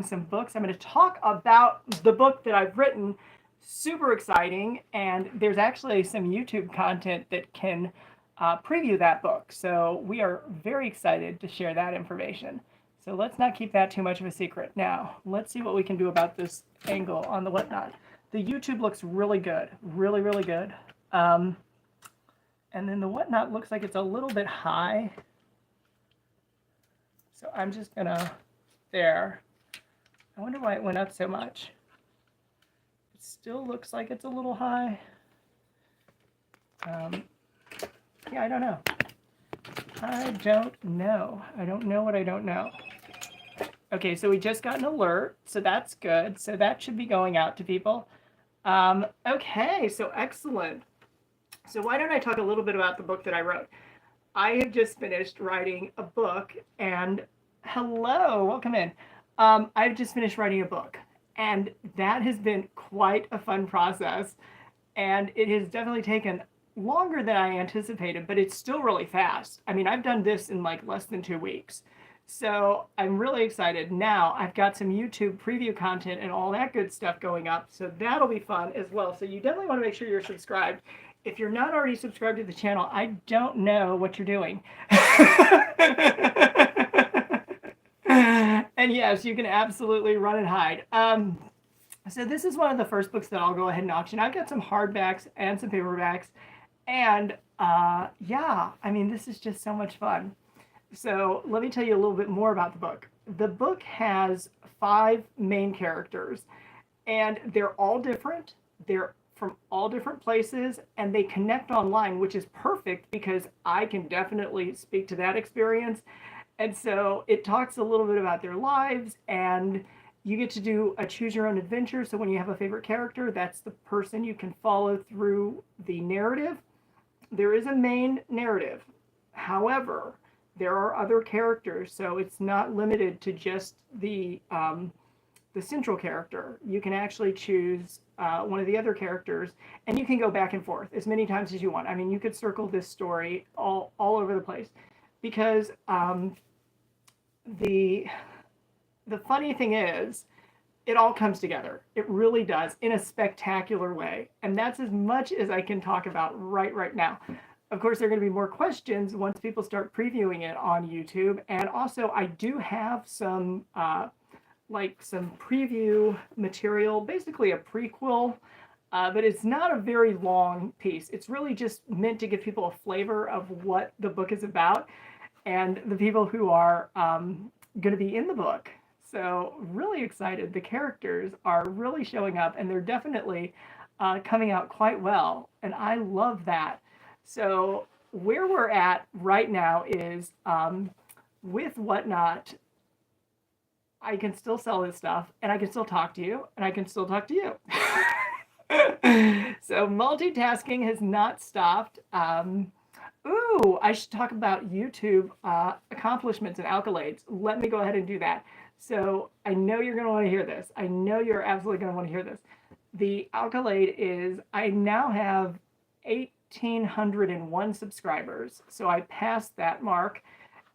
some books. I'm going to talk about the book that I've written. Super exciting, and there's actually some YouTube content that can preview that book. So we are very excited to share that information. So let's not keep that too much of a secret. Now, let's see what we can do about this angle on the whatnot. The YouTube looks really good, really, really good. And then the whatnot looks like it's a little bit high. So I'm just gonna, there. I wonder why it went up so much. It still looks like it's a little high. Yeah, I don't know. I don't know. I don't know what I don't know. Okay, so we just got an alert, so that's good. So that should be going out to people. Okay, so excellent. So why don't I talk a little bit about the book that I wrote? I have just finished writing a book, and hello, welcome in. I've just finished writing a book, and that has been quite a fun process, and it has definitely taken longer than I anticipated, but it's still really fast. I mean, I've done this in like less than 2 weeks. So I'm really excited. Now I've got some YouTube preview content and all that good stuff going up. So that'll be fun as well. So you definitely want to make sure you're subscribed. If you're not already subscribed to the channel, I don't know what you're doing. And yes, you can absolutely run and hide. So this is one of the first books that I'll go ahead and auction. I've got some hardbacks and some paperbacks. And yeah, I mean, this is just so much fun. So let me tell you a little bit more about the book. The book has 5 main characters, and they're all different. They're from all different places, and they connect online, which is perfect because I can definitely speak to that experience. And so it talks a little bit about their lives, and you get to do a choose your own adventure. So when you have a favorite character, that's the person you can follow through the narrative. There is a main narrative. However, there are other characters, so it's not limited to just the central character. You can actually choose one of the other characters, and you can go back and forth as many times as you want. I mean, you could circle this story all over the place, because the funny thing is, it all comes together. It really does, in a spectacular way, and that's as much as I can talk about right now. Of course, there are going to be more questions once people start previewing it on YouTube, and also I do have some some preview material, basically a prequel, but it's not a very long piece. It's really just meant to give people a flavor of what the book is about and the people who are going to be in the book. So really excited. The characters are really showing up, and they're definitely coming out quite well, and I love that. So where we're at right now is with Whatnot, I can still sell this stuff, and I can still talk to you, and I can still talk to you. So multitasking has not stopped. Ooh, I should talk about YouTube accomplishments and accolades. Let me go ahead and do that. So I know you're going to want to hear this. I know you're absolutely going to want to hear this. The accolade is I now have 1,801 subscribers. So I passed that mark.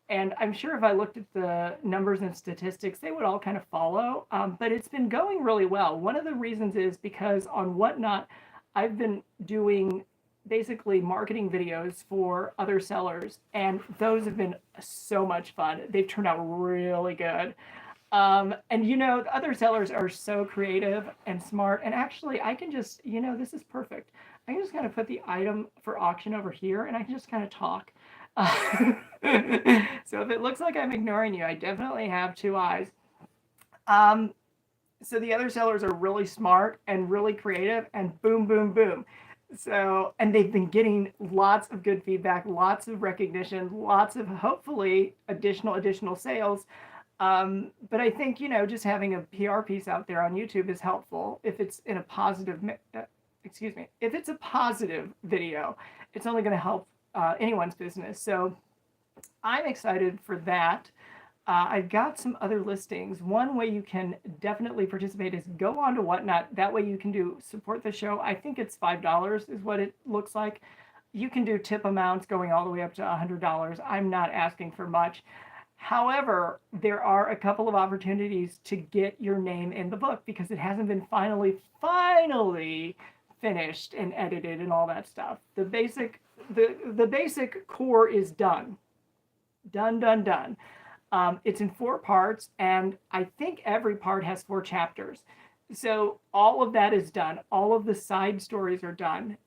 And I'm sure if I looked at the numbers and statistics, they would all kind of follow. But it's been going really well. One of the reasons is because on Whatnot, I've been doing basically marketing videos for other sellers, and those have been so much fun. They've turned out really good. And you know, the other sellers are so creative and smart. And actually, I can just, you know, this is perfect. I can just kind of put the item for auction over here, and I can just kind of talk. So if it looks like I'm ignoring you, I definitely have 2 eyes. So the other sellers are really smart and really creative, and boom, boom, boom. So, and they've been getting lots of good feedback, lots of recognition, lots of hopefully additional sales. But I think, you know, just having a PR piece out there on YouTube is helpful if it's in a positive, if it's a positive video, it's only going to help anyone's business. So I'm excited for that. I've got some other listings. One way you can definitely participate is go on to Whatnot. That way you can do support the show. I think it's $5 is what it looks like. You can do tip amounts going all the way up to $100. I'm not asking for much. However, there are a couple of opportunities to get your name in the book because it hasn't been finally finished and edited and all that stuff. The basic core is done. Done. It's in 4 parts, and I think every part has 4 chapters. So all of that is done. All of the side stories are done.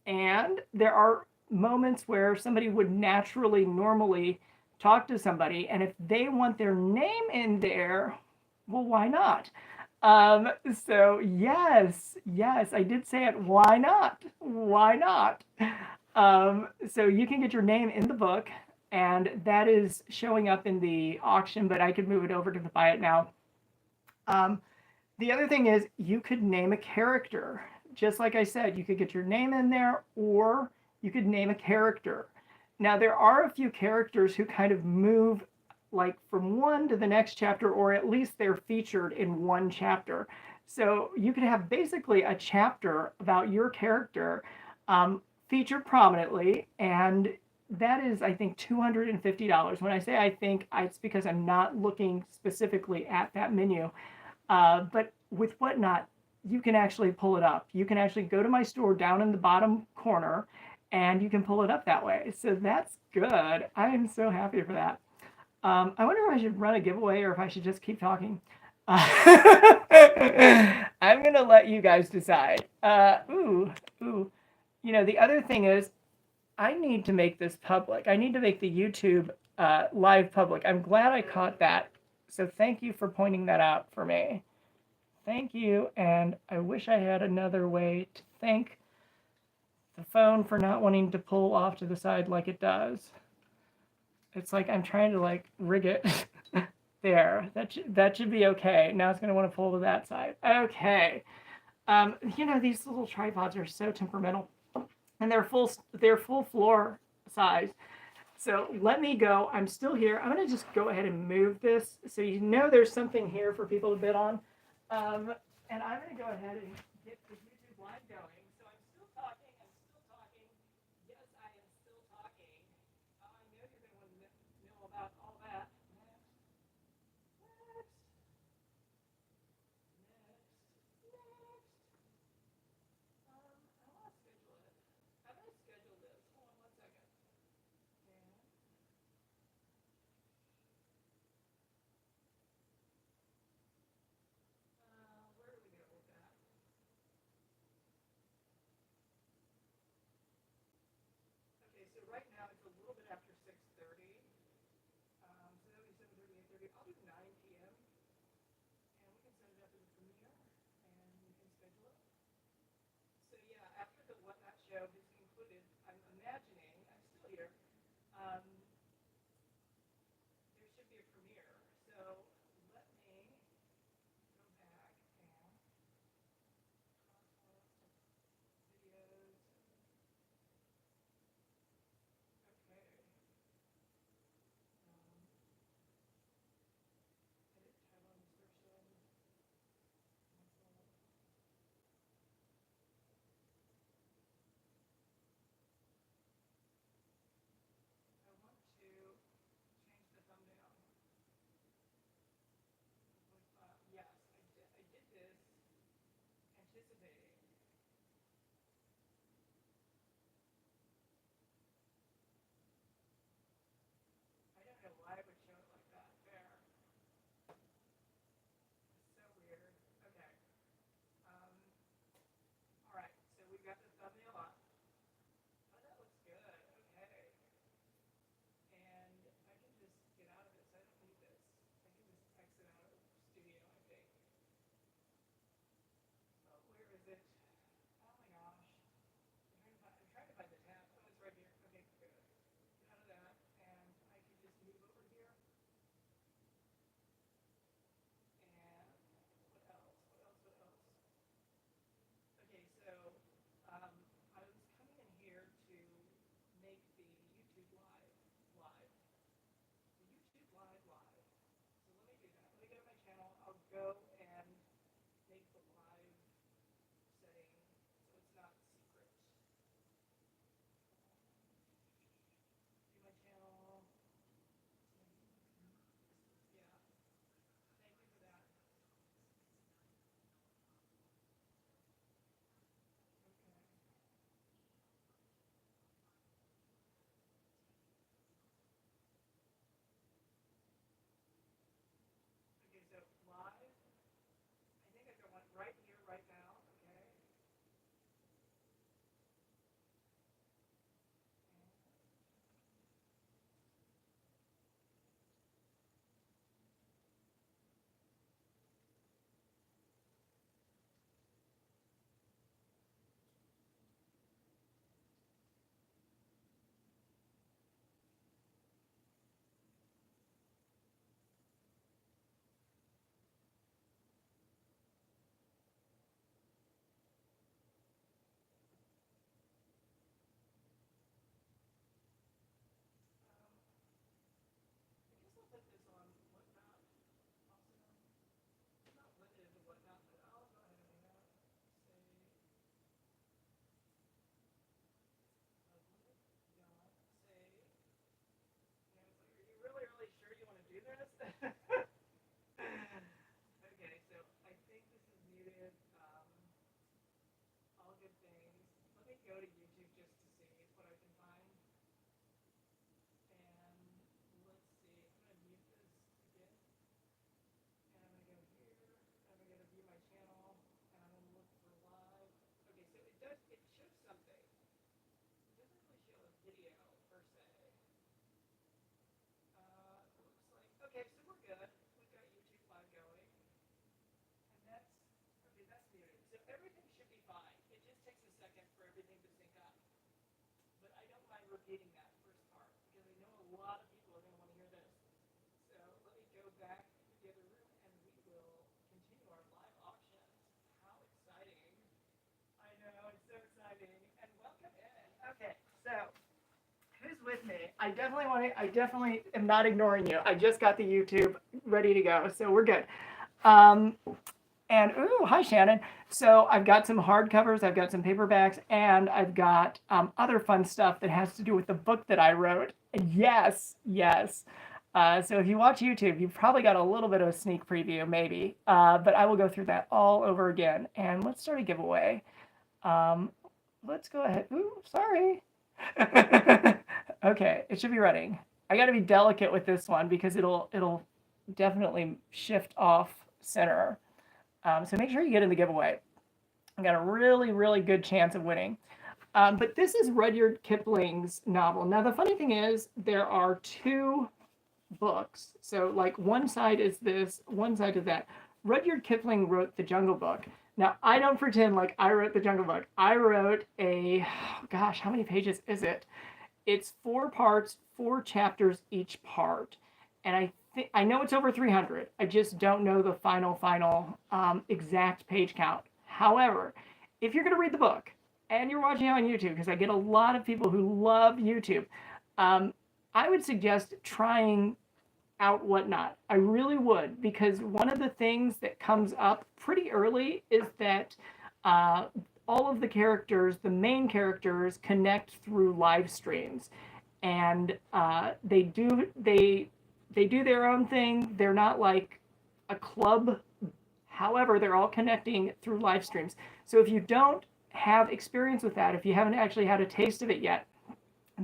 And there are moments where somebody would normally talk to somebody, and if they want their name in there, well, why not? So yes, I did say it. Why not? Why not? So you can get your name in the book, and that is showing up in the auction, but I could move it over to the buy it now. The other thing is you could name a character. Just like I said, you could get your name in there, or you could name a character. Now, there are a few characters who kind of move like from one to the next chapter, or at least they're featured in one chapter. So you could have basically a chapter about your character featured prominently, and that is, I think, $250. When I say I think, it's because I'm not looking specifically at that menu. But with Whatnot, you can actually pull it up. You can actually go to my store down in the bottom corner, and you can pull it up that way. So that's good. I am so happy for that. I wonder if I should run a giveaway or if I should just keep talking. I'm going to let you guys decide. Ooh. You know, the other thing is, I need to make this public. I need to make the YouTube live public. I'm glad I caught that. So thank you for pointing that out for me. Thank you, and I wish I had another way to thank the phone for not wanting to pull off to the side like it does. It's like I'm trying to like rig it. There, that should be okay. Now it's going to want to pull to that side. Okay. You know, these little tripods are so temperamental, and they're full floor size. So let me go. I'm still here. I'm going to just go ahead and move this so you know there's something here for people to bid on. And I'm going to go ahead and get the YouTube live going. So I'm still talking. Yes, I am still talking. I know you're going to want to know about all that. Next. I want to schedule it. How do I schedule this? Hold on 1 second. And where do we go with that? Okay, so right now it's a little bit after 6:30. So that would be 7:30, 8:30. I'll do 9 p.m. and we can set it up as a premiere, and we can schedule it. So yeah, after the Whatnot show is concluded, I'm imagining, I'm still here, there should be a premiere. So let me go back and videos. Okay. Edit title and description. I want to change the thumbnail. Yes, I did this anticipating. I don't know why I would show it like that. There. It's so weird. Okay. Um, all right. So we've got the thumbnail up. Oh, that looks good. Okay. And I can just get out of this. I don't need this. I can just exit out of the studio, I think. Oh, where is it? go to YouTube just to see what I can find. And let's see. I'm going to mute this again. And I'm going to go here. And I'm going to view my channel. And I'm going to look for live. Okay, so it shows something. It doesn't really show a video per se. Looks like, okay, so we're good. We've got YouTube live going. And that's, okay, that's muted. So everything should be fine. It just takes a second for everything to sync up. But I don't mind repeating that first part because I know a lot of people are going to want to hear this. So let me go back to the other room and we will continue our live auctions. How exciting. I know, it's so exciting. And welcome in. Okay, so who's with me? I definitely am not ignoring you. I just got the YouTube ready to go, so we're good. And ooh, hi Shannon. So I've got some hardcovers, I've got some paperbacks, and I've got other fun stuff that has to do with the book that I wrote. Yes, yes. So if you watch YouTube, you've probably got a little bit of a sneak preview, maybe. But I will go through that all over again. And let's start a giveaway. Let's go ahead. Ooh, sorry. Okay, it should be running. I got to be delicate with this one because it'll definitely shift off center. So make sure you get in the giveaway. I got a really, really good chance of winning. But this is Rudyard Kipling's novel. Now, the funny thing is there are two books. So like one side is this, one side is that. Rudyard Kipling wrote The Jungle Book. Now, I don't pretend like I wrote The Jungle Book. I wrote gosh, how many pages is it? It's 4 parts, 4 chapters each part. And I know it's over 300. I just don't know the final exact page count. However, if you're going to read the book and you're watching it on YouTube, because I get a lot of people who love YouTube, I would suggest trying out Whatnot. I really would, because one of the things that comes up pretty early is that all of the characters, the main characters, connect through live streams, and they do their own thing. They're not like a club. However, they're all connecting through live streams. So if you don't have experience with that, if you haven't actually had a taste of it yet,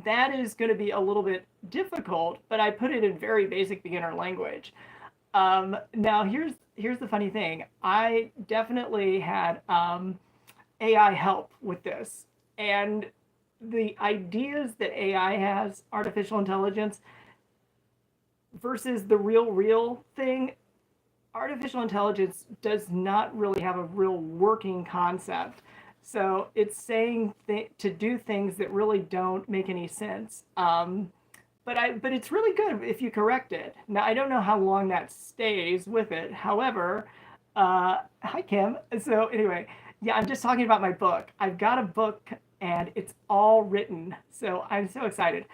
that is going to be a little bit difficult, but I put it in very basic beginner language. Now, here's the funny thing. I definitely had AI help with this. And the ideas that AI has, artificial intelligence, versus the real thing, artificial intelligence does not really have a real working concept. So it's saying to do things that really don't make any sense. But it's really good if you correct it. Now, I don't know how long that stays with it. However, hi, Kim. So anyway, yeah, I'm just talking about my book. I've got a book and it's all written. So I'm so excited.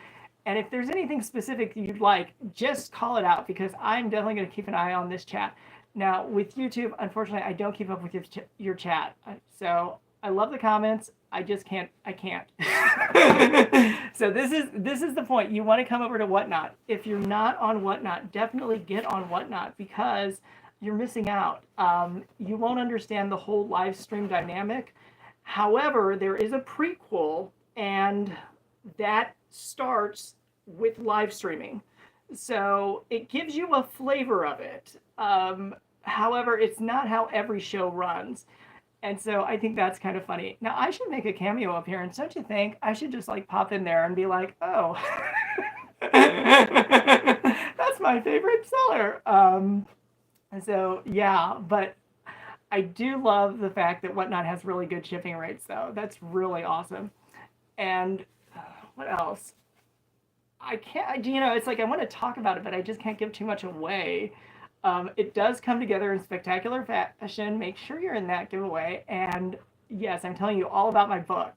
And if there's anything specific you'd like, just call it out because I'm definitely going to keep an eye on this chat. Now, with YouTube, unfortunately, I don't keep up with your chat. So I love the comments. I just can't. I can't. So this is the point. You want to come over to Whatnot. If you're not on Whatnot, definitely get on Whatnot because you're missing out. You won't understand the whole live stream dynamic. However, there is a prequel, and that starts with live streaming. So it gives you a flavor of it. However, it's not how every show runs. And so I think that's kind of funny. Now, I should make a cameo appearance, don't you think? I should just like pop in there and be like, oh, that's my favorite seller. And so, yeah, but I do love the fact that Whatnot has really good shipping rates, though. That's really awesome. And what else? It's like I want to talk about it, but I just can't give too much away. It does come together in spectacular fashion. Make sure you're in that giveaway. And yes, I'm telling you all about my book.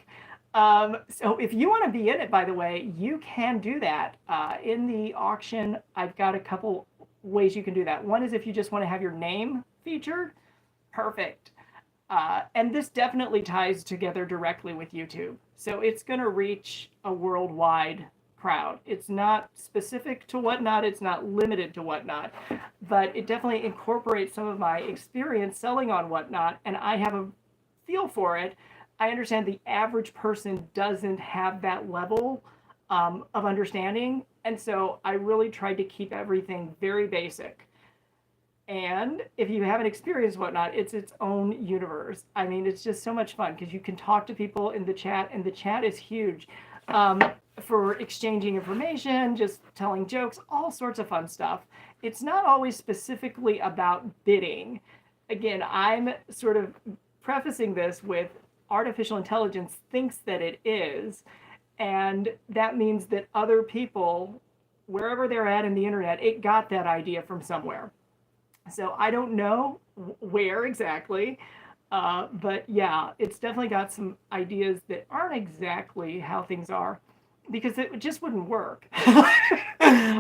So if you want to be in it, by the way, you can do that. In the auction, I've got a couple ways you can do that. One is if you just want to have your name featured. Perfect. And this definitely ties together directly with YouTube. So it's going to reach a worldwide crowd. It's not specific to Whatnot. It's not limited to Whatnot. But it definitely incorporates some of my experience selling on Whatnot. And I have a feel for it. I understand the average person doesn't have that level of understanding. And so I really tried to keep everything very basic. And if you haven't experienced Whatnot, it's its own universe. I mean, it's just so much fun because you can talk to people in the chat, and the chat is huge for exchanging information, just telling jokes, all sorts of fun stuff. It's not always specifically about bidding. Again, I'm sort of prefacing this with artificial intelligence thinks that it is, and that means that other people, wherever they're at in the internet, it got that idea from somewhere. So I don't know where exactly, but yeah, it's definitely got some ideas that aren't exactly how things are, because it just wouldn't work.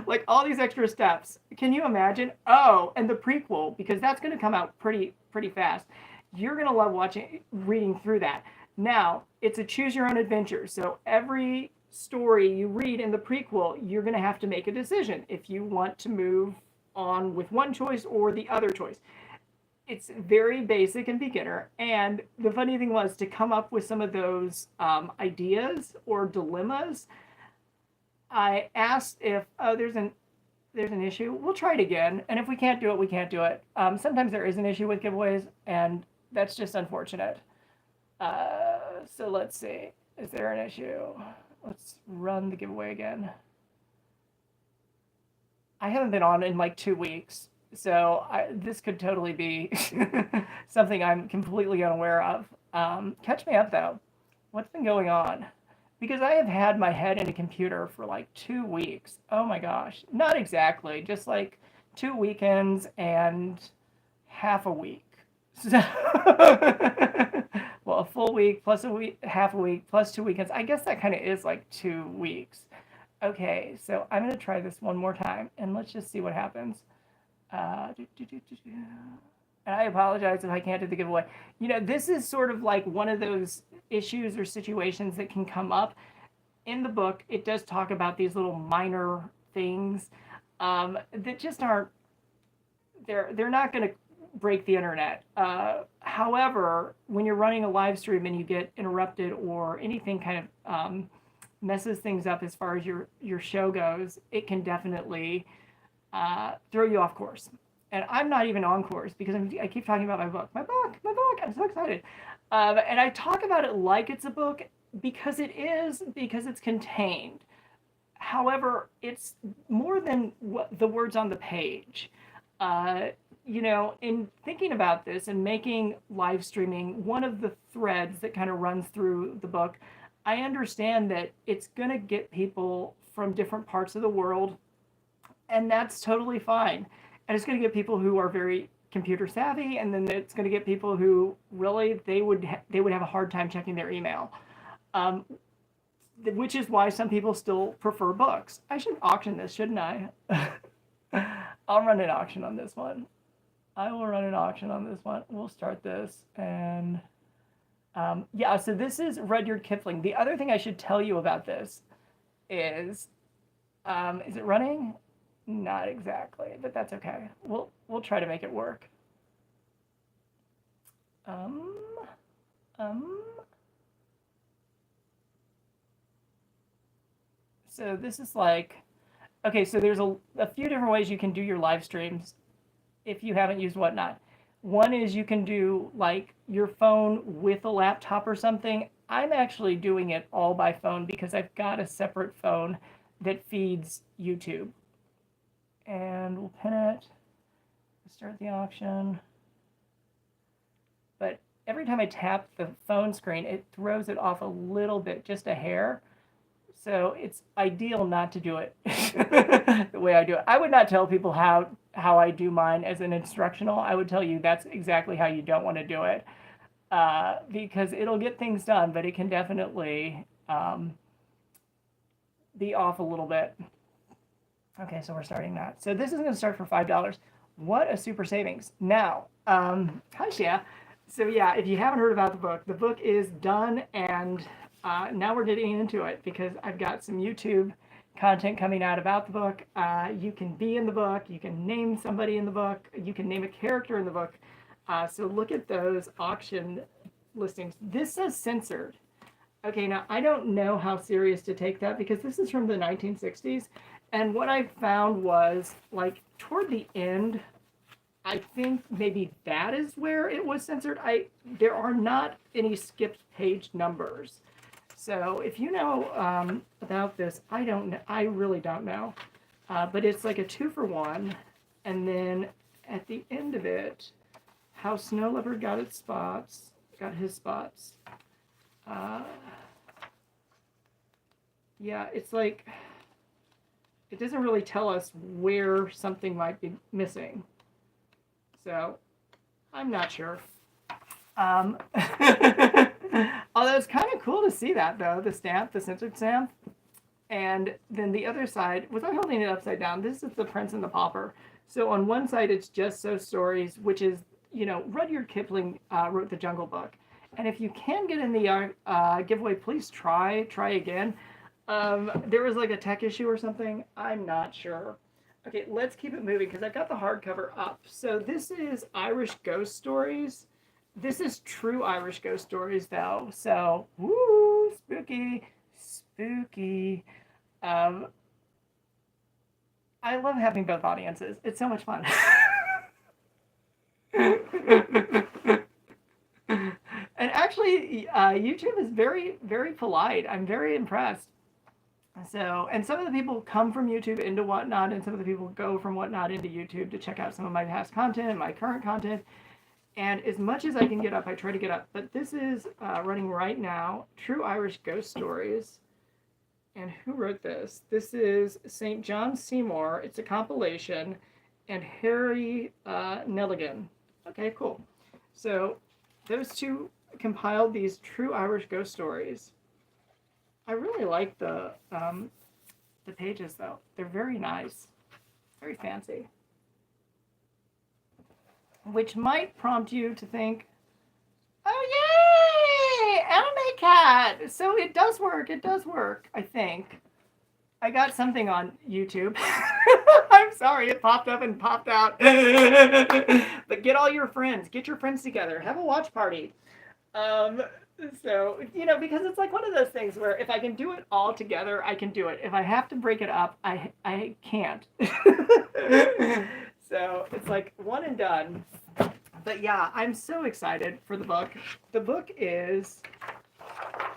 Like all these extra steps. Can you imagine? Oh, and the prequel, because that's going to come out pretty fast. You're going to love reading through that. Now, it's a choose your own adventure. So every story you read in the prequel, you're going to have to make a decision if you want to move on with one choice or the other choice. It's very basic and beginner. And the funny thing was to come up with some of those ideas or dilemmas. I asked if, oh, there's an issue. We'll try it again. And if we can't do it, we can't do it. Sometimes there is an issue with giveaways, and that's just unfortunate. So let's see. Is there an issue? Let's run the giveaway again. I haven't been on in like 2 weeks, so this could totally be something I'm completely unaware of. Catch me up, though. What's been going on? Because I have had my head in a computer for like 2 weeks. Oh my gosh. Not exactly, just like 2 weekends and half a week. So well, a full week plus a week, half a week plus 2 weekends. I guess that kind of is like 2 weeks. Okay, so I'm going to try this one more time, and let's just see what happens. And I apologize if I can't do the giveaway. You know, this is sort of like one of those issues or situations that can come up. In the book, it does talk about these little minor things that just aren't, they're not going to break the internet. However, when you're running a live stream and you get interrupted or anything kind of messes things up as far as your show goes, it can definitely throw you off course. And I'm not even on course because I keep talking about my book. I'm so excited. And I talk about it like it's a book because it is, because it's contained. However, it's more than the words on the page. You know, in thinking about this and making live streaming one of the threads that kind of runs through the book, I understand that it's going to get people from different parts of the world, and that's totally fine. And it's going to get people who are very computer savvy, and then it's going to get people who really they would have a hard time checking their email, which is why some people still prefer books. I should auction this, shouldn't I? I'll run an auction on this one. I will run an auction on this one. We'll start this, and yeah, so this is Rudyard Kipling. The other thing I should tell you about this is it running? Not exactly, but that's okay. We'll try to make it work. So this is like, okay, so there's a few different ways you can do your live streams if you haven't used Whatnot. One is you can do like your phone with a laptop or something. I'm actually doing it all by phone because I've got a separate phone that feeds YouTube. And we'll pin it, start the auction. But every time I tap the phone screen, it throws it off a little bit, just a hair. So it's ideal not to do it the way I do it. I would not tell people how I do mine as an instructional. I would tell you that's exactly how you don't want to do it because it'll get things done, but it can definitely be off a little bit. Okay, so we're starting that. So this is going to start for $5. What a super savings. Now, hi, Shia. So yeah, if you haven't heard about the book is done, and now we're getting into it because I've got some YouTube content coming out about the book. You can be in the book. You can name somebody in the book. You can name a character in the book. So look at those auction listings. This says censored. Okay, now I don't know how serious to take that because this is from the 1960s. And what I found was, like, toward the end, I think maybe that is where it was censored. There are not any skipped page numbers. So if you know about this, I don't know. I really don't know. But it's like a 2-for-1. And then at the end of it, how Snow Leopard got his spots. Yeah, it's like, it doesn't really tell us where something might be missing. So, I'm not sure. Although it's kind of cool to see that, though, the stamp, the censored stamp. And then the other side, without holding it upside down, this is the Prince and the Pauper. So on one side, it's Just So Stories, which is, Rudyard Kipling wrote the Jungle Book. And if you can get in the giveaway, please try again. There was like a tech issue or something. I'm not sure. Okay, let's keep it moving because I've got the hardcover up. So this is Irish Ghost Stories. This is true Irish Ghost Stories, though. So, woo, spooky. I love having both audiences. It's so much fun. And actually, YouTube is very, very polite. I'm very impressed. So, and some of the people come from YouTube into Whatnot, and some of the people go from Whatnot into YouTube to check out some of my past content, my current content. And as much as I can get up, I try to get up. But this is running right now, True Irish Ghost Stories. And who wrote this? This is St. John Seymour. It's a compilation. And Harry Nelligan. Okay, cool. So those two compiled these True Irish Ghost Stories. I really like the pages, though. They're very nice. Very fancy. Which might prompt you to think, oh, yay! Anime Cat! So it does work. It does work, I think. I got something on YouTube. I'm sorry, it popped up and popped out. But get all your friends. Get your friends together. Have a watch party. So, because it's like one of those things where if I can do it all together, I can do it. If I have to break it up, I can't. So it's like one and done. But yeah, I'm so excited for the book. The book is,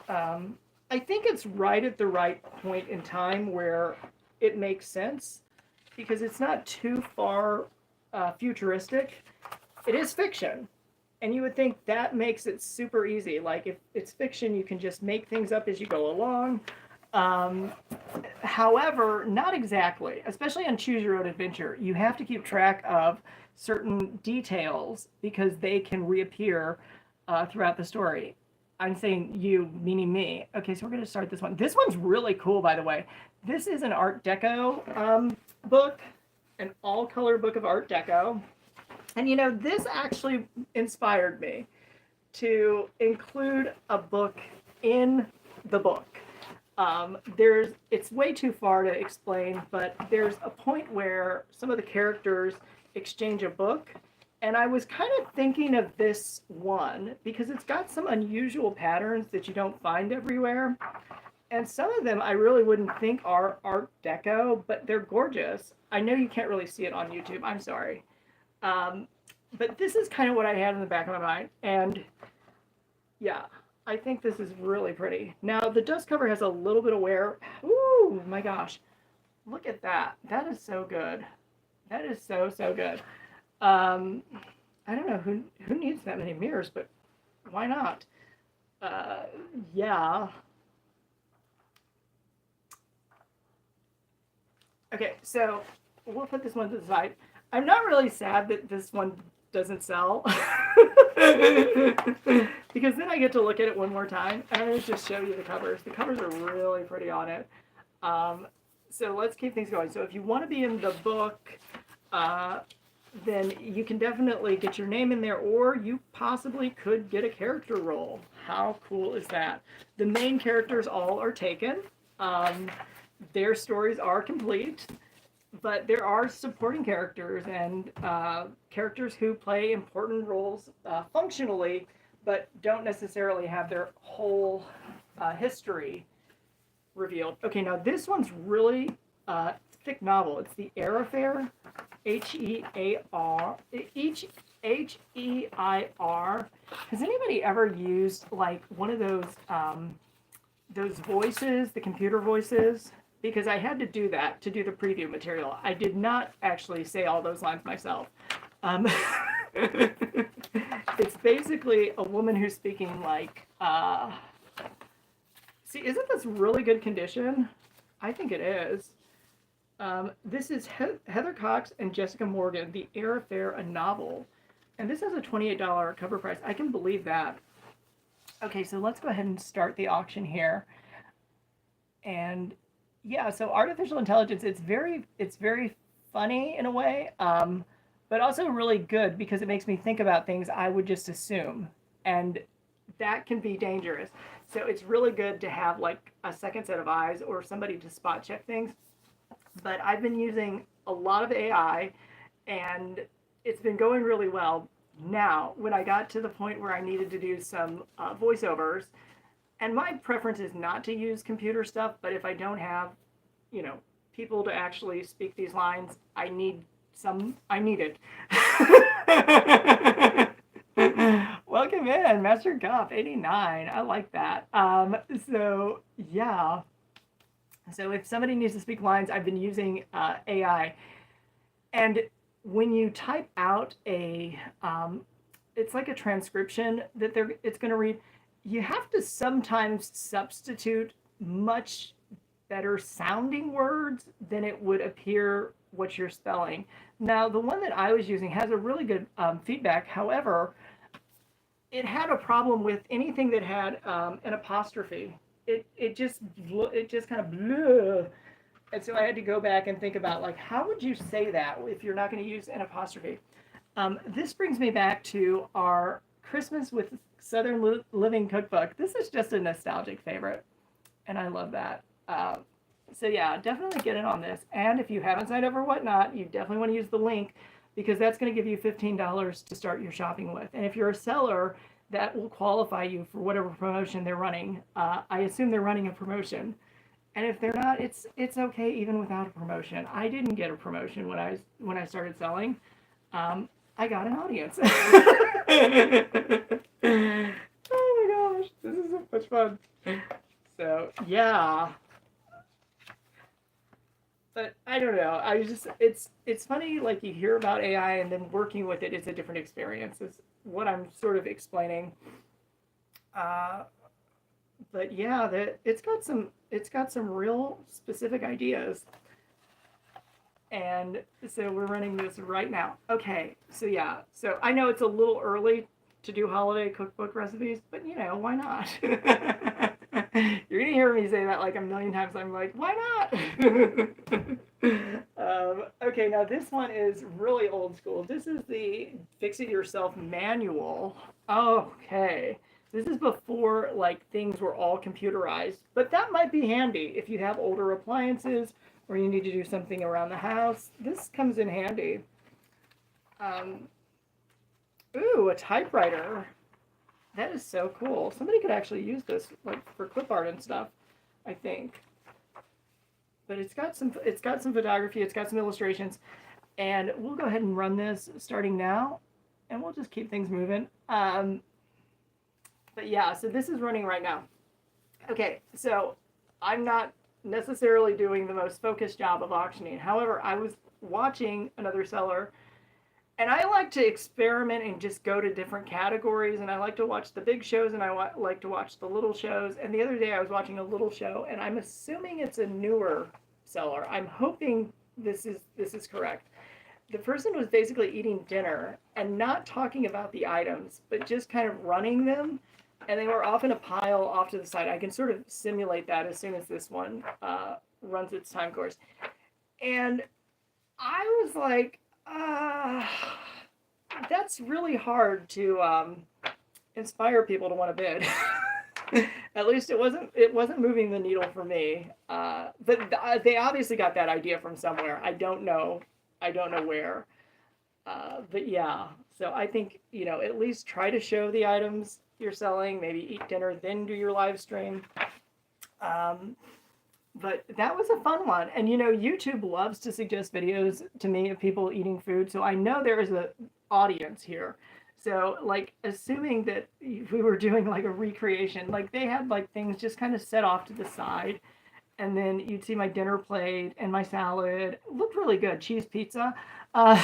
I think it's right at the right point in time where it makes sense because it's not too far futuristic. It is fiction. And you would think that makes it super easy. Like, if it's fiction, you can just make things up as you go along. However, not exactly. Especially on Choose Your Own Adventure. You have to keep track of certain details because they can reappear throughout the story. I'm saying you, meaning me. Okay, so we're going to start this one. This one's really cool, by the way. This is an Art Deco book. An all-color book of Art Deco. And this actually inspired me to include a book in the book. It's way too far to explain, but there's a point where some of the characters exchange a book, and I was kind of thinking of this one because it's got some unusual patterns that you don't find everywhere. And some of them I really wouldn't think are Art Deco, but they're gorgeous. I know you can't really see it on YouTube. I'm sorry. But this is kind of what I had in the back of my mind. And yeah, I think this is really pretty. Now, the dust cover has a little bit of wear. Ooh, my gosh. Look at that. That is so good. That is so, so good. I don't know who needs that many mirrors, but why not? Yeah. Okay, so we'll put this one to the side. I'm not really sad that this one doesn't sell because then I get to look at it one more time and I'm going to just show you the covers. The covers are really pretty on it. So let's keep things going. So if you want to be in the book, then you can definitely get your name in there, or you possibly could get a character role. How cool is that? The main characters all are taken. Their stories are complete. But there are supporting characters and characters who play important roles functionally, but don't necessarily have their whole history revealed. Okay, now this one's really thick novel. It's the Air Affair, Hear, Heir. Has anybody ever used like one of those voices, the computer voices? Because I had to do that to do the preview material. I did not actually say all those lines myself. It's basically a woman who's speaking like, see, isn't this really good condition? I think it is. This is Heather Cox and Jessica Morgan, The Air Affair, a novel. And this has a $28 cover price. I can believe that. Okay, so let's go ahead and start the auction here. And yeah, so artificial intelligence, it's very funny in a way, but also really good because it makes me think about things I would just assume. And that can be dangerous. So it's really good to have like a second set of eyes or somebody to spot check things. But I've been using a lot of AI and it's been going really well. Now, when I got to the point where I needed to do some voiceovers, and my preference is not to use computer stuff, but if I don't have, people to actually speak these lines, I need it. Welcome in, Master Guff 89. I like that. So yeah. So if somebody needs to speak lines, I've been using AI. And when you type out it's like a transcription that it's going to read, you have to sometimes substitute much better sounding words than it would appear what you're spelling. Now, the one that I was using has a really good feedback. However, it had a problem with anything that had an apostrophe. It just kind of blew. And so I had to go back and think about, like, how would you say that if you're not going to use an apostrophe? This brings me back to our Christmas with Southern Living cookbook. This is just a nostalgic favorite, and I love that. So yeah, definitely get in on this. And if you haven't signed up or whatnot, you definitely want to use the link because that's going to give you $15 to start your shopping with. And if you're a seller, that will qualify you for whatever promotion they're running. I assume they're running a promotion. And if they're not, it's okay even without a promotion. I didn't get a promotion when I started selling. I got an audience. Oh my gosh, this is so much fun. So yeah. But I don't know. It's funny, like you hear about AI and then working with it is a different experience. Is what I'm sort of explaining. But yeah, it's got some real specific ideas. And so we're running this right now. Okay, so yeah. So I know it's a little early to do holiday cookbook recipes, but why not? You're gonna hear me say that like a million times. I'm like, why not? Okay, now this one is really old school. This is the Fix It Yourself manual. Okay. This is before like things were all computerized, but that might be handy if you have older appliances or you need to do something around the house. This comes in handy. Ooh, a typewriter. That is so cool. Somebody could actually use this like for clip art and stuff, I think. But it's got some photography, it's got some illustrations, and we'll go ahead and run this starting now, and we'll just keep things moving. But yeah, so this is running right now. Okay, so I'm not necessarily doing the most focused job of auctioning. However, I was watching another seller, and I like to experiment and just go to different categories, and I like to watch the big shows, and I like to watch the little shows. And the other day I was watching a little show, and I'm assuming it's a newer seller. I'm hoping this is correct. The person was basically eating dinner and not talking about the items, but just kind of running them. And they were off in a pile off to the side. I can sort of simulate that as soon as this one runs its time course. And I was like, that's really hard to inspire people to want to bid. At least it wasn't moving the needle for me. But they obviously got that idea from somewhere. I don't know where. But yeah, so I think, at least try to show the items you're selling, maybe eat dinner, then do your live stream. Um, but that was a fun one. And YouTube loves to suggest videos to me of people eating food. So I know there is an audience here. So like assuming that we were doing like a recreation, like they had like things just kind of set off to the side. And then you'd see my dinner plate and my salad. It looked really good. Cheese pizza. Uh,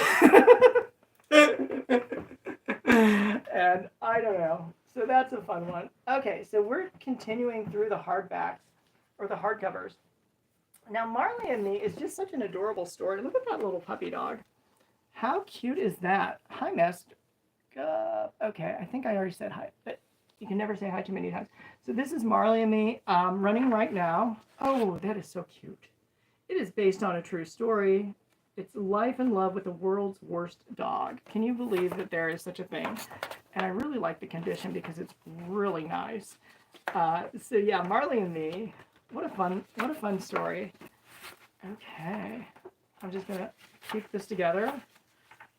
and I don't know. So that's a fun one. Okay, so we're continuing through the hardbacks or the hardcovers. Now, Marley and Me is just such an adorable story. Look at that little puppy dog. How cute is that? Hi, Nest. Okay, I think I already said hi, but you can never say hi too many times. So this is Marley and Me running right now. Oh, that is so cute. It is based on a true story. It's life and love with the world's worst dog. Can you believe that there is such a thing? And I really like the condition because it's really nice. So yeah, Marley and Me. What a fun story. Okay, I'm just gonna keep this together.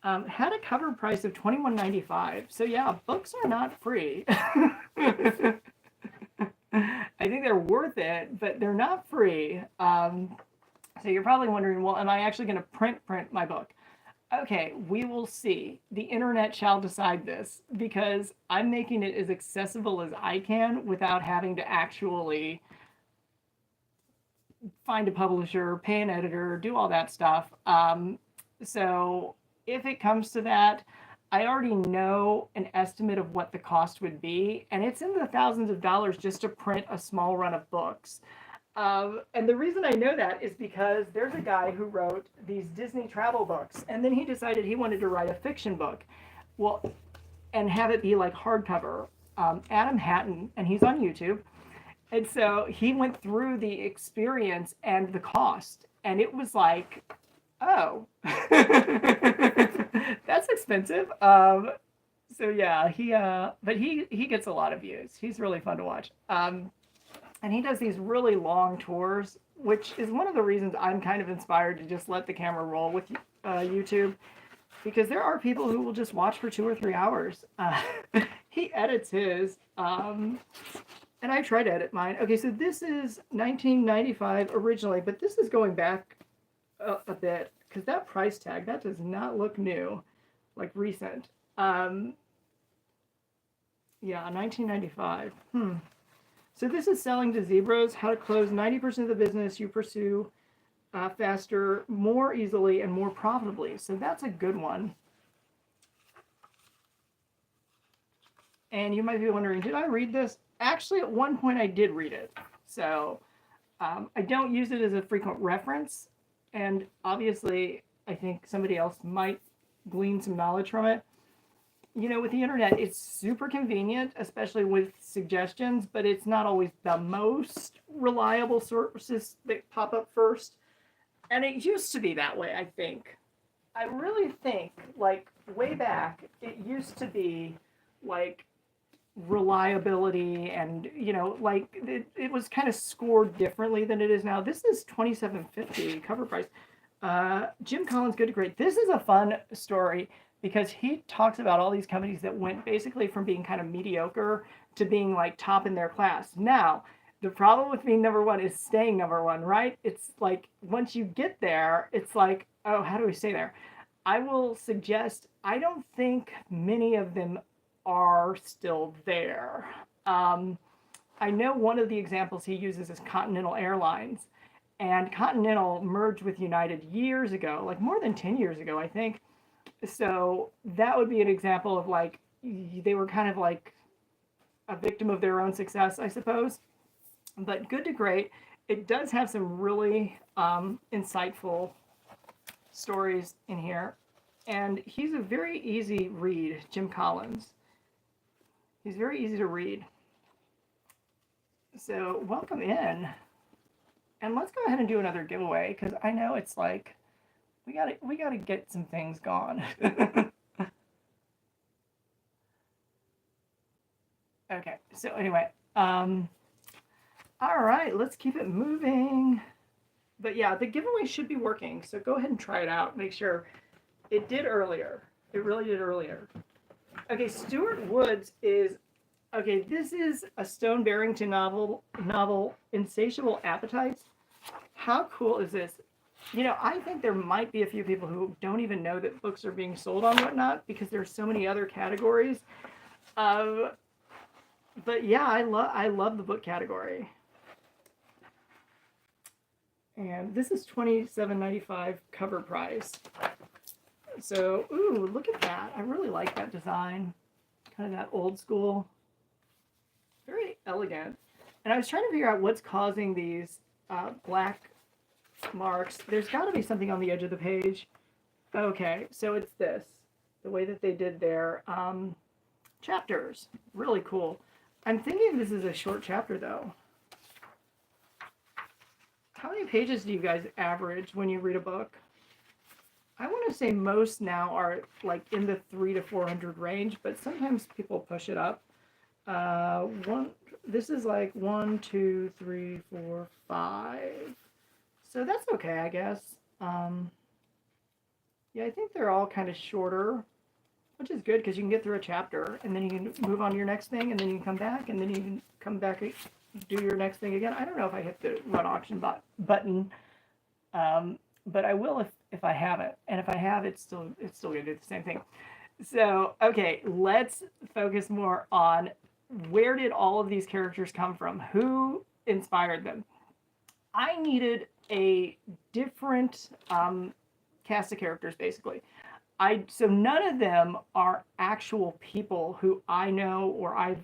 Had a cover price of $21.95. So yeah, books are not free. I think they're worth it, but they're not free. So you're probably wondering, well, am I actually going to print my book? Okay, we will see. The internet shall decide this because I'm making it as accessible as I can without having to actually find a publisher, pay an editor, do all that stuff. So if it comes to that, I already know an estimate of what the cost would be, and it's in the thousands of dollars just to print a small run of books. And the reason I know that is because there's a guy who wrote these Disney travel books, and then he decided he wanted to write a fiction book. Well, and have it be like hardcover. Adam Hatton, and he's on YouTube. And so he went through the experience and the cost, and it was like, oh, that's expensive. So yeah, but he gets a lot of views. He's really fun to watch. And he does these really long tours, which is one of the reasons I'm kind of inspired to just let the camera roll with YouTube, because there are people who will just watch for 2 or 3 hours. He edits his, and I try to edit mine. Okay, so this is 1995 originally, but this is going back a bit, because that price tag, that does not look new, like recent. Yeah, 1995. So this is Selling to Zebras, how to close 90% of the business you pursue faster, more easily, and more profitably. So that's a good one. And you might be wondering, did I read this? Actually, at one point I did read it. So I don't use it as a frequent reference. And obviously, I think somebody else might glean some knowledge from it. With the internet, it's super convenient, especially with suggestions, but it's not always the most reliable sources that pop up first. And it used to be that way, I think. I really think, like, way back, it used to be, like, reliability and, like, it was kind of scored differently than it is now. This is $27.50 cover price. Jim Collins, Good to Great. This is a fun story, because he talks about all these companies that went basically from being kind of mediocre to being like top in their class. Now, the problem with being number one is staying number one, right? It's like once you get there, it's like, oh, how do we stay there? I will suggest, I don't think many of them are still there. I know one of the examples he uses is Continental Airlines. And Continental merged with United years ago, like more than 10 years ago, I think. So that would be an example of like, they were kind of like a victim of their own success, I suppose. But Good to Great, it does have some really insightful stories in here. And he's a very easy read, Jim Collins. He's very easy to read. So welcome in. And let's go ahead and do another giveaway, because I know it's like, we gotta get some things gone. Okay, so anyway, all right, let's keep it moving. But yeah, the giveaway should be working, so go ahead and try it out. Make sure it did earlier. It really did earlier. Okay, Stuart Woods is okay. This is a Stone Barrington novel, Insatiable Appetites. How cool is this? You know, I think there might be a few people who don't even know that books are being sold on Whatnot because there's so many other categories. But yeah, I love the book category. And this is $27.95 cover price. So, ooh, look at that. I really like that design. Kind of that old school. Very elegant. And I was trying to figure out what's causing these black marks. There's got to be something on the edge of the page. Okay, so it's this. The way that they did their chapters. Really cool. I'm thinking this is a short chapter, though. How many pages do you guys average when you read a book? I want to say most now are like in the 300 to 400 range, but sometimes people push it up. This is like 1, 2, 3, 4, 5. So that's okay, I guess. Yeah, I think they're all kind of shorter, which is good because you can get through a chapter and then you can move on to your next thing and then you can come back and then you can come back and do your next thing again. I don't know if I hit the run auction button, but I will if I have it. And if I have, it's still going to do the same thing. So, okay, let's focus more on where did all of these characters come from? Who inspired them? I needed a different cast of characters, basically. So none of them are actual people who I know or I've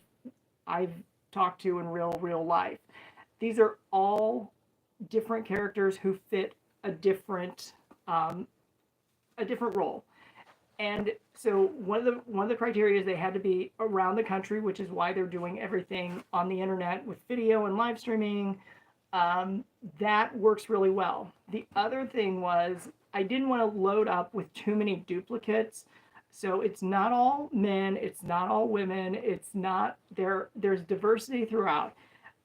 talked to in real life. These are all different characters who fit a different role. And so one of the criteria is they had to be around the country, which is why they're doing everything on the internet with video and live streaming. That works really well. The other thing was I didn't want to load up with too many duplicates. So it's not all men, it's not all women, it's not there's diversity throughout.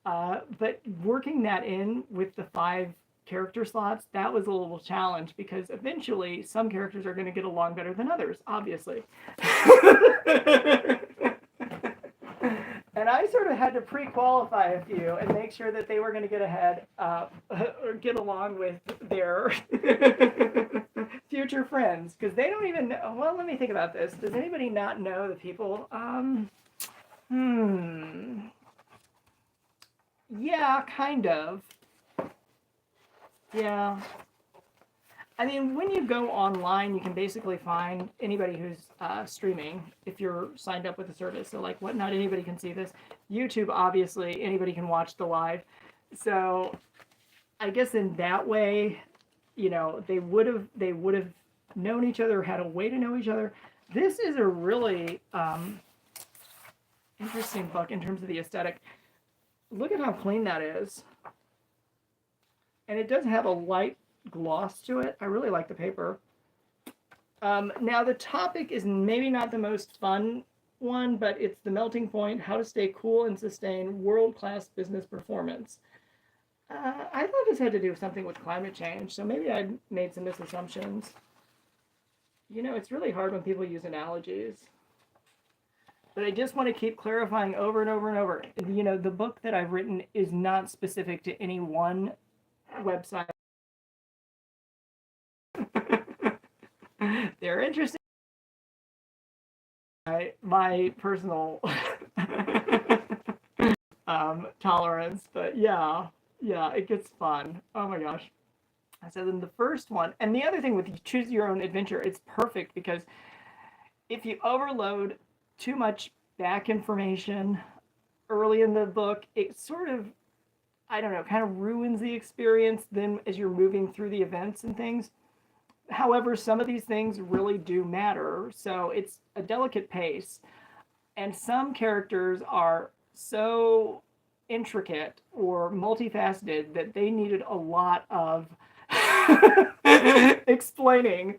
But working that in with the 5 character slots, that was a little challenge because eventually some characters are going to get along better than others, obviously. And I sort of had to pre-qualify a few and make sure that they were going to get ahead or get along with their future friends because they don't even know. Well, let me think about this. Does anybody not know the people? Yeah, kind of. Yeah. I mean, when you go online, you can basically find anybody who's streaming if you're signed up with the service. So, like, not anybody can see this. YouTube, obviously, anybody can watch the live. So, I guess in that way, you know, they would have known each other, had a way to know each other. This is a really interesting book in terms of the aesthetic. Look at how clean that is. And it does have a light gloss to it. I really like the paper. Now the topic is maybe not the most fun one, but it's the melting point, how to stay cool and sustain world-class business performance. I thought this had to do with something with climate change, so maybe I made some misassumptions. You know, it's really hard when people use analogies. But I just want to keep clarifying over and over and over. You know, the book that I've written is not specific to any one website. They're interesting. My personal tolerance, but yeah, it gets fun. Oh my gosh. So then the first one, and the other thing with choose your own adventure, it's perfect because if you overload too much back information early in the book, it sort of, I don't know, kind of ruins the experience then as you're moving through the events and things. However, some of these things really do matter, so it's a delicate pace. And some characters are so intricate or multifaceted that they needed a lot of explaining.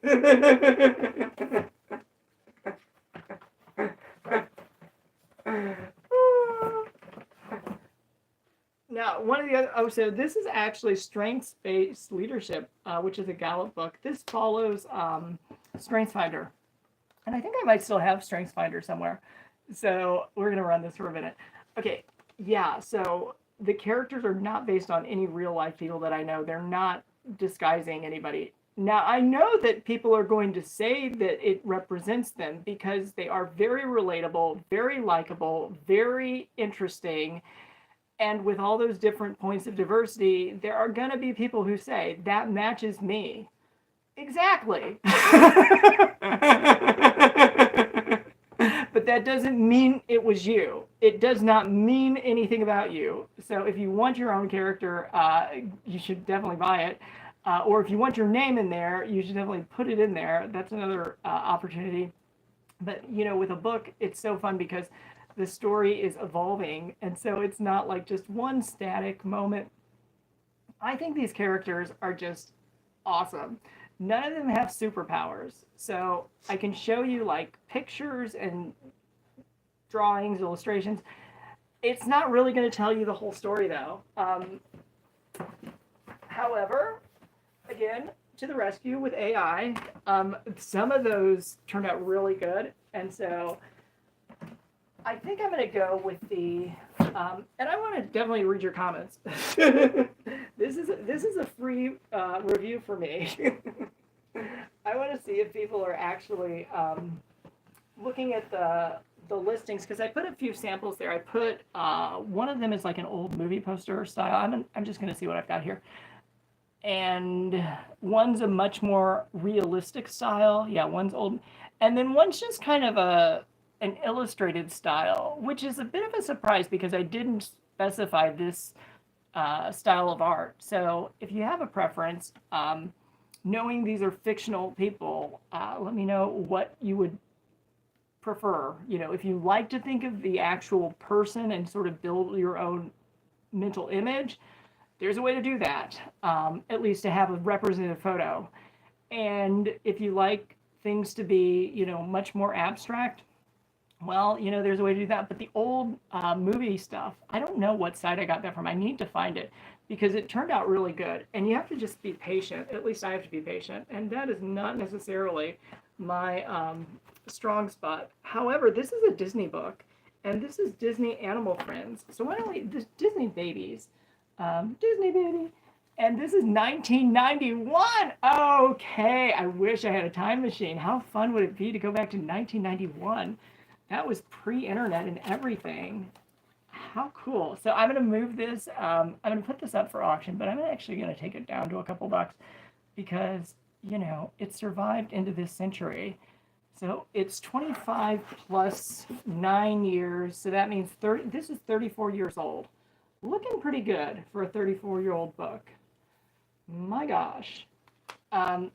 Now, one of the other, so this is actually Strengths-Based Leadership, which is a Gallup book. This follows StrengthsFinder. And I think I might still have StrengthsFinder somewhere. So we're going to run this for a minute. Okay, yeah, so the characters are not based on any real life people that I know. They're not disguising anybody. Now, I know that people are going to say that it represents them because they are very relatable, very likable, very interesting. And with all those different points of diversity, there are going to be people who say, that matches me. Exactly. But that doesn't mean it was you. It does not mean anything about you. So if you want your own character, you should definitely buy it. Or if you want your name in there, you should definitely put it in there. That's another opportunity. But with a book, it's so fun because the story is evolving, and so it's not like just one static moment. I think these characters are just awesome. None of them have superpowers. So I can show you like pictures and drawings, illustrations. It's not really going to tell you the whole story though. However, again, to the rescue with AI. Some of those turned out really good. And so I think I'm going to go with the, and I want to definitely read your comments. This is a free review for me. I want to see if people are actually looking at the listings, because I put a few samples there. I put one of them is like an old movie poster style. I'm just going to see what I've got here. And one's a much more realistic style. Yeah, one's old. And then one's just kind of an illustrated style, which is a bit of a surprise because I didn't specify this style of art. So if you have a preference, knowing these are fictional people, let me know what you would prefer. If you like to think of the actual person and sort of build your own mental image, there's a way to do that, at least to have a representative photo. And if you like things to be, much more abstract, well, there's a way to do that. But the old movie stuff, I don't know what site I got that from. I need to find it because it turned out really good. And you have to just be patient. At least I have to be patient. And that is not necessarily my strong spot. However, this is a Disney book, and this is Disney Animal Friends. So why don't we, this Disney Babies. Disney baby. And this is 1991. Okay, I wish I had a time machine. How fun would it be to go back to 1991? That was pre-internet and everything. How cool. So I'm going to move this. I'm going to put this up for auction, but I'm actually going to take it down to a couple bucks because, it survived into this century. So it's 25 plus 9 years. So that means this is 34 years old. Looking pretty good for a 34-year-old book. My gosh. And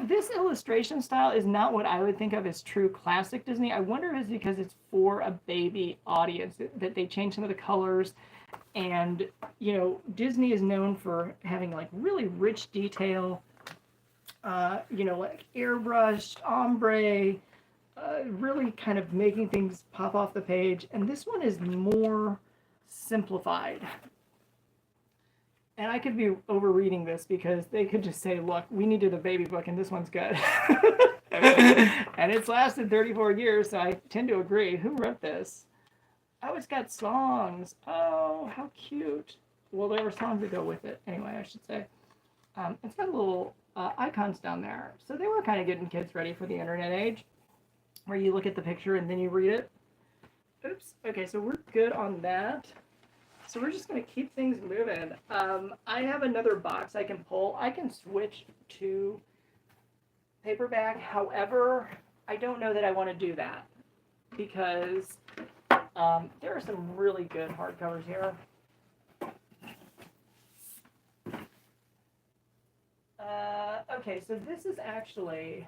this illustration style is not what I would think of as true classic Disney. I wonder if it's because it's for a baby audience, that they changed some of the colors. And, Disney is known for having like really rich detail, like airbrushed, ombre, really kind of making things pop off the page. And this one is more simplified. And I could be overreading this because they could just say, look, we needed a baby book and this one's good. And it's lasted 34 years, so I tend to agree. Who wrote this? Oh, it's got songs. Oh, how cute. Well, there were songs that go with it. Anyway, I should say. It's got little icons down there. So they were kind of getting kids ready for the internet age, where you look at the picture and then you read it. Oops. Okay, so we're good on that. So we're just going to keep things moving. I have another box I can pull. I can switch to paperback. However, I don't know that I want to do that because there are some really good hardcovers here. Okay, so this is actually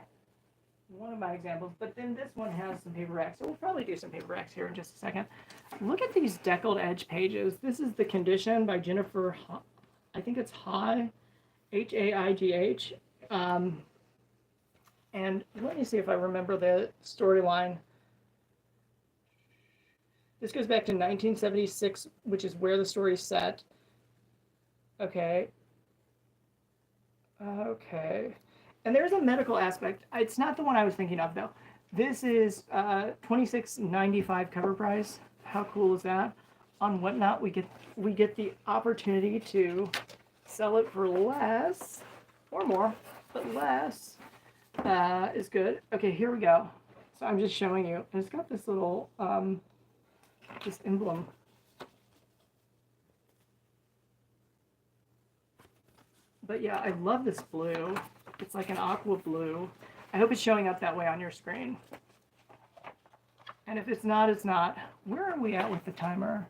one of my examples, but then this one has some paperbacks. So we'll probably do some paperbacks here in just a second. Look at these deckled edge pages. This is The Condition by Jennifer, I think it's Haigh, Haigh. And let me see if I remember the storyline. This goes back to 1976, which is where the story's set. Okay. Okay. And there's a medical aspect. It's not the one I was thinking of though. This is $26.95 cover price. How cool is that? On Whatnot, we get the opportunity to sell it for less or more, but less is good. Okay, here we go. So I'm just showing you, and it's got this little this emblem. But yeah, I love this blue. It's like an aqua blue. I hope it's showing up that way on your screen. And if it's not, it's not. Where are we at with the timer?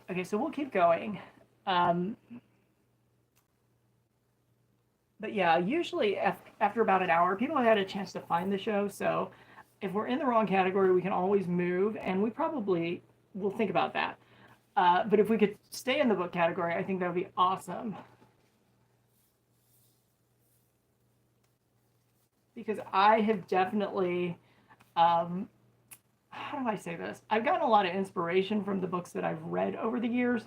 Okay, so we'll keep going. But yeah, usually after about an hour, people have had a chance to find the show. So if we're in the wrong category, we can always move, and we probably will think about that. But if we could stay in the book category, I think that would be awesome. Because I have definitely, how do I say this? I've gotten a lot of inspiration from the books that I've read over the years,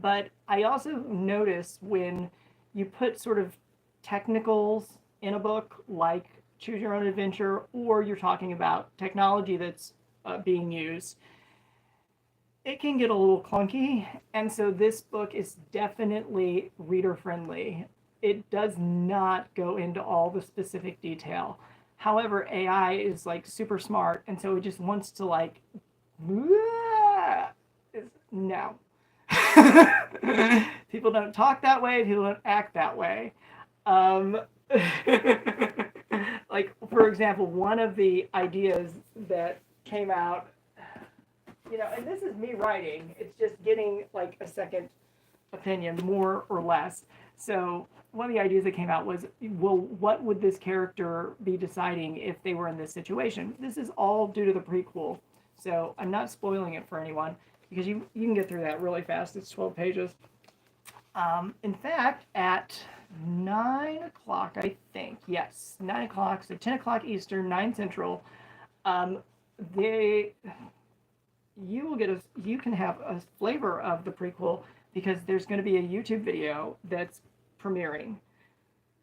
but I also notice when you put sort of technicals in a book, like Choose Your Own Adventure, or you're talking about technology that's being used, it can get a little clunky. And so this book is definitely reader friendly. It does not go into all the specific detail. However, AI is like super smart, and so it just wants to like, no. People don't talk that way. People don't act that way. Like, for example, one of the ideas that came out, and this is me writing. It's just getting like a second opinion, more or less. So one of the ideas that came out was, well, what would this character be deciding if they were in this situation? This is all due to the prequel, so I'm not spoiling it for anyone, because you can get through that really fast. It's 12 pages. In fact, at 9 o'clock, I think, yes, 9 o'clock, so 10 o'clock Eastern, 9 Central, you can have a flavor of the prequel, because there's going to be a YouTube video that's premiering.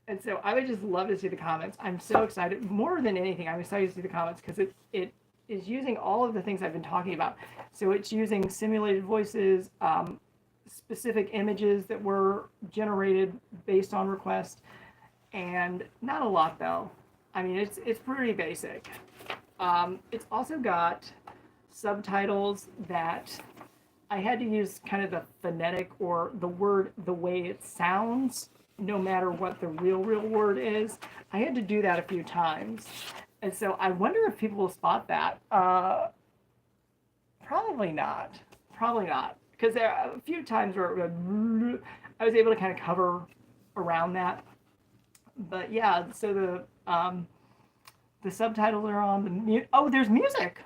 And so I would just love to see the comments. I'm so excited. More than anything, I'm excited to see the comments, because it is using all of the things I've been talking about. So it's using simulated voices, specific images that were generated based on request, and not a lot though. I mean, it's pretty basic. It's also got subtitles that I had to use kind of the phonetic, or the word the way it sounds, no matter what the real word is. I had to do that a few times. And so I wonder if people will spot that. Probably not. Probably not. Because there are a few times where I was able to kind of cover around that. But yeah, so the subtitles are on. Oh, there's music.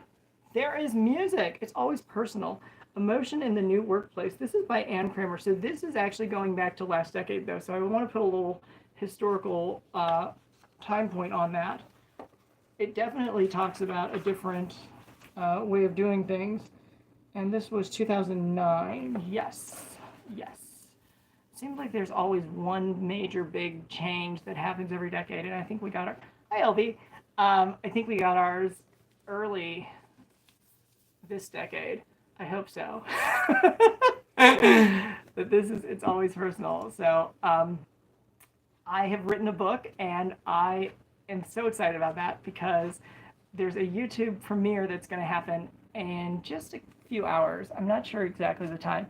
There is music. It's always personal. Emotion in the New Workplace. This is by Anne Kramer. So this is actually going back to last decade, though. So I want to put a little historical time point on that. It definitely talks about a different way of doing things. And this was 2009. Yes. Yes. Seems like there's always one major big change that happens every decade. And I think we got our... Hi, LV. I think we got ours early this decade. I hope so. But it's always personal. So I have written a book, and I am so excited about that, because there's a YouTube premiere that's going to happen in just a few hours. I'm not sure exactly the time.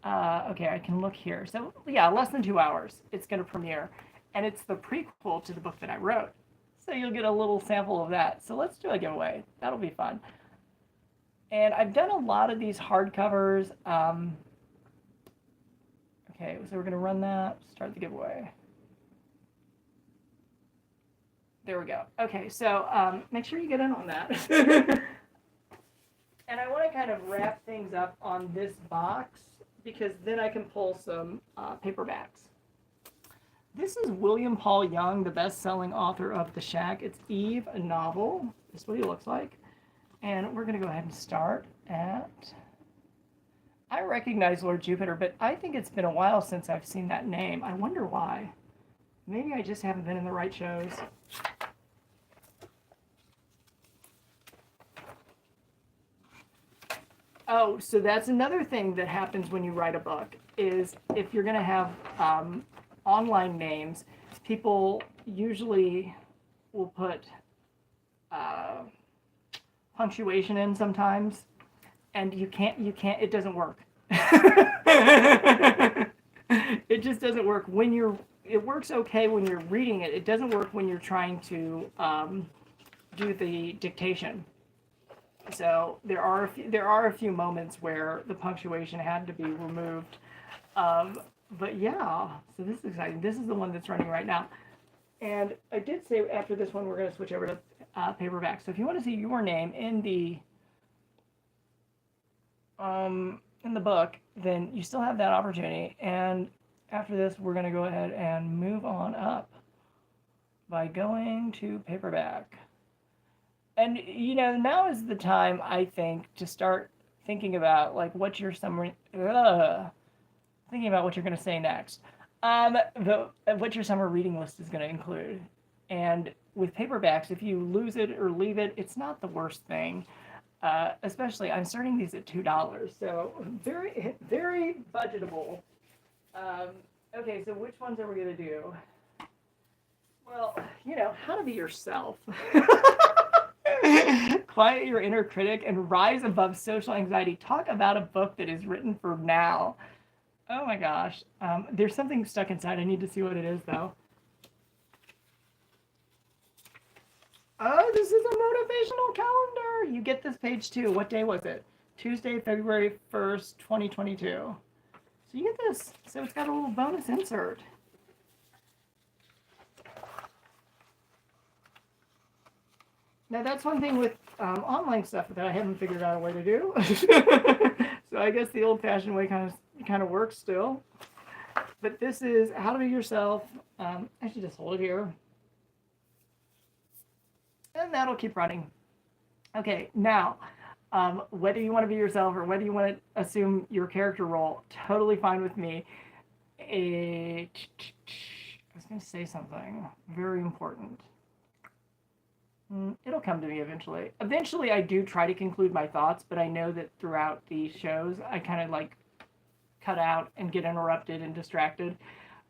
Okay, I can look here. So yeah, less than 2 hours it's going to premiere. And it's the prequel to the book that I wrote. So you'll get a little sample of that. So let's do a giveaway. That'll be fun. And I've done a lot of these hardcovers. Okay, so we're going to run that, start the giveaway. There we go. Okay, so make sure you get in on that. And I want to kind of wrap things up on this box, because then I can pull some paperbacks. This is William Paul Young, the best-selling author of The Shack. It's Eve, a novel. This is what he looks like. And we're going to go ahead and start at... I recognize Lord Jupiter, but I think it's been a while since I've seen that name. I wonder why. Maybe I just haven't been in the right shows. Oh, so that's another thing that happens when you write a book, is if you're going to have online names, people usually will put punctuation in sometimes, and you can't, it doesn't work. It just doesn't work when you're, it works okay when you're reading it. It doesn't work when you're trying to do the dictation. So there are a few moments where the punctuation had to be removed. But yeah, so this is exciting. This is the one that's running right now. And I did say after this one, we're going to switch over to paperback. So if you want to see your name in the book, then you still have that opportunity. And after this, we're going to go ahead and move on up by going to paperback. And, you know, now is the time, I think, to start thinking about, like, what your summary, thinking about what you're going to say next. What your summer reading list is going to include. And with paperbacks, if you lose it or leave it, it's not the worst thing. Especially, I'm starting these at $2, so very, very budgetable. Okay, so which ones are we going to do? Well, you know, how to be yourself. Quiet your inner critic and rise above social anxiety. Talk about a book that is written for now. Oh my gosh. There's something stuck inside. I need to see what it is, though. Oh, this is a motivational calendar. You get this page too. What day was it? Tuesday, February 1st, 2022. So you get this. So it's got a little bonus insert. Now that's one thing with online stuff that I haven't figured out a way to do. So I guess the old-fashioned way kind of works still. But this is how to be yourself. I should just hold it here. And that'll keep running. Okay, now, whether you want to be yourself or whether you want to assume your character role, totally fine with me. I was going to say something very important. It'll come to me eventually. Eventually, I do try to conclude my thoughts, but I know that throughout the shows, I kind of like cut out and get interrupted and distracted,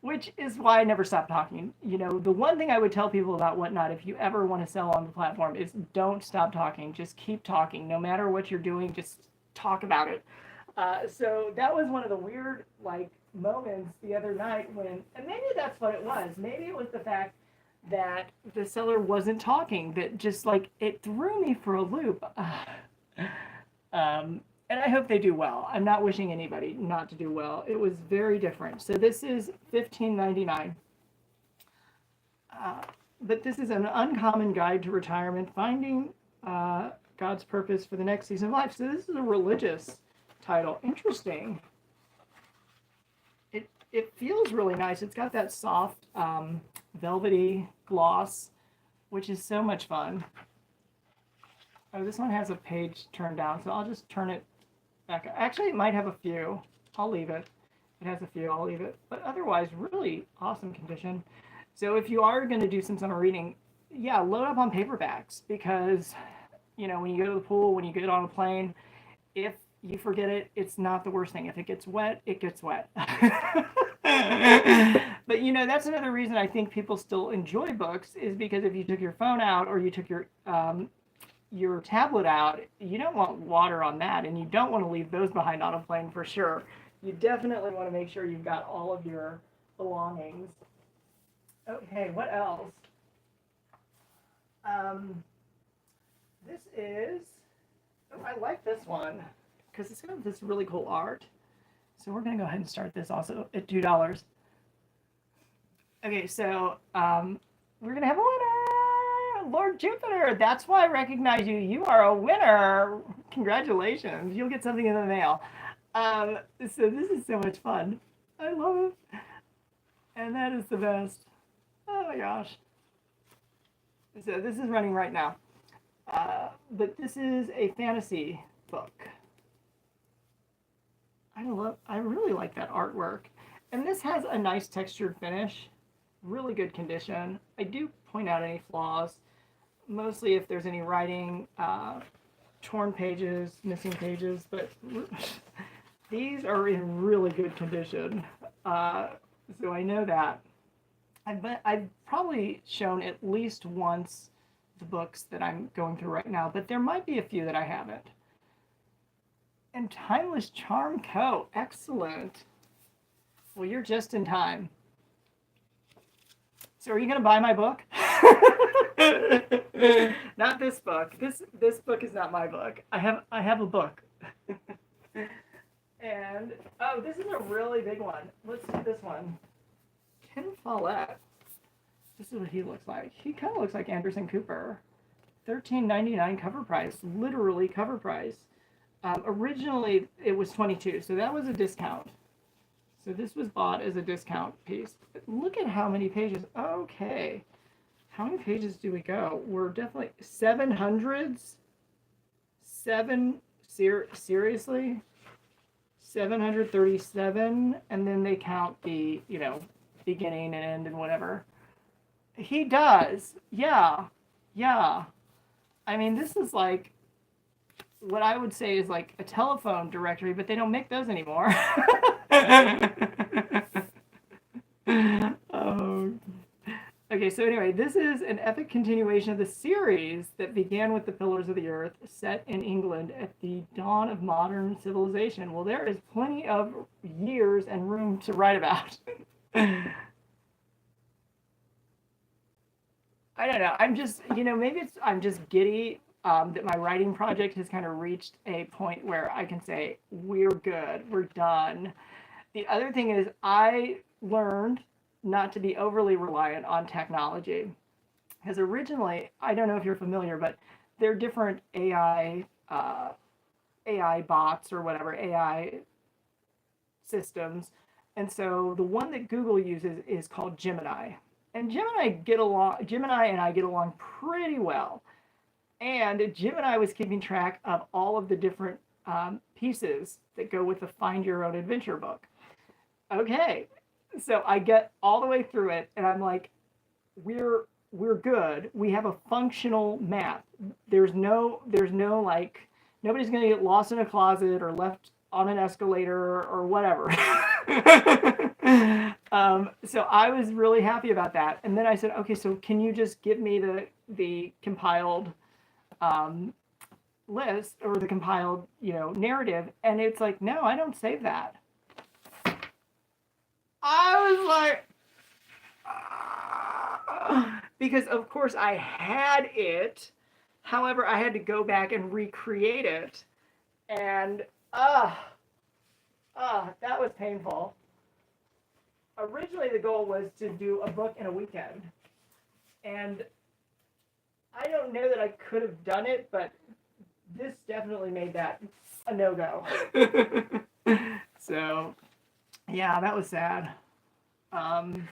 which is why I never stop talking. You know, the one thing I would tell people about Whatnot, if you ever want to sell on the platform, is don't stop talking. Just keep talking. No matter what you're doing, just talk about it. So that was one of the weird, like, moments the other night when, and maybe that's what it was. Maybe it was the fact that the seller wasn't talking, that just, like, it threw me for a loop. And I hope they do well. I'm not wishing anybody not to do well. It was very different. So this is $15.99. But this is an uncommon guide to retirement, finding God's purpose for the next season of life. So this is a religious title. Interesting. It feels really nice. It's got that soft, velvety gloss, which is so much fun. Oh, this one has a page turned down, so I'll just turn it back. Actually, it might have a few. I'll leave it. It has a few. I'll leave it. But otherwise, really awesome condition. So if you are going to do some summer reading, yeah, load up on paperbacks, because, you know, when you go to the pool, when you get on a plane, if you forget it, it's not the worst thing. If it gets wet, it gets wet. But, you know, that's another reason I think people still enjoy books, is because if you took your phone out or you took your tablet out, you don't want water on that, and you don't want to leave those behind on a plane for sure. You definitely want to make sure you've got all of your belongings. Okay, what else? This is, oh, I like this one because it's got this really cool art. So we're going to go ahead and start this also at $2. Okay, so we're going to have a winner. Lord Jupiter, that's why I recognize you. You are a winner. Congratulations. You'll get something in the mail. So this is so much fun. I love it. And that is the best. Oh my gosh. So this is running right now. But this is a fantasy book. I really like that artwork. And this has a nice textured finish. really good condition. I do point out any flaws, mostly if there's any writing, torn pages, missing pages, but these are in really good condition. So I know that. I've probably shown at least once the books that I'm going through right now, but there might be a few that I haven't. And Timeless Charm Co. Excellent. Well, you're just in time. So are you going to buy my book? Not this book. This book is not my book. I have a book. And oh, this is a really big one. Let's do this one. Ken Follett. This is what he looks like. He kind of looks like Anderson Cooper. $13.99 cover price. Literally cover price. Originally it was $22, so that was a discount. So this was bought as a discount piece. Look at how many pages. Okay. How many pages do we go? We're definitely 700s. Seriously? 737, and then they count the, beginning and end and whatever. He does. Yeah. Yeah. I mean, this is like what I would say is like a telephone directory, but they don't make those anymore. Oh. Okay, so anyway, this is an epic continuation of the series that began with the Pillars of the Earth, set in England at the dawn of modern civilization. Well, there is plenty of years and room to write about. I don't know. I'm just, maybe I'm just giddy that my writing project has kind of reached a point where I can say, we're good, we're done. The other thing is I learned not to be overly reliant on technology. Because originally, I don't know if you're familiar, but there are different AI bots or whatever, AI systems. And so the one that Google uses is called Gemini. And Gemini and I get along pretty well. And Gemini was keeping track of all of the different pieces that go with the Find Your Own Adventure book. Okay, so I get all the way through it, and I'm like, we're good. We have a functional map. There's no like, nobody's gonna get lost in a closet or left on an escalator or whatever. So I was really happy about that. And then I said, okay, so can you just give me the compiled list or the compiled, narrative? And it's like, no, I don't save that. I was like, because of course I had it. However, I had to go back and recreate it. And, that was painful. Originally, the goal was to do a book in a weekend. And I don't know that I could have done it, but this definitely made that a no-go. So, yeah, that was sad. And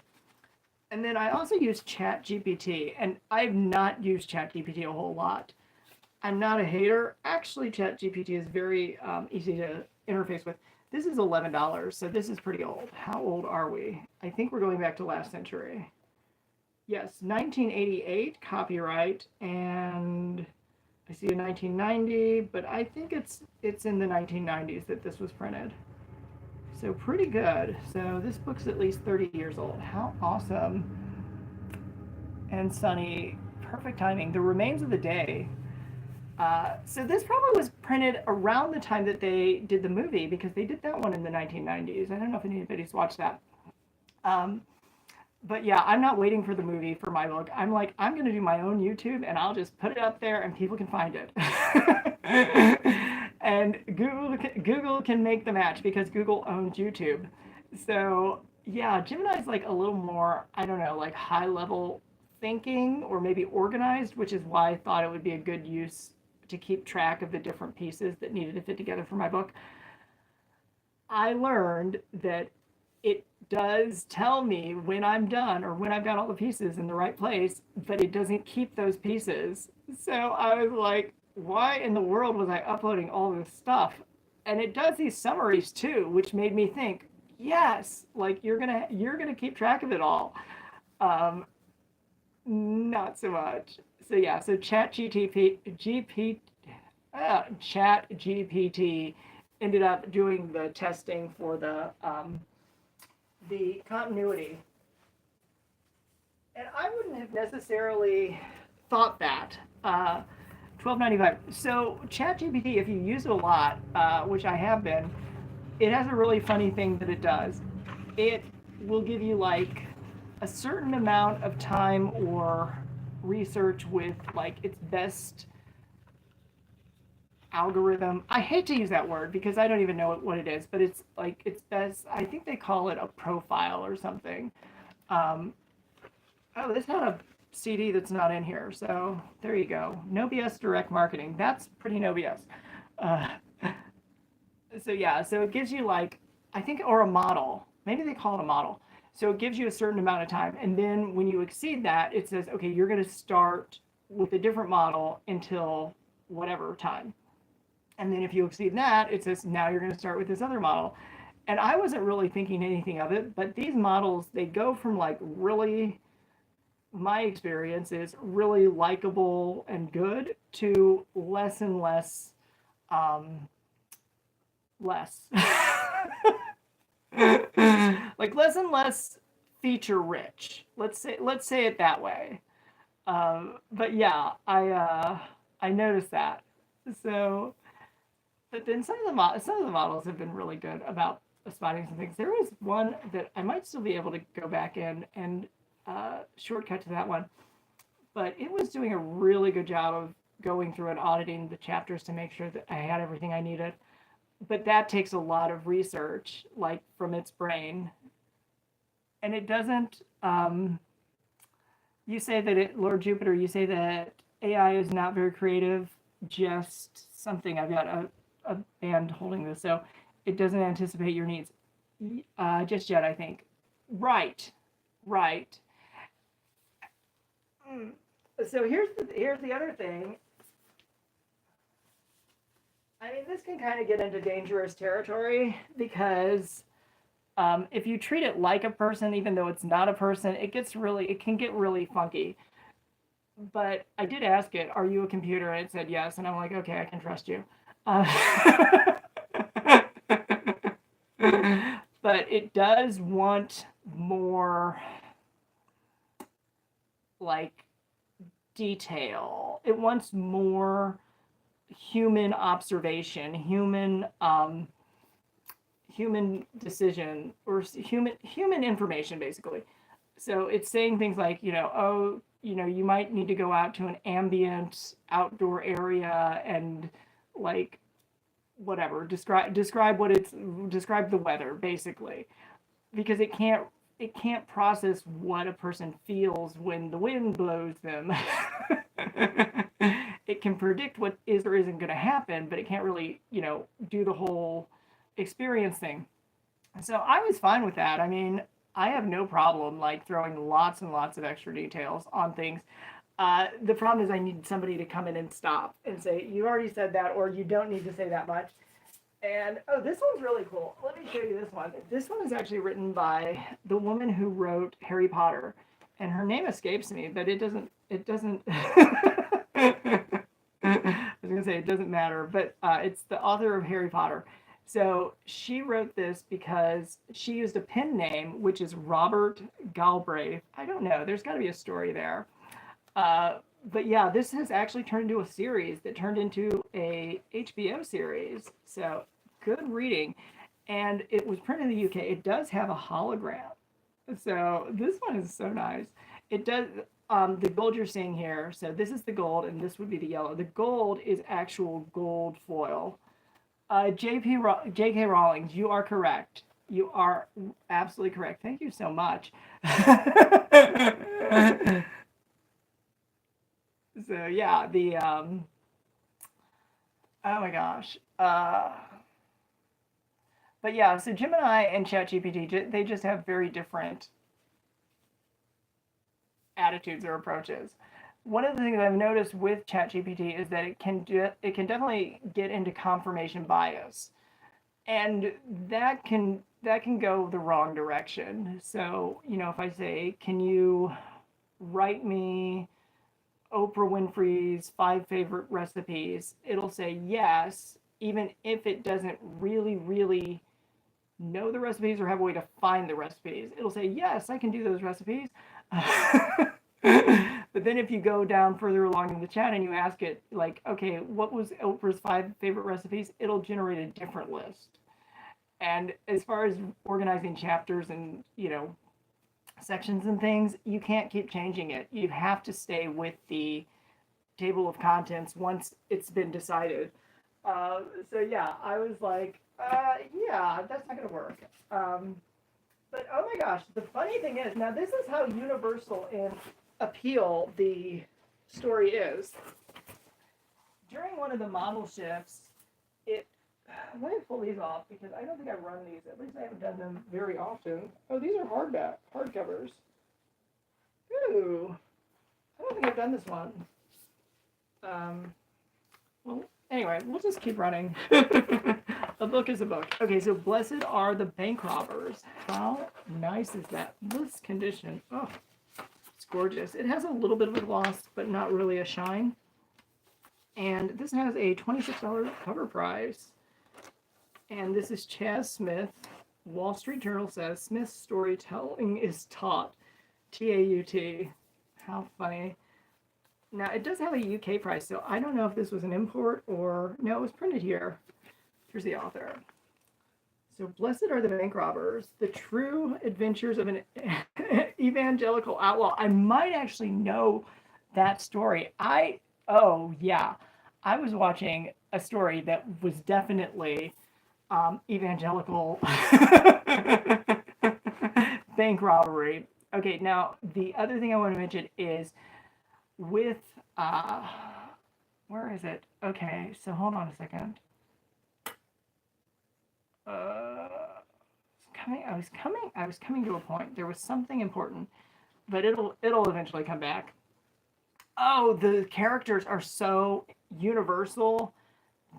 then I also used ChatGPT, and I've not used ChatGPT a whole lot. I'm not a hater. Actually, ChatGPT is very easy to interface with. This is $11, so this is pretty old. How old are we? I think we're going back to last century. Yes, 1988 copyright, and I see a 1990, but I think it's in the 1990s that this was printed. So pretty good. So this book's at least 30 years old. How awesome. And Sunny, perfect timing. The Remains of the Day. So this probably was printed around the time that they did the movie, because they did that one in the 1990s. I don't know if anybody's watched that. But yeah, I'm not waiting for the movie for my book. I'm like, I'm going to do my own YouTube, and I'll just put it up there and people can find it. And Google can make the match because Google owns YouTube. So yeah, Gemini's like a little more, I don't know, like high level thinking or maybe organized, which is why I thought it would be a good use to keep track of the different pieces that needed to fit together for my book. I learned that it does tell me when I'm done or when I've got all the pieces in the right place, but it doesn't keep those pieces. So I was like, why in the world was I uploading all this stuff? And it does these summaries too, which made me think, yes, like you're gonna keep track of it all. Um, Not so much. So yeah, so Chat GPT ended up doing the testing for the continuity, and I wouldn't have necessarily thought that. 12.95. So ChatGPT, if you use it a lot, which I have been, it has a really funny thing that it does. It will give you like a certain amount of time or research with like its best algorithm. I hate to use that word because I don't even know what it is, but it's like its best. I think they call it a profile or something. Um, oh, there's not a CD that's not in here. So there you go. No BS direct marketing. That's pretty no BS. Uh, so yeah, so it gives you like, I think, or a model. Maybe they call it a model. So it gives you a certain amount of time. And then when you exceed that, it says, okay, you're going to start with a different model until whatever time. And then if you exceed that, it says, now you're going to start with this other model. And I wasn't really thinking anything of it, but these models, they go from like really, my experience is really likable and good to less and less, less. Like less and less feature rich. Let's say it that way. But yeah, I noticed that. So, but then some of the models have been really good about spotting some things. There was one that I might still be able to go back in and shortcut to that one, but it was doing a really good job of going through and auditing the chapters to make sure that I had everything I needed. But that takes a lot of research, like from its brain, and it doesn't. You say that Lord Jupiter. You say that AI is not very creative. Just something. I've got a band holding this, so it doesn't anticipate your needs just yet. I think. Right, right. Mm. So here's the other thing. I mean, this can kind of get into dangerous territory because if you treat it like a person, even though it's not a person, it can get really funky. But I did ask it, "Are you a computer?" And it said yes, and I'm like, okay, I can trust you. Uh, but it does want more like detail. It wants more human observation, human decision, or human information, basically. So it's saying things like, oh, you might need to go out to an ambient outdoor area and like whatever describe the weather basically, because it can't process what a person feels when the wind blows them. It can predict what is or isn't going to happen, but it can't really, do the whole experience thing. So I was fine with that. I mean, I have no problem like throwing lots and lots of extra details on things. The problem is I need somebody to come in and stop and say, you already said that, or you don't need to say that much. And oh, this one's really cool. Let me show you this one. This one is actually written by the woman who wrote Harry Potter, and her name escapes me, but it doesn't. It doesn't. I was gonna say it doesn't matter, but it's the author of Harry Potter. So she wrote this because she used a pen name, which is Robert Galbraith. I don't know. There's got to be a story there. But yeah, this has actually turned into a series that turned into a HBO series. So good reading. And it was printed in the UK. It does have a hologram. So this one is so nice. It does, the gold you're seeing here. So this is the gold and this would be the yellow. The gold is actual gold foil. J.K. Rowling, you are correct. You are absolutely correct. Thank you so much. So yeah, oh my gosh. But yeah, so Gemini and ChatGPT, they just have very different attitudes or approaches. One of the things I've noticed with ChatGPT is that it can definitely get into confirmation bias, and that can go the wrong direction. So, if I say, "Can you write me Oprah Winfrey's 5 favorite recipes?" It'll say yes, even if it doesn't really know the recipes or have a way to find the recipes. It'll say, "Yes, I can do those recipes." But then if you go down further along in the chat and you ask it, like, "Okay, what was Oprah's 5 favorite recipes?" It'll generate a different list. And as far as organizing chapters and, sections and things, you can't keep changing it. You have to stay with the table of contents once it's been decided. So yeah, I was like, yeah, that's not gonna work. But oh my gosh, the funny thing is, now this is how universal in appeal the story is. During one of the model shifts, it let me pull these off because I don't think I run these. At least I haven't done them very often. Oh, these are hardcovers. Ooh, I don't think I've done this one. Well, anyway, we'll just keep running. A book is a book. Okay, so Blessed Are the Bank Robbers. How nice is that? This condition. Oh, it's gorgeous. It has a little bit of a gloss, but not really a shine. And this has a $26 cover price. And this is Chaz Smith. Wall Street Journal says Smith's storytelling is taught. T-A-U-T. How funny. Now, it does have a UK price, so I don't know if this was an import or... No, it was printed here. Here's the author. So, Blessed Are the Bank Robbers, the true adventures of an evangelical outlaw. I might actually know that story. Oh, yeah. I was watching a story that was definitely evangelical bank robbery. Okay, now, the other thing I want to mention is with, where is it? Okay, so hold on a second. I was coming to a point. There was something important, but it'll eventually come back. Oh, the characters are so universal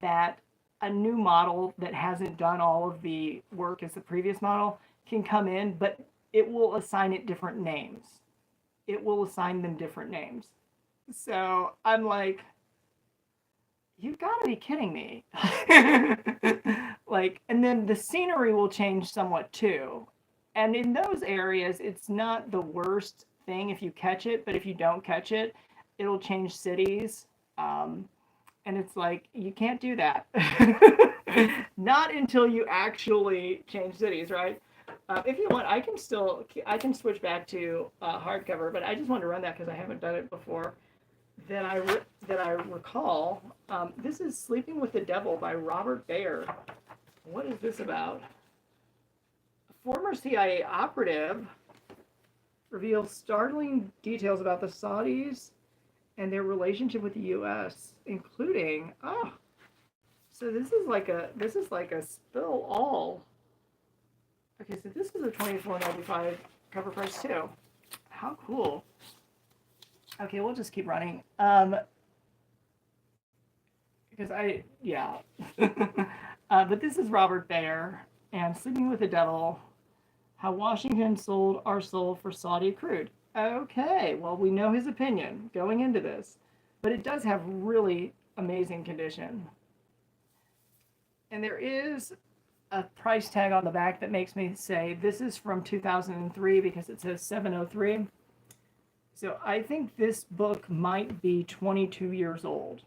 that a new model that hasn't done all of the work as the previous model can come in, but it will assign it different names. It will assign them different names. So I'm like, you've got to be kidding me. Like, and then the scenery will change somewhat too. And in those areas, it's not the worst thing if you catch it, but if you don't catch it, it'll change cities. And it's like, you can't do that. Not until you actually change cities, right? If you want, I can switch back to hardcover, but I just wanted to run that because I haven't done it before. That I recall. This is Sleeping with the Devil by Robert Bayer. What is this about? A former CIA operative reveals startling details about the Saudis and their relationship with the U.S., including so this is like a spill all. Okay, so this is a $24.95 cover price too. How cool. Okay, we'll just keep running. Because but this is Robert Bayer and Sleeping with the Devil, How Washington Sold Our Soul for Saudi Crude. Okay, well, we know his opinion going into this, but it does have really amazing condition. And there is a price tag on the back that makes me say this is from 2003 because it says 703. So I think this book might be 22 years old.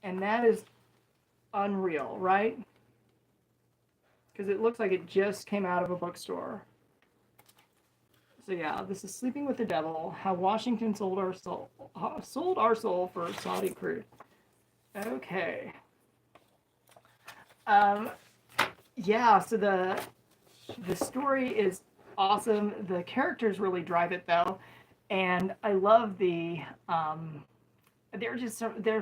And that is unreal, right? Because it looks like it just came out of a bookstore. So yeah, this is Sleeping with the Devil, How Washington Sold Our Soul for Saudi Crude. Okay. Yeah, so the story is awesome. The characters really drive it though. And I love there's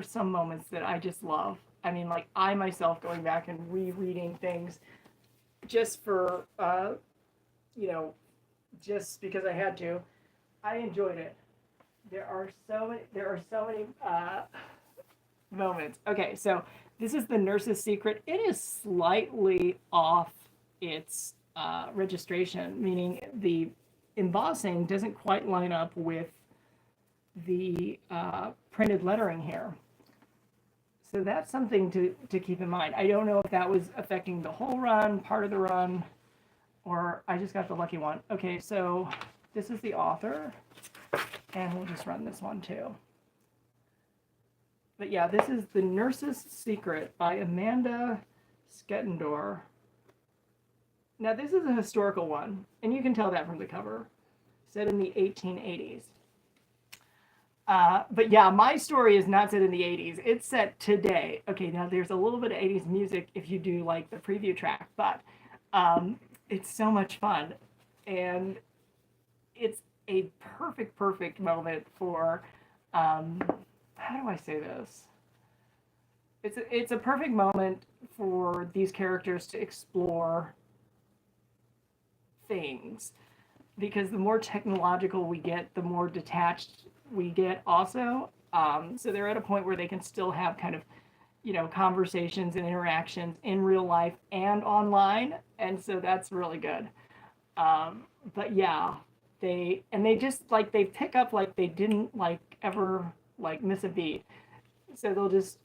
some moments that I just love. I mean, like I myself going back and rereading things just for, just because I had to. I enjoyed it. There are so many moments. Okay, so This is the Nurse's Secret. It is slightly off its registration, meaning the embossing doesn't quite line up with the printed lettering here. So that's something to keep in mind. I don't know if that was affecting the whole run, part of the run, or I just got the lucky one. Okay, so this is the author, and we'll just run this one too. But yeah, this is The Nurse's Secret by Amanda Skettendor. Now, this is a historical one, and you can tell that from the cover, set in the 1880s. But yeah, my story is not set in the 80s. It's set today. Okay, now there's a little bit of 80s music if you do like the preview track, but it's so much fun. And it's a perfect moment for, how do I say this? It's a perfect moment for these characters to explore things, because the more technological we get, the more detached we get also. So they're at a point where they can still have kind of, conversations and interactions in real life and online. And so that's really good. But yeah, they just like, they pick up like they didn't like ever like miss a beat. So they'll just,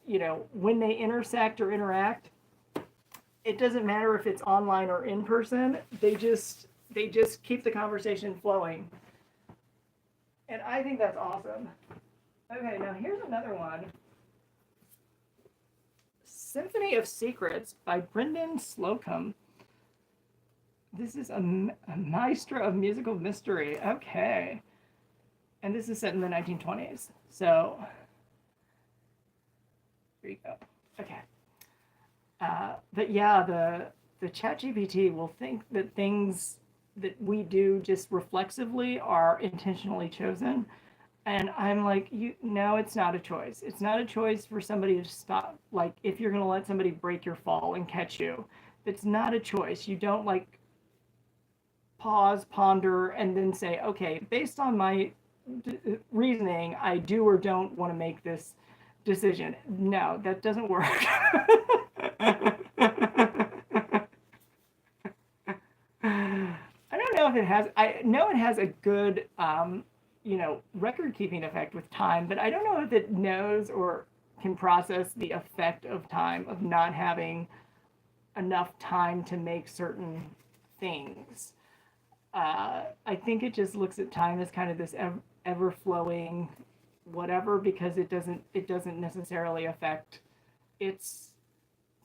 when they intersect or interact, it doesn't matter if it's online or in person, they just keep the conversation flowing. And I think that's awesome. Okay, now here's another one. Symphony of Secrets by Brendan Slocum. This is a maestro of musical mystery. Okay. And this is set in the 1920s. So, here you go. Okay. But yeah, the ChatGPT will think that things that we do just reflexively are intentionally chosen. And I'm like, no, it's not a choice. It's not a choice for somebody to stop. Like, if you're going to let somebody break your fall and catch you, it's not a choice. You don't like pause, ponder, and then say, okay, based on my reasoning, I do or don't want to make this decision. No, that doesn't work. I don't know if it has. I know it has a good, record keeping effect with time, but I don't know if it knows or can process the effect of time, of not having enough time to make certain things. I think it just looks at time as kind of this ever flowing whatever, because it doesn't necessarily affect its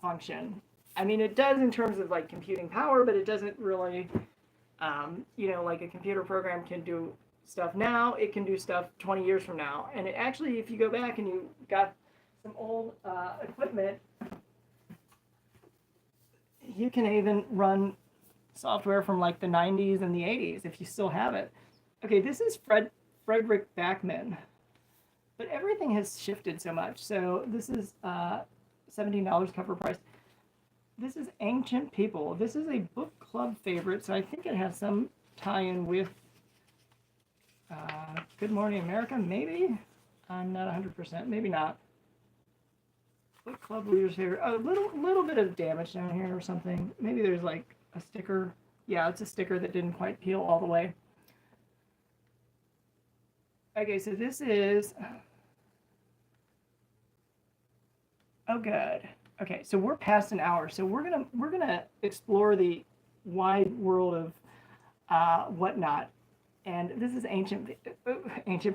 function. I mean, it does in terms of like computing power, but it doesn't really, like a computer program can do stuff now, it can do stuff 20 years from now. And it actually, if you go back and you got some old equipment, you can even run software from like the 90s and the 80s if you still have it. Okay, this is Frederick Backman. But everything has shifted so much. So this is $17 cover price. This is Ancient People. This is a book club favorite, so I think it has some tie-in with Good Morning America, maybe? I'm not 100%, maybe not. Book club reader's favorite. A little bit of damage down here or something. Maybe there's like a sticker. Yeah, it's a sticker that didn't quite peel all the way. Okay, so this is, oh good. Okay, so we're past an hour, so we're gonna explore the wide world of whatnot. And this is ancient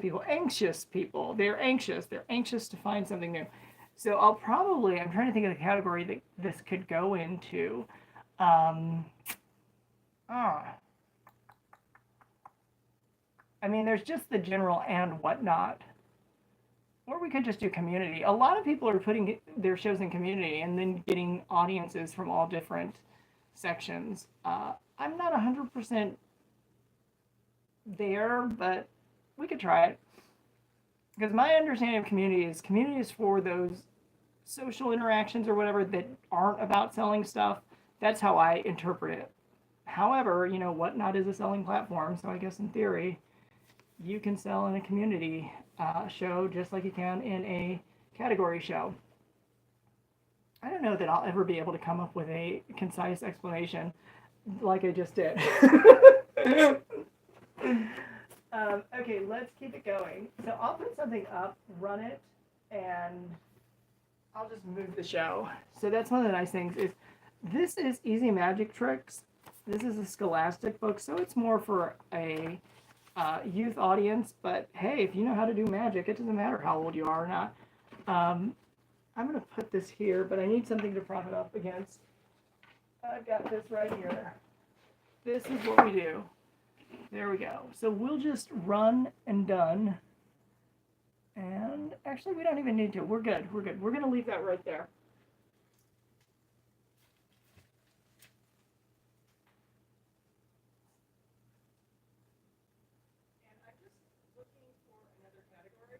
people, anxious people. They're anxious to find something new. So I'm trying to think of the category that this could go into. I mean, there's just the general and whatnot. Or we could just do community. A lot of people are putting their shows in community and then getting audiences from all different sections. I'm not 100% there, but we could try it. Because my understanding of community is for those social interactions or whatever that aren't about selling stuff. That's how I interpret it. However, Whatnot is a selling platform, so I guess in theory, you can sell in a community show just like you can in a category show. I don't know that I'll ever be able to come up with a concise explanation like I just did. Okay, let's keep it going. So I'll put something up, run it, and I'll just move the show. So that's one of the nice things is this is Easy Magic Tricks. This is a Scholastic book, so it's more for a youth audience. But hey, if you know how to do magic, it doesn't matter how old you are or not. I'm going to put this here, but I need something to prop it up against. I've got this right here. This is what we do. There we go. So we'll just run and done. And actually, we don't even need to. We're good. We're good. We're going to leave that right there. And I'm just looking for another category.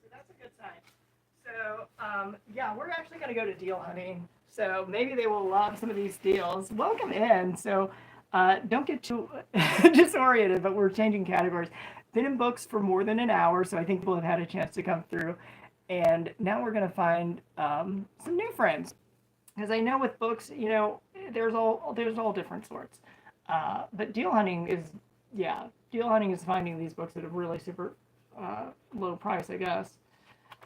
So that's a good sign. So yeah, we're actually going to go to deal hunting. So maybe they will love some of these deals. Welcome in. So don't get too disoriented, but we're changing categories. Been in books for more than an hour, so I think we'll have had a chance to come through. And now we're going to find some new friends. Because I know with books, you know, there's all different sorts. But deal hunting is, yeah, deal hunting is finding these books at a really super low price, I guess.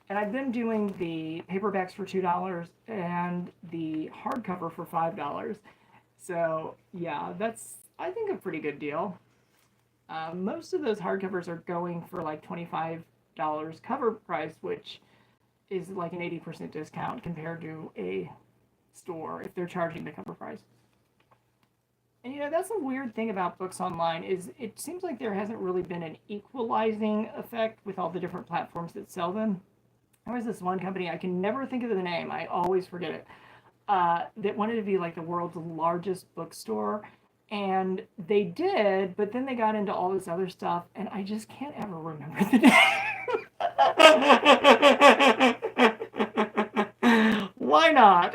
And I've been doing the paperbacks for $2 and the hardcover for $5. So yeah, that's I think a pretty good deal. Most of those hardcovers are going for like $25 cover price, which is like an 80% discount compared to a store if they're charging the cover price. And you know, that's a weird thing about books online is it seems like there hasn't really been an equalizing effect with all the different platforms that sell them. There was this one company, I can never think of the name, I always forget it, that wanted to be like the world's largest bookstore. And they did, but then they got into all this other stuff, and I just can't ever remember the name. Why not?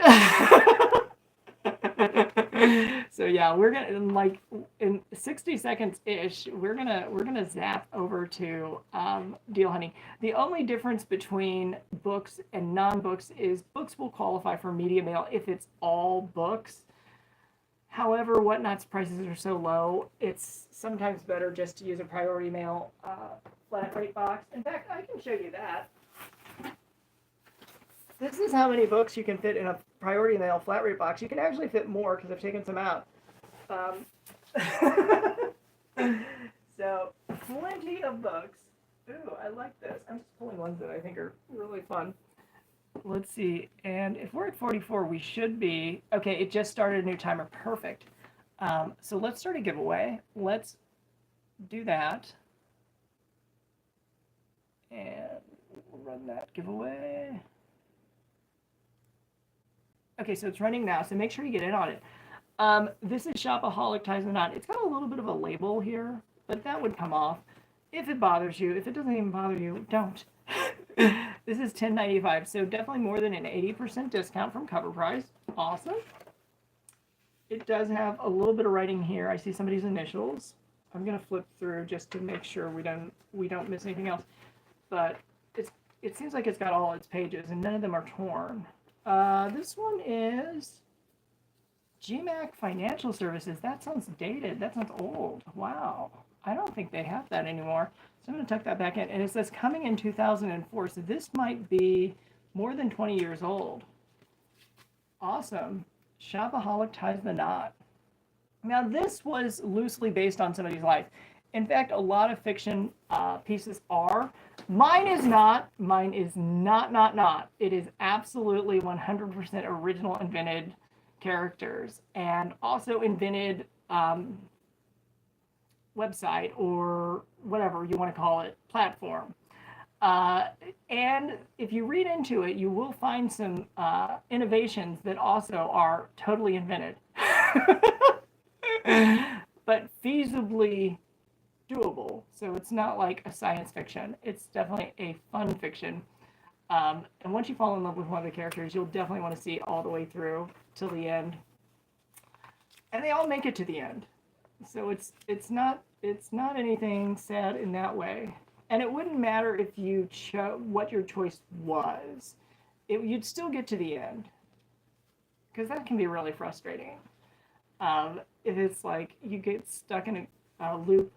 So yeah, we're gonna in 60 seconds ish. We're gonna zap over to deal hunting. The only difference between books and non-books is books will qualify for media mail if it's all books. However, Whatnot's prices are so low, it's sometimes better just to use a priority mail flat rate box. In fact, I can show you that. This is how many books you can fit in a priority mail flat rate box. You can actually fit more because I've taken some out. Um, so, plenty of books. Ooh, I like this. I'm just pulling ones that I think are really fun. Let's see. And if we're at 44, we should be. Okay, it just started a new timer. Perfect. So let's start a giveaway. Let's do that. And we'll run that giveaway. Okay, so it's running now, so make sure you get in on it. This is Shopaholic Ties the Knot. It's got a little bit of a label here, but that would come off if it bothers you. If it doesn't even bother you, don't. This is $10.95, so definitely more than an 80% discount from cover price. Awesome. It does have a little bit of writing here. I see somebody's initials. I'm gonna flip through just to make sure we don't miss anything else. But it seems like it's got all its pages and none of them are torn. This one is GMAC Financial Services. That sounds dated. That sounds old. Wow. I don't think they have that anymore. So I'm going to tuck that back in. And it says coming in 2004. So this might be more than 20 years old. Awesome. Shopaholic Ties the Knot. Now, this was loosely based on somebody's life. In fact, a lot of fiction pieces are. Mine is not. Mine is not. It is absolutely 100% original, invented characters, and also invented website or whatever you want to call it, platform. And if you read into it, you will find some innovations that also are totally invented, but feasibly doable. So it's not like a science fiction. It's definitely a fun fiction. And once you fall in love with one of the characters, you'll definitely want to see it all the way through till the end. And they all make it to the end. So it's not anything sad in that way. And it wouldn't matter if you chose what your choice was. You'd still get to the end. Because that can be really frustrating. If it's like you get stuck in a loop.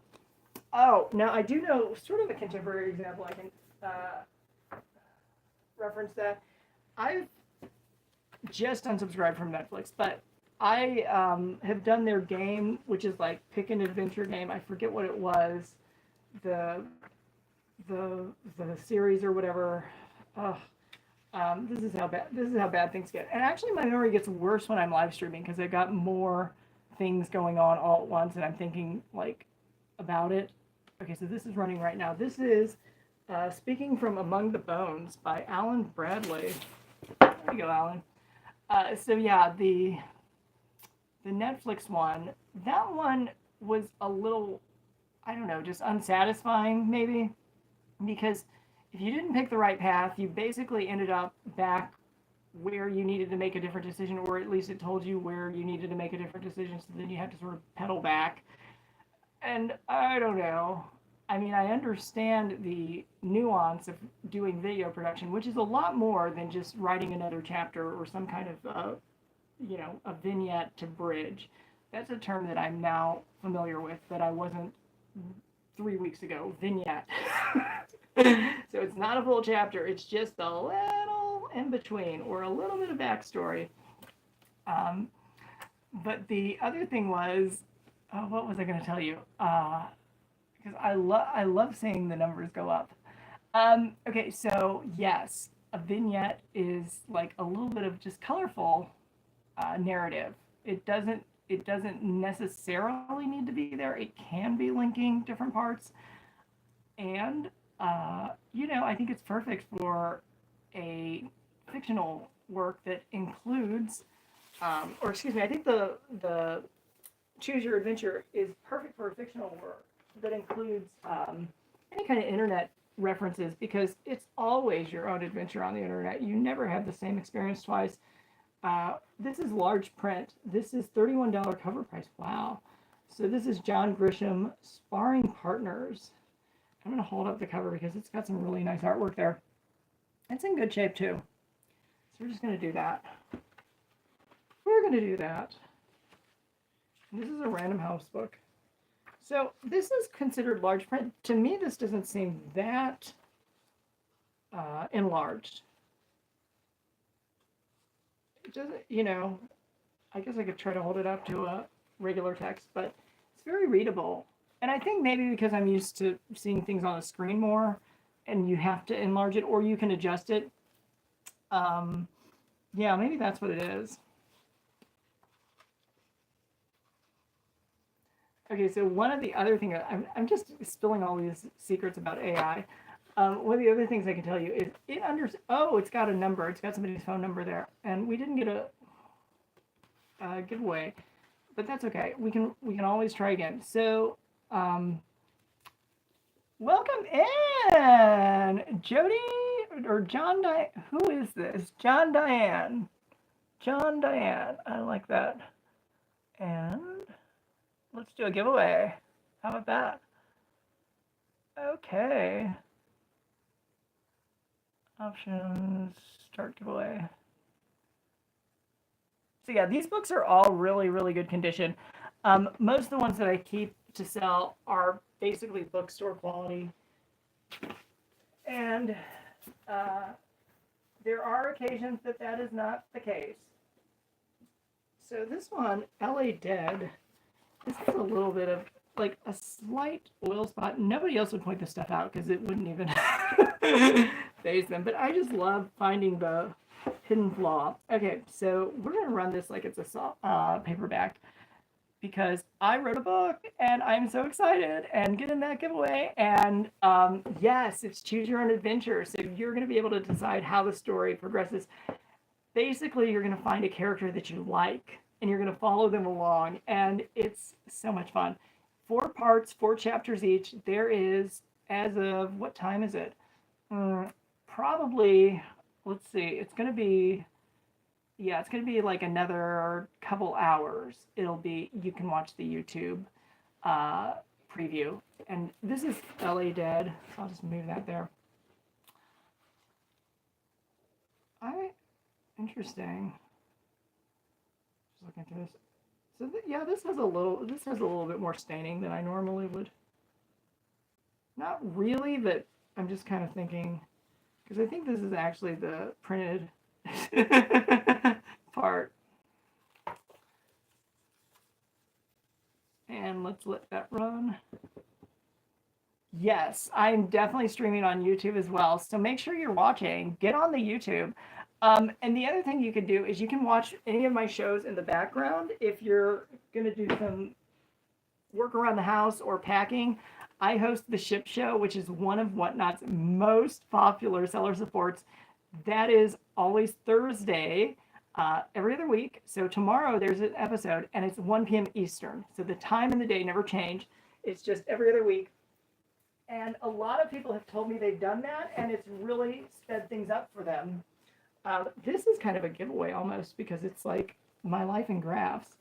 Oh, now I do know sort of a contemporary example I can reference that. I've just unsubscribed from Netflix, but I have done their game, which is like pick an adventure game. I forget what it was, the series or whatever. This is how bad things get. And actually, my memory gets worse when I'm live streaming because I got more things going on all at once, and I'm thinking like about it. Okay, so this is running right now. This is Speaking from Among the Bones by Alan Bradley. There you go, Alan. So yeah, the Netflix one, that one was a little, I don't know, just unsatisfying maybe, because if you didn't pick the right path, you basically ended up back where you needed to make a different decision, or at least it told you where you needed to make a different decision, so then you had to sort of pedal back. And I don't know. I mean, I understand the nuance of doing video production, which is a lot more than just writing another chapter or some kind of, a vignette to bridge. That's a term that I'm now familiar with that I wasn't 3 weeks ago. Vignette. So it's not a full chapter. It's just a little in between or a little bit of backstory. But the other thing was, what was I going to tell you? Because I love seeing the numbers go up. Okay, so yes, a vignette is like a little bit of just colorful narrative. It doesn't necessarily need to be there. It can be linking different parts, and I think it's perfect for a fictional work that includes, I think the Choose Your Adventure is perfect for a fictional work that includes any kind of internet references, because it's always your own adventure on the internet. You never have the same experience twice. This is large print. This is $31 cover price. Wow. So this is John Grisham, Sparring Partners. I'm going to hold up the cover because it's got some really nice artwork there. It's in good shape too. So we're just going to do that. This is a Random House book. So this is considered large print. To me, this doesn't seem that enlarged. It doesn't, I guess I could try to hold it up to a regular text, but it's very readable. And I think maybe because I'm used to seeing things on the screen more, and you have to enlarge it, or you can adjust it. Yeah, maybe that's what it is. Okay, so one of the other things, I'm just spilling all these secrets about AI. One of the other things I can tell you is it's got a number. It's got somebody's phone number there, and we didn't get a giveaway, but that's okay. We can always try again. So, welcome in, Jody or John Diane. Who is this? John Diane. John Diane. I like that. And let's do a giveaway. How about that? Okay. Options, start giveaway. So yeah, these books are all really, really good condition. Most of the ones that I keep to sell are basically bookstore quality. And there are occasions that that is not the case. So this one, LA Dead, this is a little bit of like a slight oil spot. Nobody else would point this stuff out because it wouldn't even phase them. But I just love finding the hidden flaw. Okay, so we're going to run this like it's a paperback because I wrote a book and I'm so excited and get in that giveaway. And yes, it's choose your own adventure. So you're going to be able to decide how the story progresses. Basically, you're going to find a character that you like and you're going to follow them along. And it's so much fun. 4 parts, 4 chapters each. There is, as of, what time is it? Probably, let's see, it's going to be like another couple hours. You can watch the YouTube preview. And this is LA Dead. So I'll just move that there. Interesting. Just looking through this. So yeah, this has a little bit more staining than I normally would. Not really, but I'm just kind of thinking, because I think this is actually the printed part. And let's let that run. Yes, I'm definitely streaming on YouTube as well. So make sure you're watching. Get on the YouTube. And the other thing you can do is you can watch any of my shows in the background if you're going to do some work around the house or packing. I host the Ship Show, which is one of Whatnot's most popular seller supports. That is always Thursday, every other week. So tomorrow there's an episode, and it's 1 p.m. Eastern. So the time and the day never change. It's just every other week. And a lot of people have told me they've done that, and it's really sped things up for them. This is kind of a giveaway almost because it's like my life in graphs.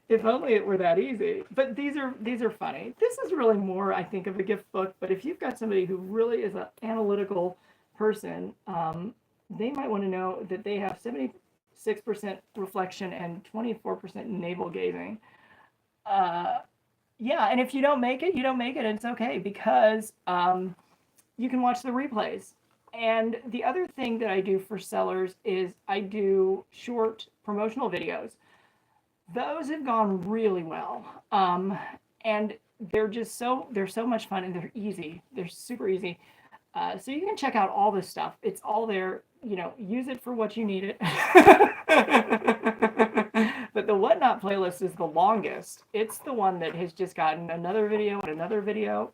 If only it were that easy. But these are funny. This is really more, I think, of a gift book. But if you've got somebody who really is an analytical person, they might want to know that they have 76% reflection and 24% navel gazing. Yeah, and if you don't make it, you don't make it. And it's okay because you can watch the replays. And the other thing that I do for sellers is I do short promotional videos. Those have gone really well. And they're so much fun and they're easy. They're super easy. So you can check out all this stuff. It's all there. Use it for what you need it. But the Whatnot playlist is the longest. It's the one that has just gotten another video and another video.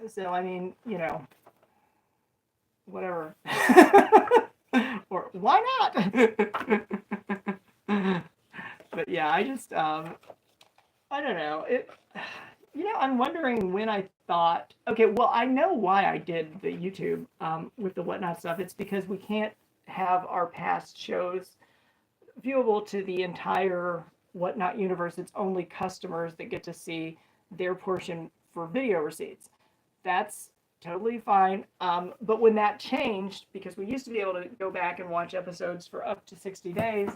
So, I mean, whatever. Or why not? But yeah, I just, I don't know. I'm wondering when I thought, okay, well, I know why I did the YouTube with the Whatnot stuff. It's because we can't have our past shows viewable to the entire Whatnot universe. It's only customers that get to see their portion for video receipts. That's totally fine. But when that changed, because we used to be able to go back and watch episodes for up to 60 days,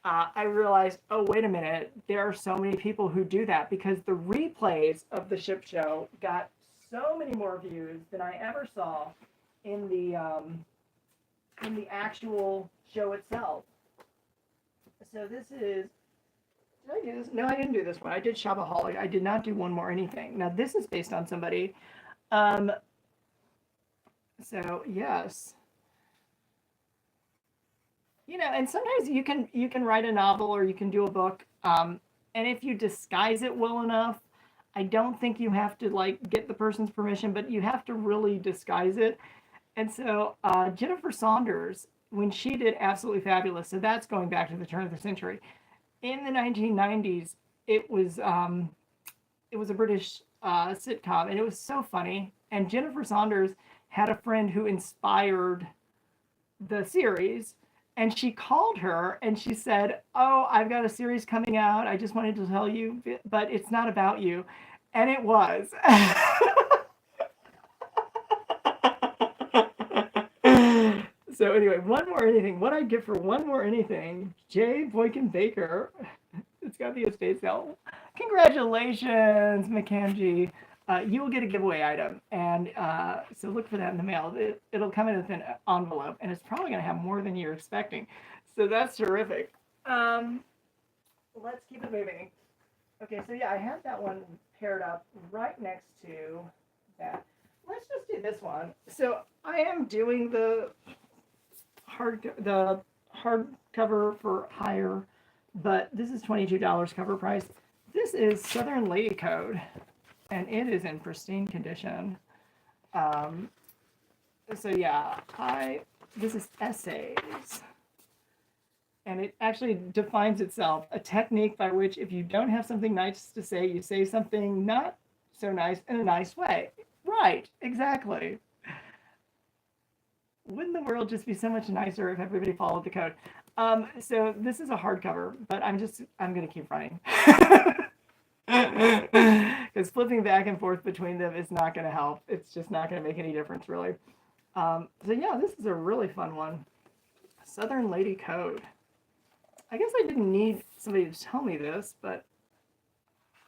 I realized, oh, wait a minute, there are so many people who do that because the replays of the Ship Show got so many more views than I ever saw in the actual show itself. So this is, did I do this? No, I didn't do this one. I did Shopaholic. I did not do One More Anything. Now this is based on somebody. So yes. And sometimes you can write a novel or you can do a book. And if you disguise it well enough, I don't think you have to get the person's permission, but you have to really disguise it. And so Jennifer Saunders, when she did Absolutely Fabulous, so that's going back to the turn of the century. In the 1990s, it was a British sitcom, and it was so funny. And Jennifer Saunders had a friend who inspired the series, and she called her and she said, "Oh, I've got a series coming out. I just wanted to tell you, but it's not about you." And it was. So anyway, one more anything. What I'd give for one more anything, Jay Boykin Baker. It's got the estate sale. Congratulations, Mackenzie. You will get a giveaway item, and so look for that in the mail. It'll come in an envelope, and it's probably going to have more than you're expecting. So that's terrific. Let's keep it moving. Okay, so yeah, I have that one paired up right next to that. Let's just do this one. So I am doing the hardcover for hire, but this is $22 cover price. This is Southern Lady Code, and it is in pristine condition. So yeah, this is essays, and it actually defines itself, a technique by which if you don't have something nice to say, you say something not so nice in a nice way. Right, exactly. Wouldn't the world just be so much nicer if everybody followed the code? So this is a hardcover, but I'm going to keep running. Because flipping back and forth between them is not going to help. It's just not going to make any difference, really. So yeah, this is a really fun one. Southern Lady Code. I guess I didn't need somebody to tell me this, but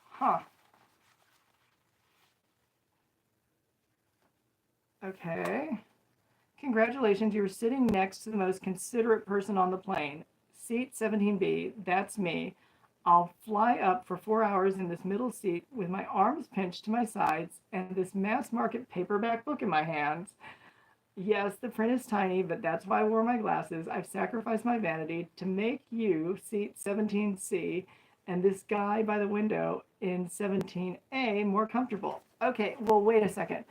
huh. Okay. Congratulations, you're sitting next to the most considerate person on the plane. Seat 17B, that's me. I'll fly up for 4 hours in this middle seat with my arms pinched to my sides and this mass market paperback book in my hands. Yes, the print is tiny, but that's why I wore my glasses. I've sacrificed my vanity to make you, seat 17C, and this guy by the window in 17A more comfortable. Okay, well, wait a second.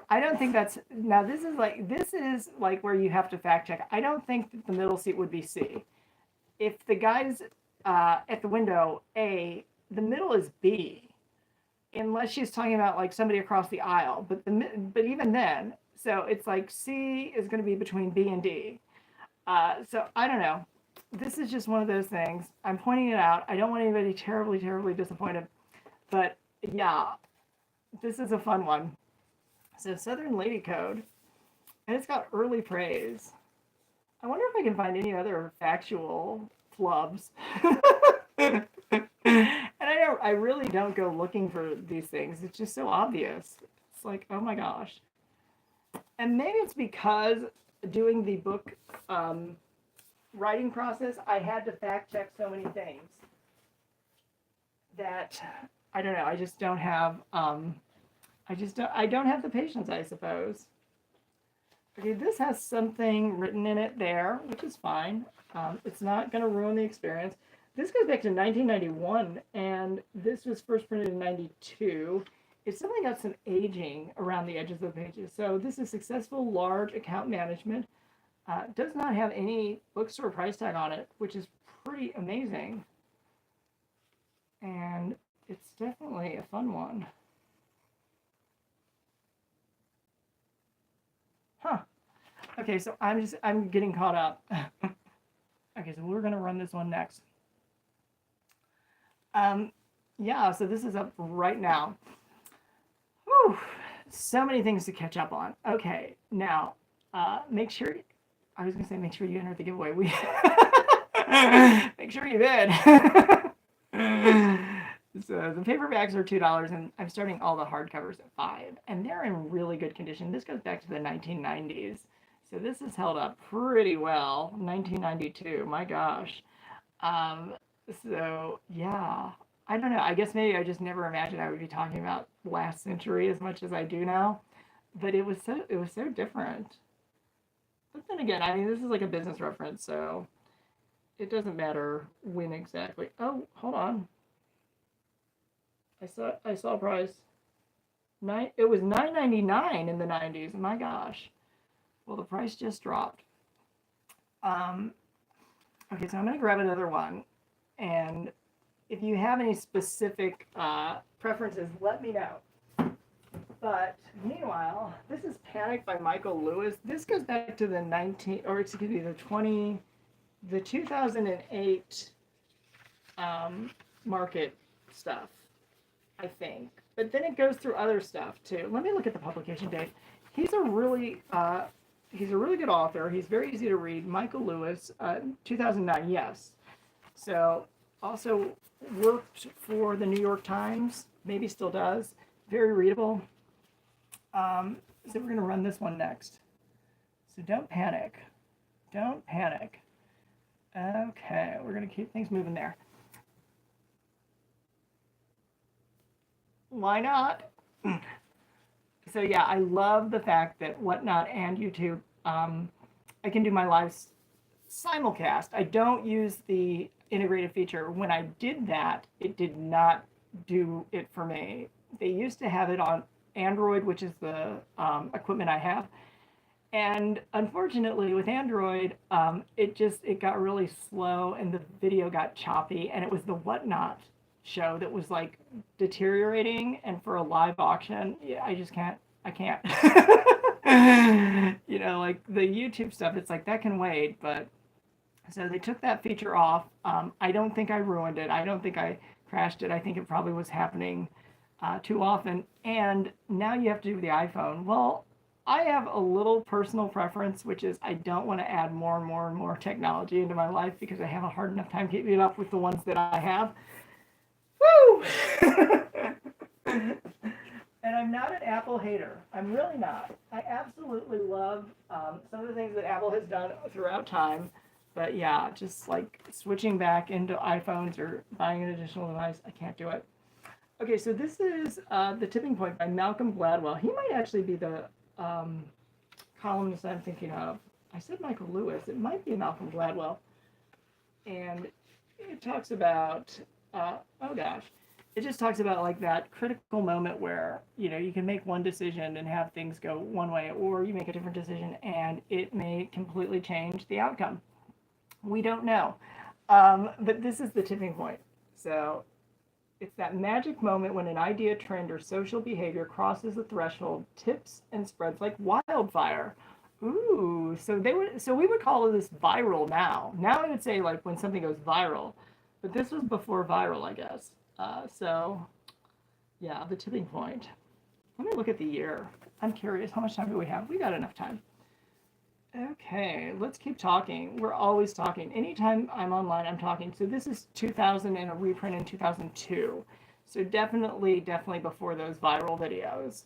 I don't think that's, now this is like where you have to fact check. I don't think that the middle seat would be C. If the guy's at the window A, the middle is B, unless she's talking about like somebody across the aisle. But even then, so it's like C is going to be between B and D. So I don't know. This is just one of those things. I'm pointing it out. I don't want anybody terribly, terribly disappointed. But yeah, this is a fun one. So Southern Lady Code, and it's got early praise. I wonder if I can find any other factual flubs. And I really don't go looking for these things. It's just so obvious. It's like, oh my gosh. And maybe it's because doing the book writing process, I had to fact check so many things that I don't know. I just don't have. I don't have the patience, I suppose. Okay, this has something written in it there, which is fine. It's not going to ruin the experience. This goes back to 1991, and this was first printed in 92. It's something got some aging around the edges of the pages. So this is Successful Large Account Management. Does not have any bookstore price tag on it, which is pretty amazing. And it's definitely a fun one. Huh. Okay, so I'm getting caught up. Okay, so we're gonna run this one next. Yeah, so this is up right now. Whew, so many things to catch up on. Okay, now, make sure, I was gonna say make sure you enter the giveaway. Make sure you did. So the paperbacks are $2, and I'm starting all the hardcovers at $5, and they're in really good condition. This goes back to the 1990s, so this is held up pretty well. 1992, my gosh. So yeah, I don't know. I guess maybe I just never imagined I would be talking about last century as much as I do now, but it was so different. But then again, I mean, this is like a business reference, so it doesn't matter when exactly. Oh, hold on. I saw a price. It was $9.99 in the 90s. My gosh. Well, the price just dropped. Okay, so I'm going to grab another one. And if you have any specific preferences, let me know. But meanwhile, this is Panic by Michael Lewis. This goes back to the 2008 market stuff, I think. But then it goes through other stuff too. Let me look at the publication date. He's a really good author. He's very easy to read. Michael Lewis, 2009, yes. So also worked for the New York Times, maybe still does. Very readable. So we're going to run this one next. So don't panic. Don't panic. Okay, we're going to keep things moving there. Why not? So yeah, I love the fact that Whatnot and YouTube, I can do my live simulcast. I don't use the integrated feature. When I did that, it did not do it for me. They used to have it on Android, which is the equipment I have. And unfortunately, with Android, it got really slow and the video got choppy, and it was the Whatnot show that was like deteriorating, and for a live auction, yeah, I can't. Like the YouTube stuff, it's like that can wait, but so they took that feature off. I don't think I ruined it. I don't think I crashed it. I think it probably was happening too often, and now you have to do the iPhone. Well, I have a little personal preference, which is I don't want to add more and more and more technology into my life because I have a hard enough time keeping up with the ones that I have. Woo! And I'm not an Apple hater. I'm really not. I absolutely love some of the things that Apple has done throughout time. But yeah, just like switching back into iPhones or buying an additional device, I can't do it. Okay, so this is The Tipping Point by Malcolm Gladwell. He might actually be the columnist I'm thinking of. I said Michael Lewis. It might be Malcolm Gladwell. And it talks about... it just talks about like that critical moment where, you can make one decision and have things go one way, or you make a different decision and it may completely change the outcome. We don't know. But this is the tipping point. So it's that magic moment when an idea, trend, or social behavior crosses the threshold, tips and spreads like wildfire. Ooh, so we would call this viral now. Now I would say like when something goes viral. But this was before viral, I guess. So, yeah, the tipping point. Let me look at the year. I'm curious, how much time do we have? We got enough time. Okay, let's keep talking. We're always talking. Anytime I'm online, I'm talking. So this is 2000 and a reprint in 2002. So definitely before those viral videos.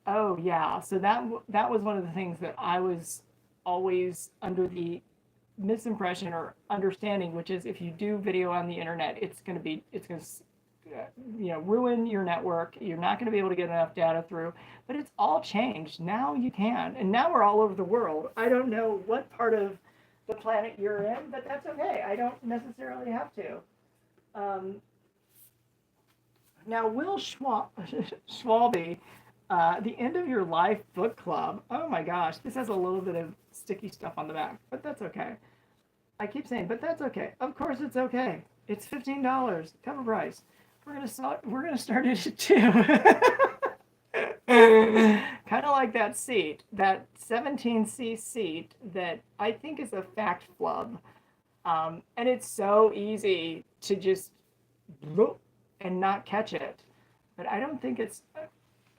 Oh, yeah. So that was one of the things that I was always under the misimpression or understanding, which is if you do video on the internet, it's going to ruin your network. You're not going to be able to get enough data through. But it's all changed. Now you can, and now we're all over the world. I don't know what part of the planet you're in, but that's okay. I don't necessarily have to. Now, Will Schwalbe, The End of Your Life book club. Oh my gosh, this has a little bit of sticky stuff on the back, but that's okay. I keep saying, but that's okay. Of course it's okay. It's $15, cover price. We're gonna start it at 2. Kind of like that seat, that 17C seat that I think is a fact flub, and it's so easy to just and not catch it. But I don't think it's a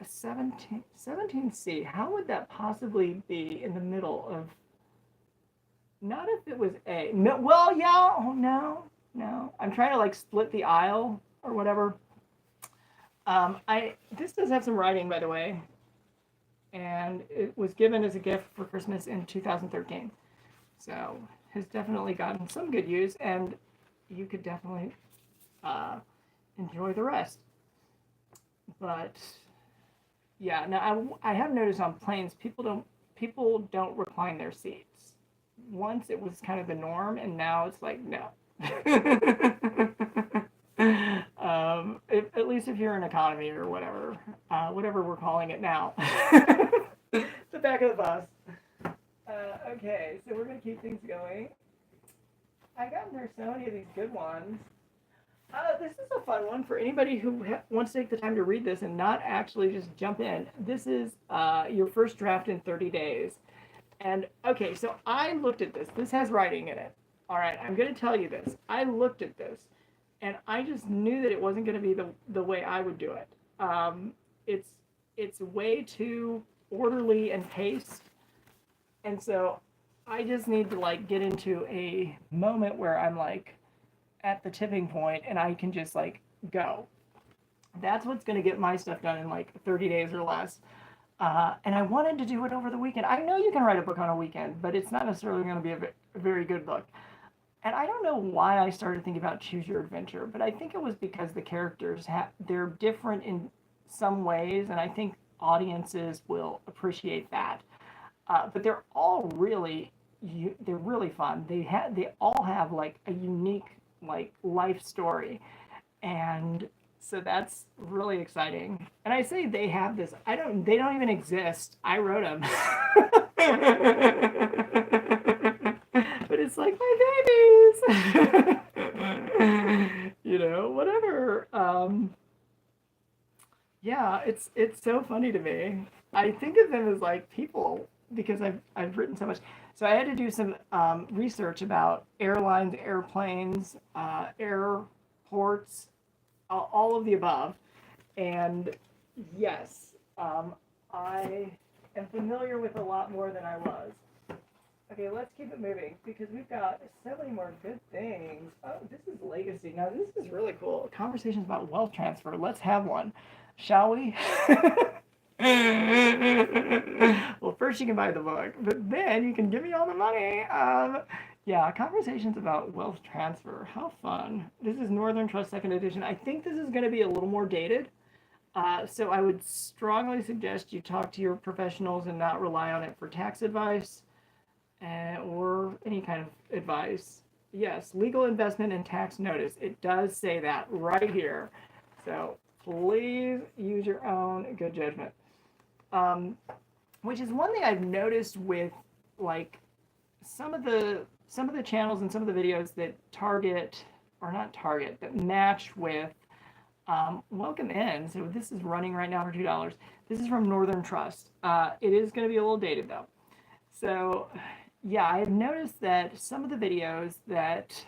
17C. How would that possibly be in the middle of? Not if it was A. No, well, yeah. Oh no. I'm trying to like split the aisle or whatever. This does have some writing, by the way, and it was given as a gift for Christmas in 2013. So has definitely gotten some good use, and you could definitely enjoy the rest. But yeah, now I have noticed on planes people don't recline their seats. Once it was kind of the norm, and now it's like no. At least if you're in economy or whatever we're calling it now. The back of the bus. Okay, so we're gonna keep things going. I got there so many of these good ones. This is a fun one for anybody who wants to take the time to read this and not actually just jump in. This is your first draft in 30 days. And okay, so I looked at this. This has writing in it. All right, I'm going to tell you this. I looked at this, and I just knew that it wasn't going to be the way I would do it. It's it's way too orderly and paced, and so I just need to like get into a moment where I'm like at the tipping point, and I can just like go. That's what's going to get my stuff done in like 30 days or less. And I wanted to do it over the weekend. I know you can write a book on a weekend, but it's not necessarily going to be a very good book. And I don't know why I started thinking about Choose Your Adventure, but I think it was because the characters they're different in some ways, and I think audiences will appreciate that. But they're all really they're really fun. They all have like a unique like life story, and so that's really exciting. And I say they have this. I don't. They don't even exist. I wrote them. But it's like my babies. Whatever. Yeah, it's so funny to me. I think of them as like people because I've written so much. So I had to do some research about airlines, airplanes, airports, all of the above. And yes, I am familiar with a lot more than I was. Okay, let's keep it moving because we've got so many more good things. Oh, this is legacy. Now, this is really cool. Conversations about wealth transfer. Let's have one, shall we? Well, first you can buy the book, but then you can give me all the money. Yeah, conversations about wealth transfer. How fun. This is Northern Trust Second Edition. I think this is going to be a little more dated. So I would strongly suggest you talk to your professionals and not rely on it for tax advice or any kind of advice. Yes, legal investment and tax notice. It does say that right here. So please use your own good judgment. Which is one thing I've noticed with like some of the channels and some of the videos that target or not target that match with welcome in. So this is running right now for $2. This is from Northern Trust. It is going to be a little dated though. So yeah, I have noticed that some of the videos that,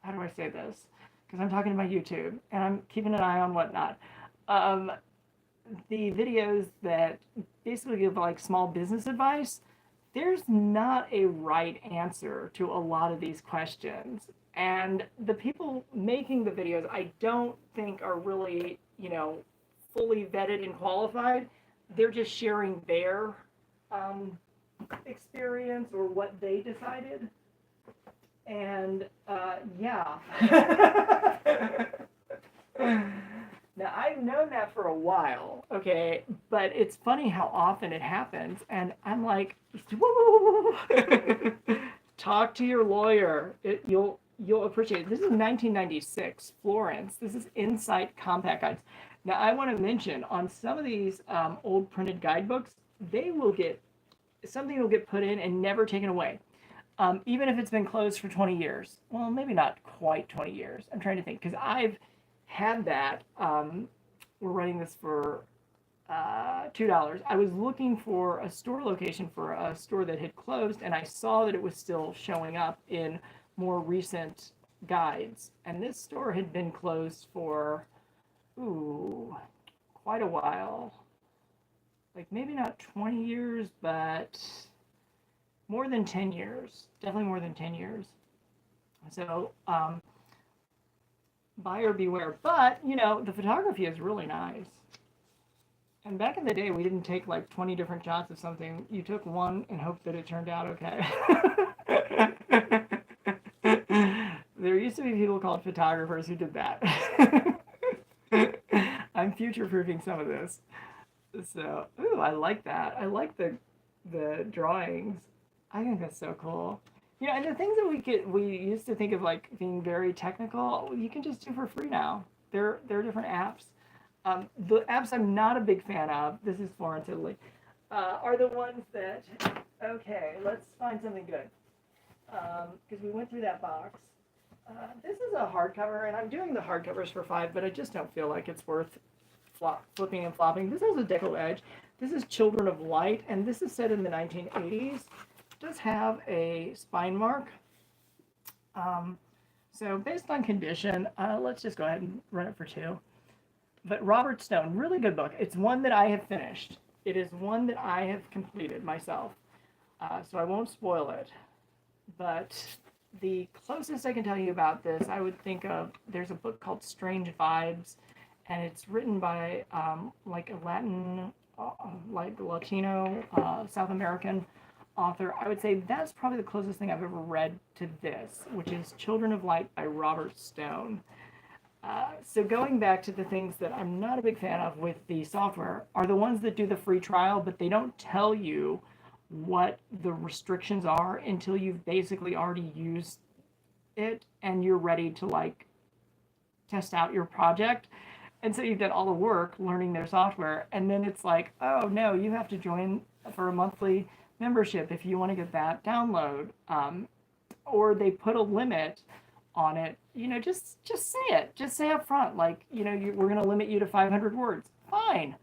how do I say this? Because I'm talking about YouTube and I'm keeping an eye on whatnot. The videos that basically give like small business advice, there's not a right answer to a lot of these questions. And the people making the videos, I don't think are really, fully vetted and qualified. They're just sharing their experience or what they decided. And yeah. Now, I've known that for a while, okay, but it's funny how often it happens, and I'm like, talk to your lawyer. You'll appreciate it. This is 1996, Florence. This is Insight Compact Guides. Now, I want to mention on some of these old printed guidebooks, something will get put in and never taken away. Even if it's been closed for 20 years. Well, maybe not quite 20 years. I'm trying to think, because I've had that. We're running this for $2. I was looking for a store location for a store that had closed, and I saw that it was still showing up in more recent guides. And this store had been closed for, quite a while. Like maybe not 20 years, but more than 10 years. Definitely more than 10 years. So, buyer beware. But, the photography is really nice. And back in the day, we didn't take like 20 different shots of something. You took one and hoped that it turned out okay. There used to be people called photographers who did that. I'm future-proofing some of this. So, I like that. I like the drawings. I think that's so cool. And the things that we used to think of like being very technical, you can just do for free now. There are different apps. The apps I'm not a big fan of, this is Florence, Italy, are the ones that, okay, let's find something good. Because we went through that box. This is a hardcover, and I'm doing the hardcovers for $5, but I just don't feel like it's worth flipping and flopping. This has a deco edge. This is Children of Light, and this is set in the 1980s. It does have a spine mark. So based on condition, let's just go ahead and run it for 2. But Robert Stone, really good book. It's one that I have finished. It is one that I have completed myself. So I won't spoil it. But the closest I can tell you about this, I would think of, there's a book called Strange Vibes, and it's written by like a Latino, South American author. I would say that's probably the closest thing I've ever read to this, which is Children of Light by Robert Stone. So going back to the things that I'm not a big fan of with the software are the ones that do the free trial, but they don't tell you what the restrictions are until you've basically already used it and you're ready to like test out your project. And so you've done all the work learning their software, and then it's like, oh no, you have to join for a monthly membership if you want to get that download. Or they put a limit on it. Just say it. Just say up front, like, we're going to limit you to 500 words. Fine.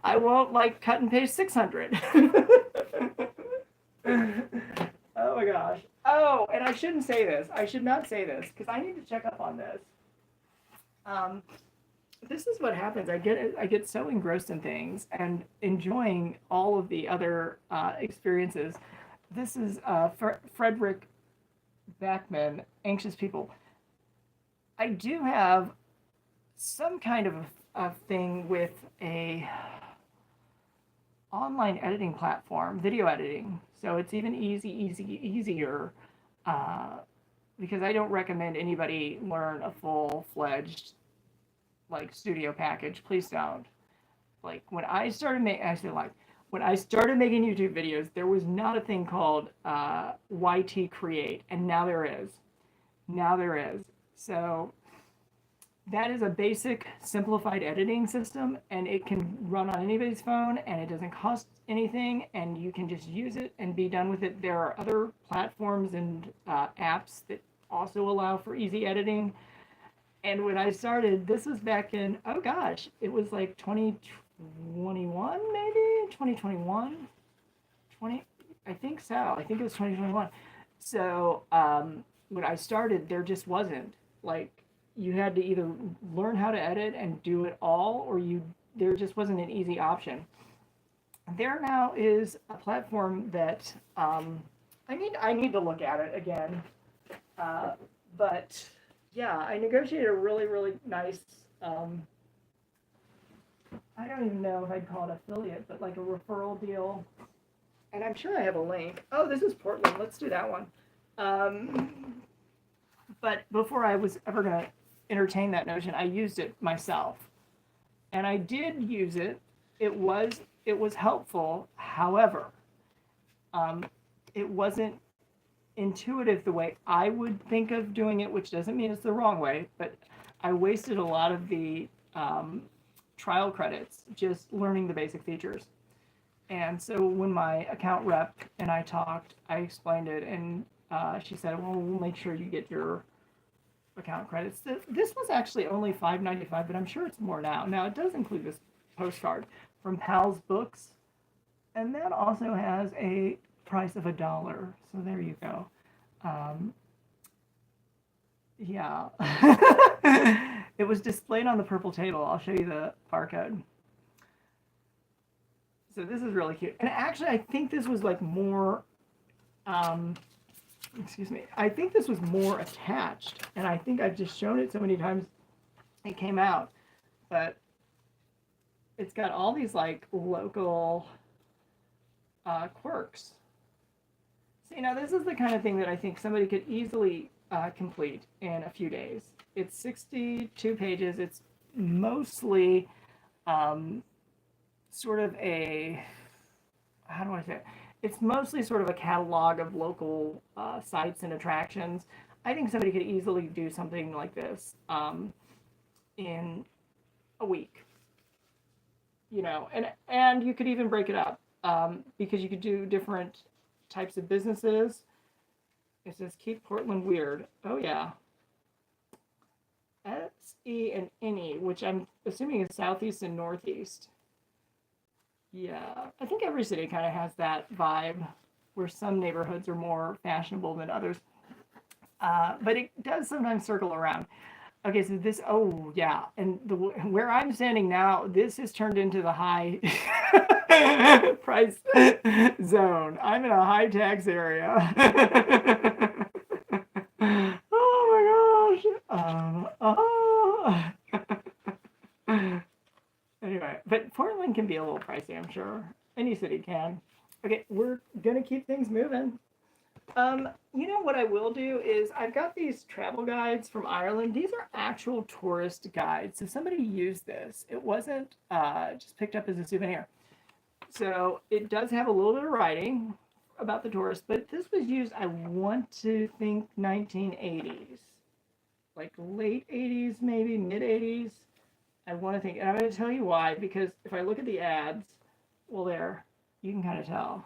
I won't like cut and paste 600. Oh my gosh. Oh, and I shouldn't say this. I should not say this because I need to check up on this. This is what happens. I get so engrossed in things and enjoying all of the other experiences. This is Frederick Backman, Anxious People. I do have some kind of a thing with a online editing platform, video editing. So it's even easier because I don't recommend anybody learn a full-fledged like studio package. Please don't. Like when I started making YouTube videos, there was not a thing called YT Create, and now there is. So that is a basic simplified editing system, and it can run on anybody's phone, and it doesn't cost anything, and you can just use it and be done with it. There are other platforms and apps that also allow for easy editing. And when I started, this was back in, oh gosh, it was like 2021, maybe 2021, I think so. I think it was 2021. So when I started, there just wasn't like, you had to either learn how to edit and do it all, or there just wasn't an easy option. There now is a platform that I need to look at it again, but yeah, I negotiated a really, really nice, I don't even know if I'd call it affiliate, but like a referral deal. And I'm sure I have a link. Oh, this is Portland. Let's do that one. But before I was ever going to entertain that notion, I used it myself. And I did use it. It was helpful. However, it wasn't intuitive the way I would think of doing it, which doesn't mean it's the wrong way, but I wasted a lot of the trial credits just learning the basic features. And so when my account rep and I talked, I explained it, and she said, well, we'll make sure you get your account credits. This was actually only $5.95, but I'm sure it's more now. Now, it does include this postcard from Pal's Books, and that also has a price of $1. So there you go. Yeah. It was displayed on the purple table. I'll show you the barcode. So this is really cute. And actually, I think this was like more, excuse me, I think this was more attached. And I think I've just shown it so many times it came out. But it's got all these like local quirks. So, this is the kind of thing that I think somebody could easily complete in a few days. It's 62 pages. It's mostly sort of a, how do I say it? It's mostly sort of a catalog of local sites and attractions. I think somebody could easily do something like this in a week. And you could even break it up because you could do different types of businesses. It says keep Portland weird. Oh yeah. SE and NE, which I'm assuming is southeast and northeast. Yeah, I think every city kind of has that vibe where some neighborhoods are more fashionable than others. But it does sometimes circle around. Okay, so this, oh yeah, and where I'm standing now, this has turned into the high price zone. I'm in a high tax area. Oh my gosh. Anyway, but Portland can be a little pricey, I'm sure. Any city can. Okay, we're gonna keep things moving. You know what I will do is I've got these travel guides from Ireland. These are actual tourist guides. So somebody used this. It wasn't just picked up as a souvenir. So it does have a little bit of writing about the tourists, but this was used, I want to think 1980s. Like late 80s, maybe mid 80s. I want to think, and I'm going to tell you why, because if I look at the ads, well, there, you can kind of tell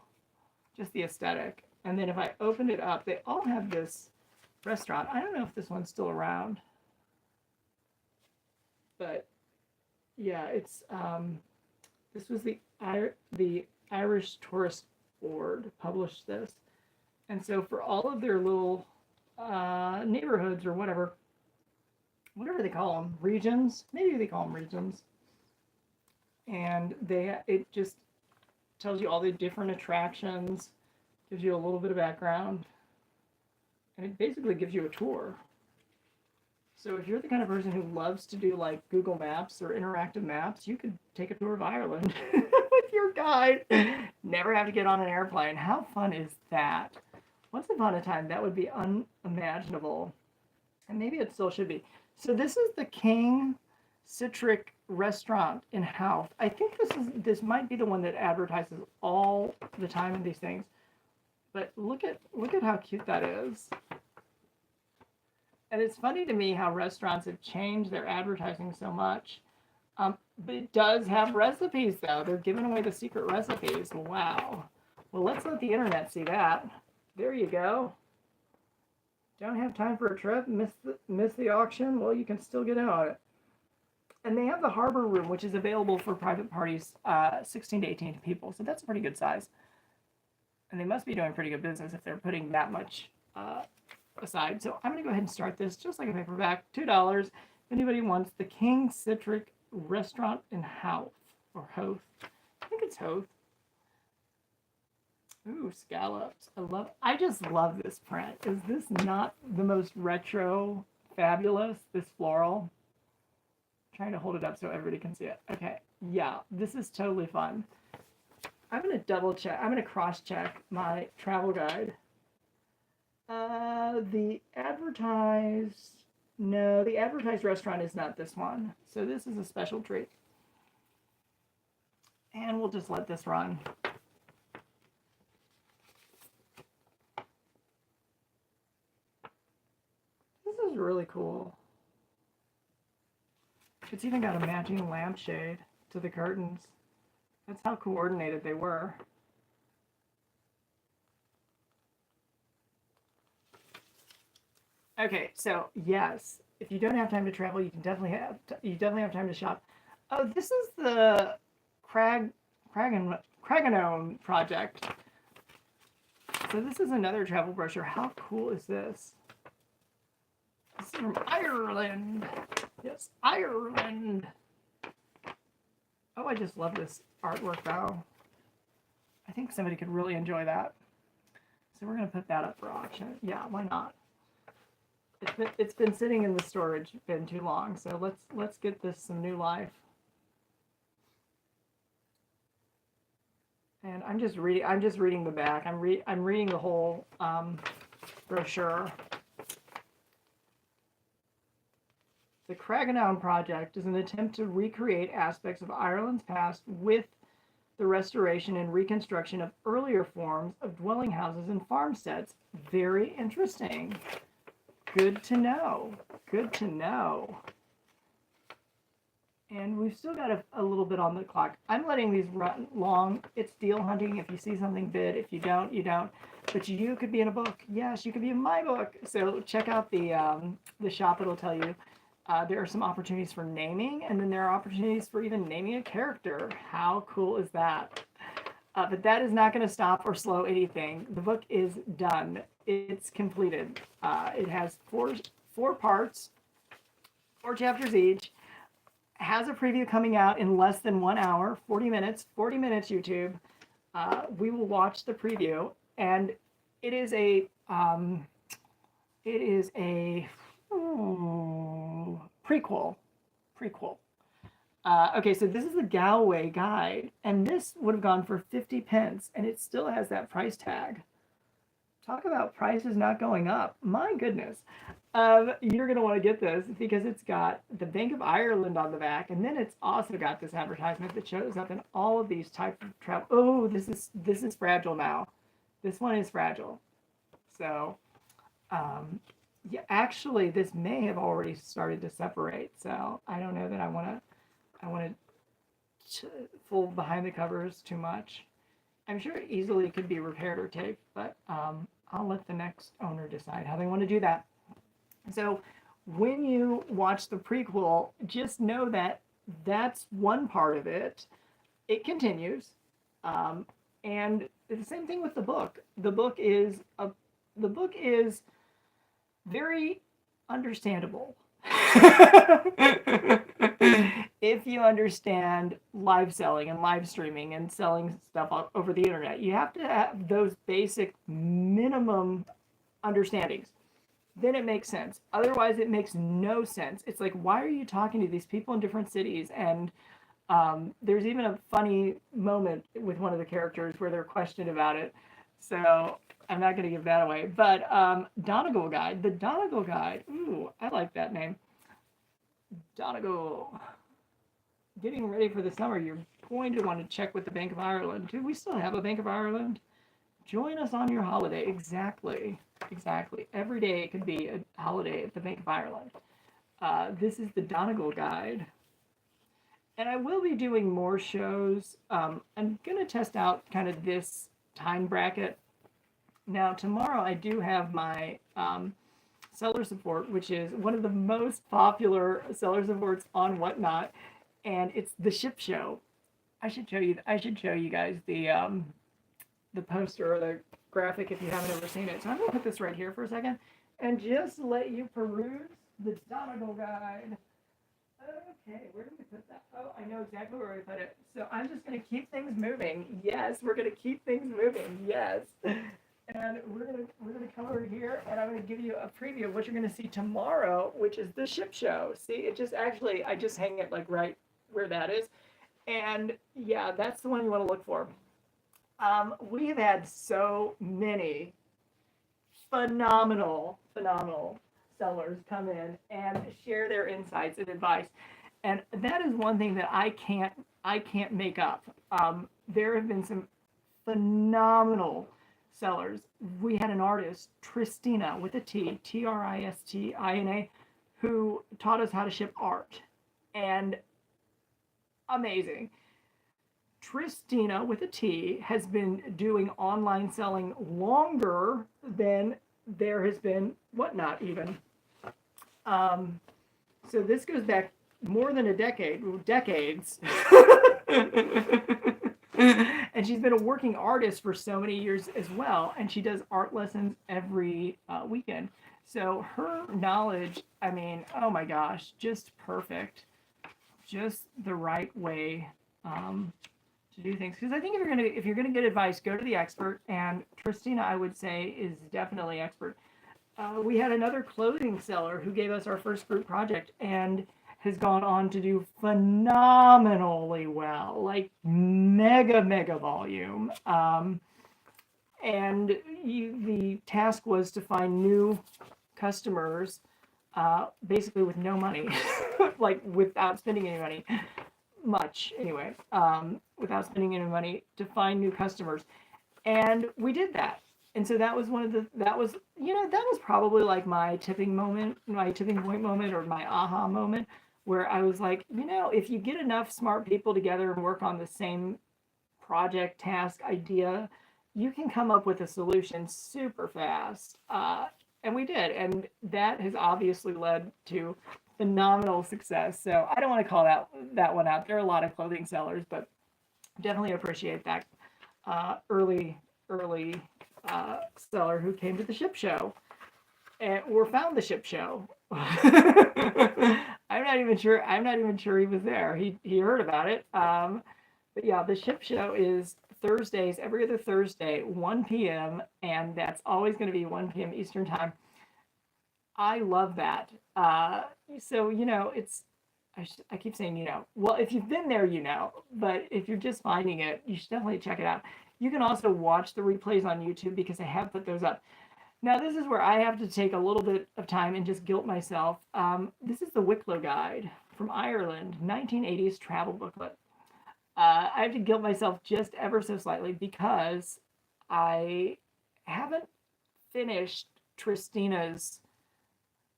just the aesthetic. And then if I open it up, they all have this restaurant. I don't know if this one's still around, but yeah, it's this was the Irish Tourist Board published this, and so for all of their little neighborhoods or whatever they call them, regions, maybe they call them regions, and it just tells you all the different attractions, gives you a little bit of background, and it basically gives you a tour. So if you're the kind of person who loves to do like Google Maps or interactive maps, you could take a tour of Ireland with your guide. Never have to get on an airplane. How fun is that? Once upon a time, that would be unimaginable. And maybe it still should be. So this is the King Citric Restaurant in Howth. I think this might be the one that advertises all the time in these things. But look at how cute that is. And it's funny to me how restaurants have changed their advertising so much. But it does have recipes, though. They're giving away the secret recipes. Wow. Well, let's let the internet see that. There you go. Don't have time for a trip? Miss the auction? Well, you can still get in on it. And they have the harbor room, which is available for private parties, 16 to 18 people. So that's a pretty good size. And they must be doing pretty good business if they're putting that much aside. So I'm going to go ahead and start this just like a paperback, $2. If anybody wants the King Citric Restaurant in Howth, or Hoth. I think it's Hoth. Ooh, scallops. I just love this print. Is this not the most retro, fabulous, this floral? I'm trying to hold it up so everybody can see it. Okay, yeah, this is totally fun. I'm going to double check. I'm going to cross check my travel guide. The advertised restaurant is not this one. So this is a special treat. And we'll just let this run. This is really cool. It's even got a matching lampshade to the curtains. That's how coordinated they were. Okay, so yes, if you don't have time to travel, you definitely have time to shop. Oh, this is the Craigennone project. So this is another travel brochure. How cool is this? This is from Ireland. Yes, Ireland. Oh, I just love this artwork though. I think somebody could really enjoy that. So we're going to put that up for auction. Yeah, why not? It's been sitting in the storage bin too long, so let's get this some new life. And I'm just reading the back. I'm reading the whole brochure. The Craigennone project is an attempt to recreate aspects of Ireland's past with the restoration and reconstruction of earlier forms of dwelling houses and farmsteads. Very interesting. Good to know. Good to know. And we've still got a little bit on the clock. I'm letting these run long. It's deal hunting. If you see something bid, if you don't, you don't. but you could be in a book. Yes, you could be in my book. So check out the shop. It'll tell you there are some opportunities for naming, and then there are opportunities for even naming a character. How cool is that? But that is not going to stop or slow anything. The book is done. It's completed. It has four parts, 4 chapters each. Has a preview coming out in less than 1 hour, 40 minutes. 40 minutes, YouTube. We will watch the preview, and it is a prequel. Okay, so this is the Galway guide, and this would have gone for 50 pence, and it still has that price tag. Talk about prices not going up. My goodness. You're going to want to get this because it's got the Bank of Ireland on the back, and then it's also got this advertisement that shows up in all of these types of travel. Oh, this is fragile now. This one is fragile. So, yeah, actually, this may have already started to separate. So I don't know that I want to fold behind the covers too much. I'm sure it easily could be repaired or taped, but I'll let the next owner decide how they want to do that. So when you watch the prequel, just know that that's one part of it. It continues, and the same thing with the book. The book is very understandable. If you understand live selling and live streaming and selling stuff over the internet, you have to have those basic minimum understandings. Then it makes sense. Otherwise, it makes no sense. It's like, why are you talking to these people in different cities? And there's even a funny moment with one of the characters where they're questioned about it. So I'm not going to give that away. But Donegal Guide, the Donegal Guide. Ooh, I like that name. Donegal. Getting ready for the summer, you're going to want to check with the Bank of Ireland. Do we still have a Bank of Ireland? Join us on your holiday. Exactly. Every day it could be a holiday at the Bank of Ireland. This is the Donegal Guide. And I will be doing more shows. I'm going to test out kind of this time bracket. Now, tomorrow I do have my seller support, which is one of the most popular seller supports on Whatnot. And it's the ship show. I should show you guys the poster or the graphic if you haven't ever seen it. So I'm gonna put this right here for a second and just let you peruse the Donegal Guide. Okay, where did we put that? Oh, I know exactly where we put it. So I'm just gonna keep things moving. Yes, we're gonna keep things moving. Yes. And we're gonna come over here, and I'm gonna give you a preview of what you're gonna see tomorrow, which is the ship show. See, it just actually I just hang it like right where that is, and yeah, that's the one you want to look for. We have had so many phenomenal sellers come in and share their insights and advice, and that is one thing that I can't make up. There have been some phenomenal sellers. We had an artist, Tristina with a T, Tristina, who taught us how to ship art, and amazing. Tristina with a T has been doing online selling longer than there has been Whatnot even. So this goes back more than a decade, decades. And she's been a working artist for so many years as well, and she does art lessons every weekend. So her knowledge, I mean, oh my gosh, just perfect. Just the right way to do things. Because I think if you're gonna get advice, go to the expert. And Tristina, I would say, is definitely expert. We had another clothing seller who gave us our first group project and has gone on to do phenomenally well, like mega volume. And the task was to find new customers, basically with no money, like without spending any money, much anyway, without spending any money to find new customers. And we did that. And so that was that was probably like my tipping point moment, or my aha moment, where I was like, if you get enough smart people together and work on the same project, task, idea, you can come up with a solution super fast. And we did. And that has obviously led to phenomenal success. So I don't want to call that one out. There are a lot of clothing sellers, but definitely appreciate that early seller who came to the ship show or found the ship show. I'm not even sure. I'm not even sure he was there. He heard about it. But yeah, the ship show is Thursdays, every other Thursday, 1 p.m., and that's always going to be 1 p.m. Eastern time. I love that. So it's I keep saying well, if you've been there, but if you're just finding it, you should definitely check it out. You can also watch the replays on YouTube because I have put those up. Now, this is where I have to take a little bit of time and just guilt myself. This is the Wicklow Guide from Ireland, 1980s travel booklet. I have to guilt myself just ever so slightly because I haven't finished Tristina's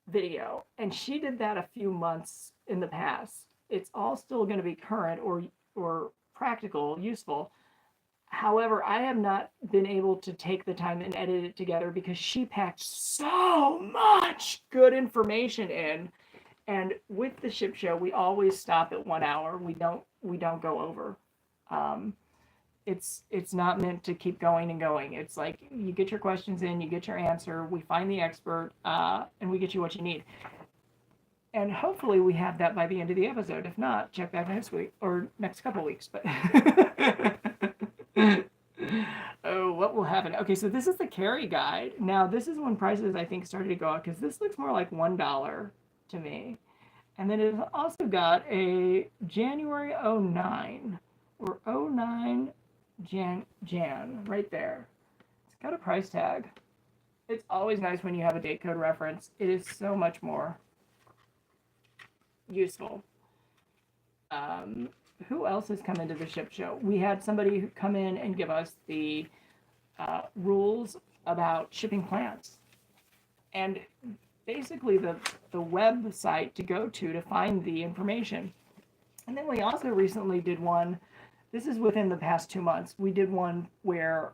video, and she did that a few months in the past. It's all still going to be current or practical, useful. However, I have not been able to take the time and edit it together because she packed so much good information in. And with the ship show, we always stop at 1 hour. We don't go over. It's not meant to keep going and going. It's like you get your questions in, you get your answer, we find the expert, and we get you what you need. And hopefully we have that by the end of the episode. If not, check back next week or next couple weeks. But oh, what will happen? Okay, so this is the carry guide. Now, this is when prices, I think, started to go up because this looks more like $1 to me. And then it's also got a January 09 or 09 Jan right there. It's got a price tag. It's always nice when you have a date code reference. It is so much more useful. Who else has come into the ship show? We had somebody come in and give us the rules about shipping plants. And basically the website to go to find the information. And then we also recently did one, this is within the past 2 months, we did one where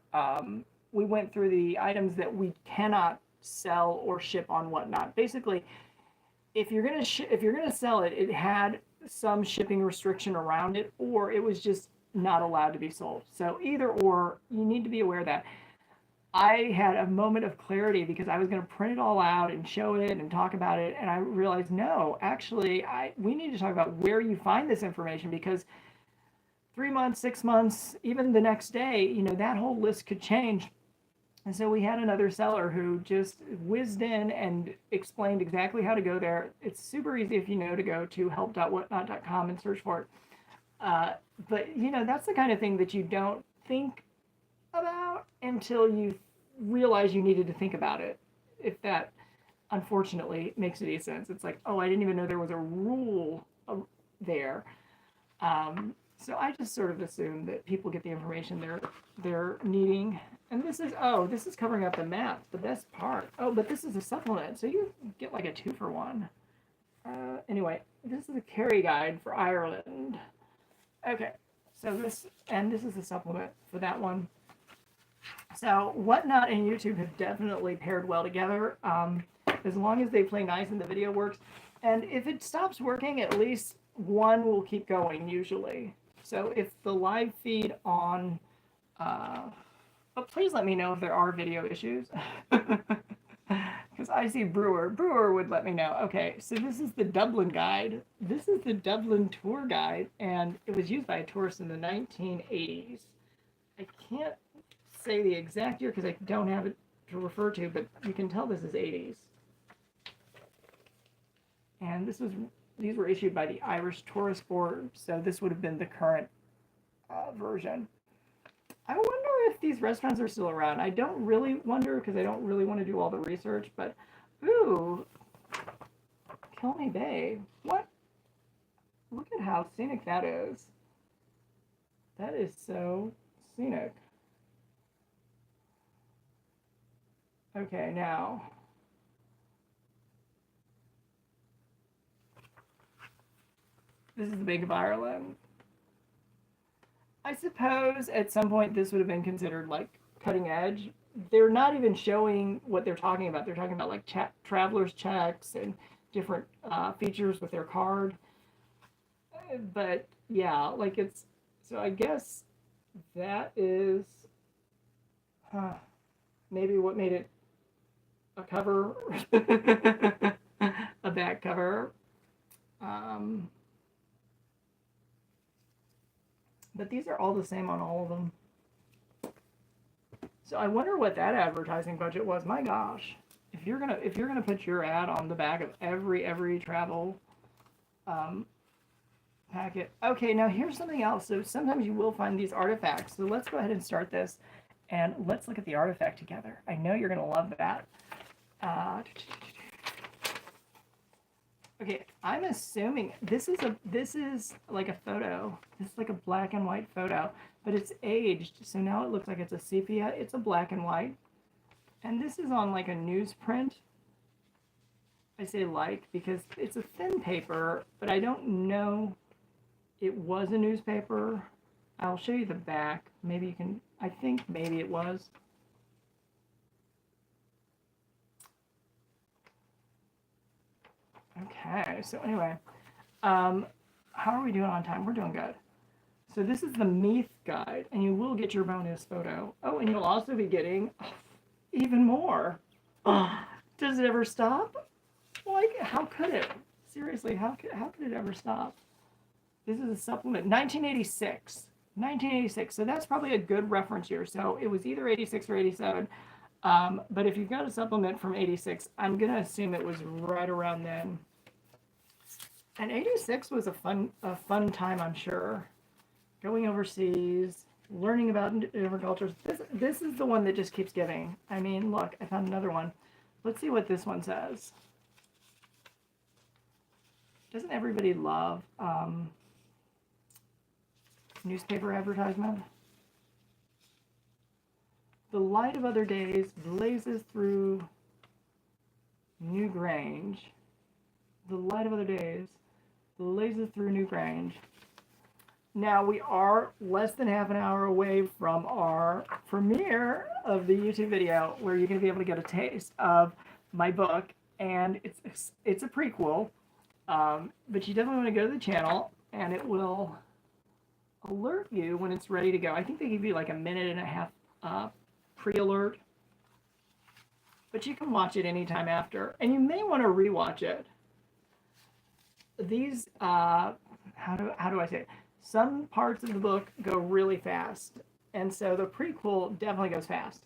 we went through the items that we cannot sell or ship on whatnot. Basically, if you're gonna sell it, it had some shipping restriction around it, or it was just not allowed to be sold. So either or, you need to be aware of that. I had a moment of clarity because I was going to print it all out and show it and talk about it, and I realized, no, actually, we need to talk about where you find this information, because 3 months, 6 months, even the next day, that whole list could change. And so we had another seller who just whizzed in and explained exactly how to go there. It's super easy if you know to go to help.whatnot.com and search for it. But, that's the kind of thing that you don't think about until you realize you needed to think about it. If that, unfortunately, makes any sense. It's like, oh, I didn't even know there was a rule there. So I just sort of assume that people get the information they're needing. And this is covering up the map, the best part. Oh, but this is a supplement, so you get like a 2-for-1. Anyway, this is a carry guide for Ireland. Okay, so this is a supplement for that one. So Whatnot and YouTube have definitely paired well together, as long as they play nice and the video works. And if it stops working, at least one will keep going usually. So if the live feed on, but please let me know if there are video issues. Because I see Brewer would let me know. Okay, so this is the Dublin guide. This is the Dublin tour guide, and it was used by a tourist in the 1980s. I can't say the exact year because I don't have it to refer to, but you can tell this is 80s. And these were issued by the Irish Tourist Board, so this would have been the current version. I wonder if these restaurants are still around. I don't really wonder because I don't really want to do all the research, but ooh, Kilney Bay. What? Look at how scenic that is. That is so scenic. Okay, now. This is the Bank of Ireland. I suppose at some point this would have been considered like cutting edge. They're not even showing what they're talking about. They're talking about like traveler's checks and different features with their card. But yeah, like it's, so I guess that is maybe what made it a cover, a back cover. Um, but these are all the same on all of them. So I wonder what that advertising budget was. My gosh, if you're gonna put your ad on the back of every travel packet. Okay, now here's something else. So sometimes you will find these artifacts. So let's go ahead and start this, and let's look at the artifact together. I know you're gonna love that. Okay, I'm assuming this is like a photo. This is like a black and white photo, but it's aged, so now it looks like it's a sepia. It's a black and white, and this is on like a newsprint. I say like because it's a thin paper, but I don't know. It was a newspaper. I'll show you the back. Maybe you can. I think maybe it was. Okay, so anyway, how are we doing on time? We're doing good. So this is the Meath guide, and you will get your bonus photo. Oh, and you'll also be getting even more. Does it ever stop? Like, how could it? Seriously, how could it ever stop? This is a supplement, 1986. 1986, so that's probably a good reference year. So it was either 86 or 87. But if you've got a supplement from 86, I'm going to assume it was right around then. And 86 was a fun time, I'm sure. Going overseas, learning about different cultures. This is the one that just keeps giving. I mean, look, I found another one. Let's see what this one says. Doesn't everybody love newspaper advertisement? The light of other days blazes through New Grange. The light of other days blazes through New Grange. Now we are less than half an hour away from our premiere of the YouTube video, where you're going to be able to get a taste of my book, and it's a prequel, but you definitely want to go to the channel, and it will alert you when it's ready to go. I think they give you like a minute and a half pre-alert, but you can watch it anytime after, and you may want to rewatch it. These how do I say it? Some parts of the book go really fast, and so the prequel definitely goes fast.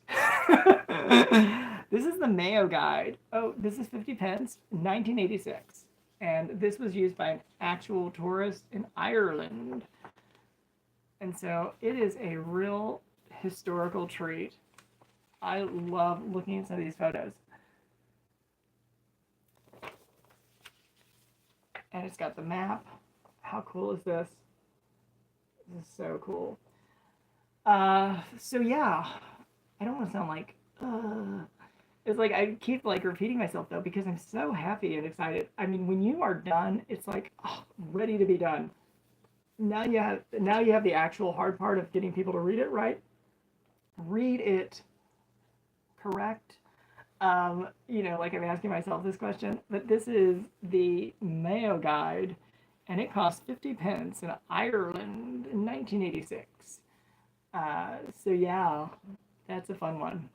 This is the Mayo Guide. Oh, this is 50 pence, 1986, and this was used by an actual tourist in Ireland, and so it is a real historical treat. I love looking at some of these photos. And it's got the map. How cool is this? This is so cool. So yeah, I don't want to sound like, it's like I keep like repeating myself though, because I'm so happy and excited. I mean, when you are done, it's like, oh, ready to be done. Now you have the actual hard part of getting people to read it, right? Read it correct. You know, like I'm asking myself this question, but this is the Mayo Guide, and it cost 50 pence in Ireland in 1986. So yeah, that's a fun one.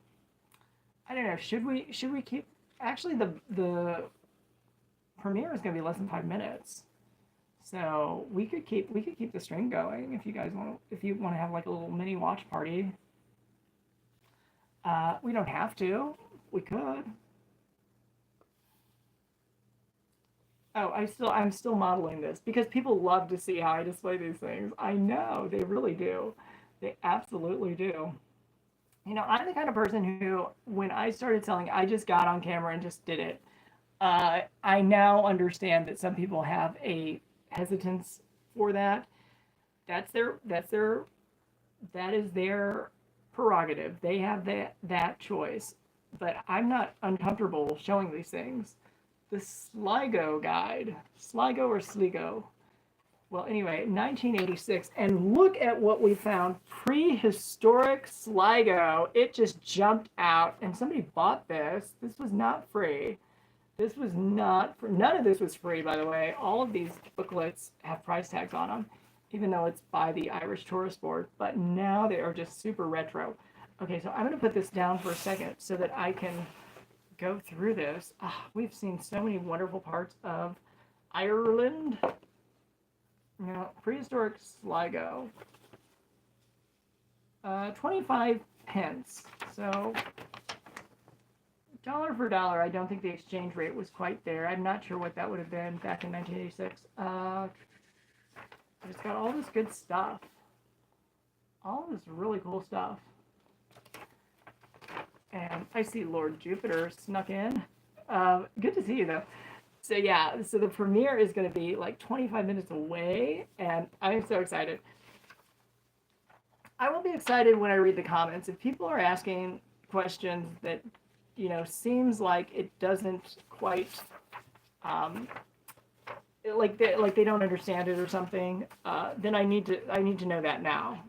I don't know. Should we keep? Actually, the premiere is going to be less than 5 minutes, so we could keep the stream going if you guys want. If you want to have like a little mini watch party. We don't have to. We could. Oh, I'm still modeling this because people love to see how I display these things. I know, they really do. They absolutely do. You know, I'm the kind of person who, when I started selling, I just got on camera and just did it. I now understand that some people have a hesitance for that. That is their prerogative. They have that choice. But I'm not uncomfortable showing these things. The Sligo Guide, Sligo or Sligo, well, anyway, 1986, and look at what we found. Prehistoric Sligo. It just jumped out, and somebody bought this. This was not free. This was not, none of this was free, by the way. All of these booklets have price tags on them, even though it's by the Irish Tourist Board, but now they are just super retro. Okay, so I'm gonna put this down for a second so that I can go through this. We've seen so many wonderful parts of Ireland. Prehistoric Sligo. 25 pence. So, dollar for dollar, I don't think the exchange rate was quite there. I'm not sure what that would have been back in 1986. It's got all this good stuff. All this really cool stuff. And I see Lord Jupiter snuck in. Good to see you, though. So yeah, so the premiere is going to be like 25 minutes away, and I'm so excited. I will be excited when I read the comments. If people are asking questions that, seems like it doesn't quite, like they don't understand it or something, then I need to know that now.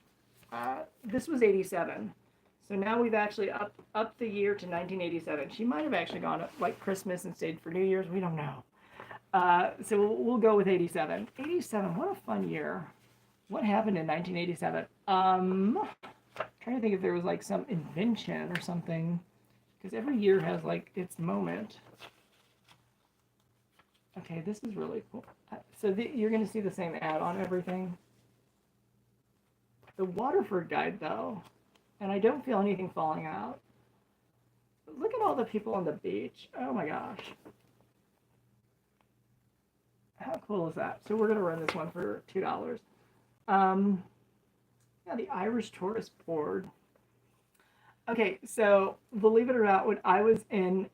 This was 87. So now we've actually upped the year to 1987. She might have actually gone up like Christmas and stayed for New Year's. We don't know. So we'll go with 87. 87, what a fun year. What happened in 1987? Trying to think if there was like some invention or something. Because every year has like its moment. Okay, this is really cool. So you're going to see the same ad on everything. The Waterford Guide, though. And I don't feel anything falling out. But look at all the people on the beach. Oh my gosh. How cool is that? So we're going to run this one for $2. Yeah, the Irish Tourist Board. Okay, so believe it or not, when I was in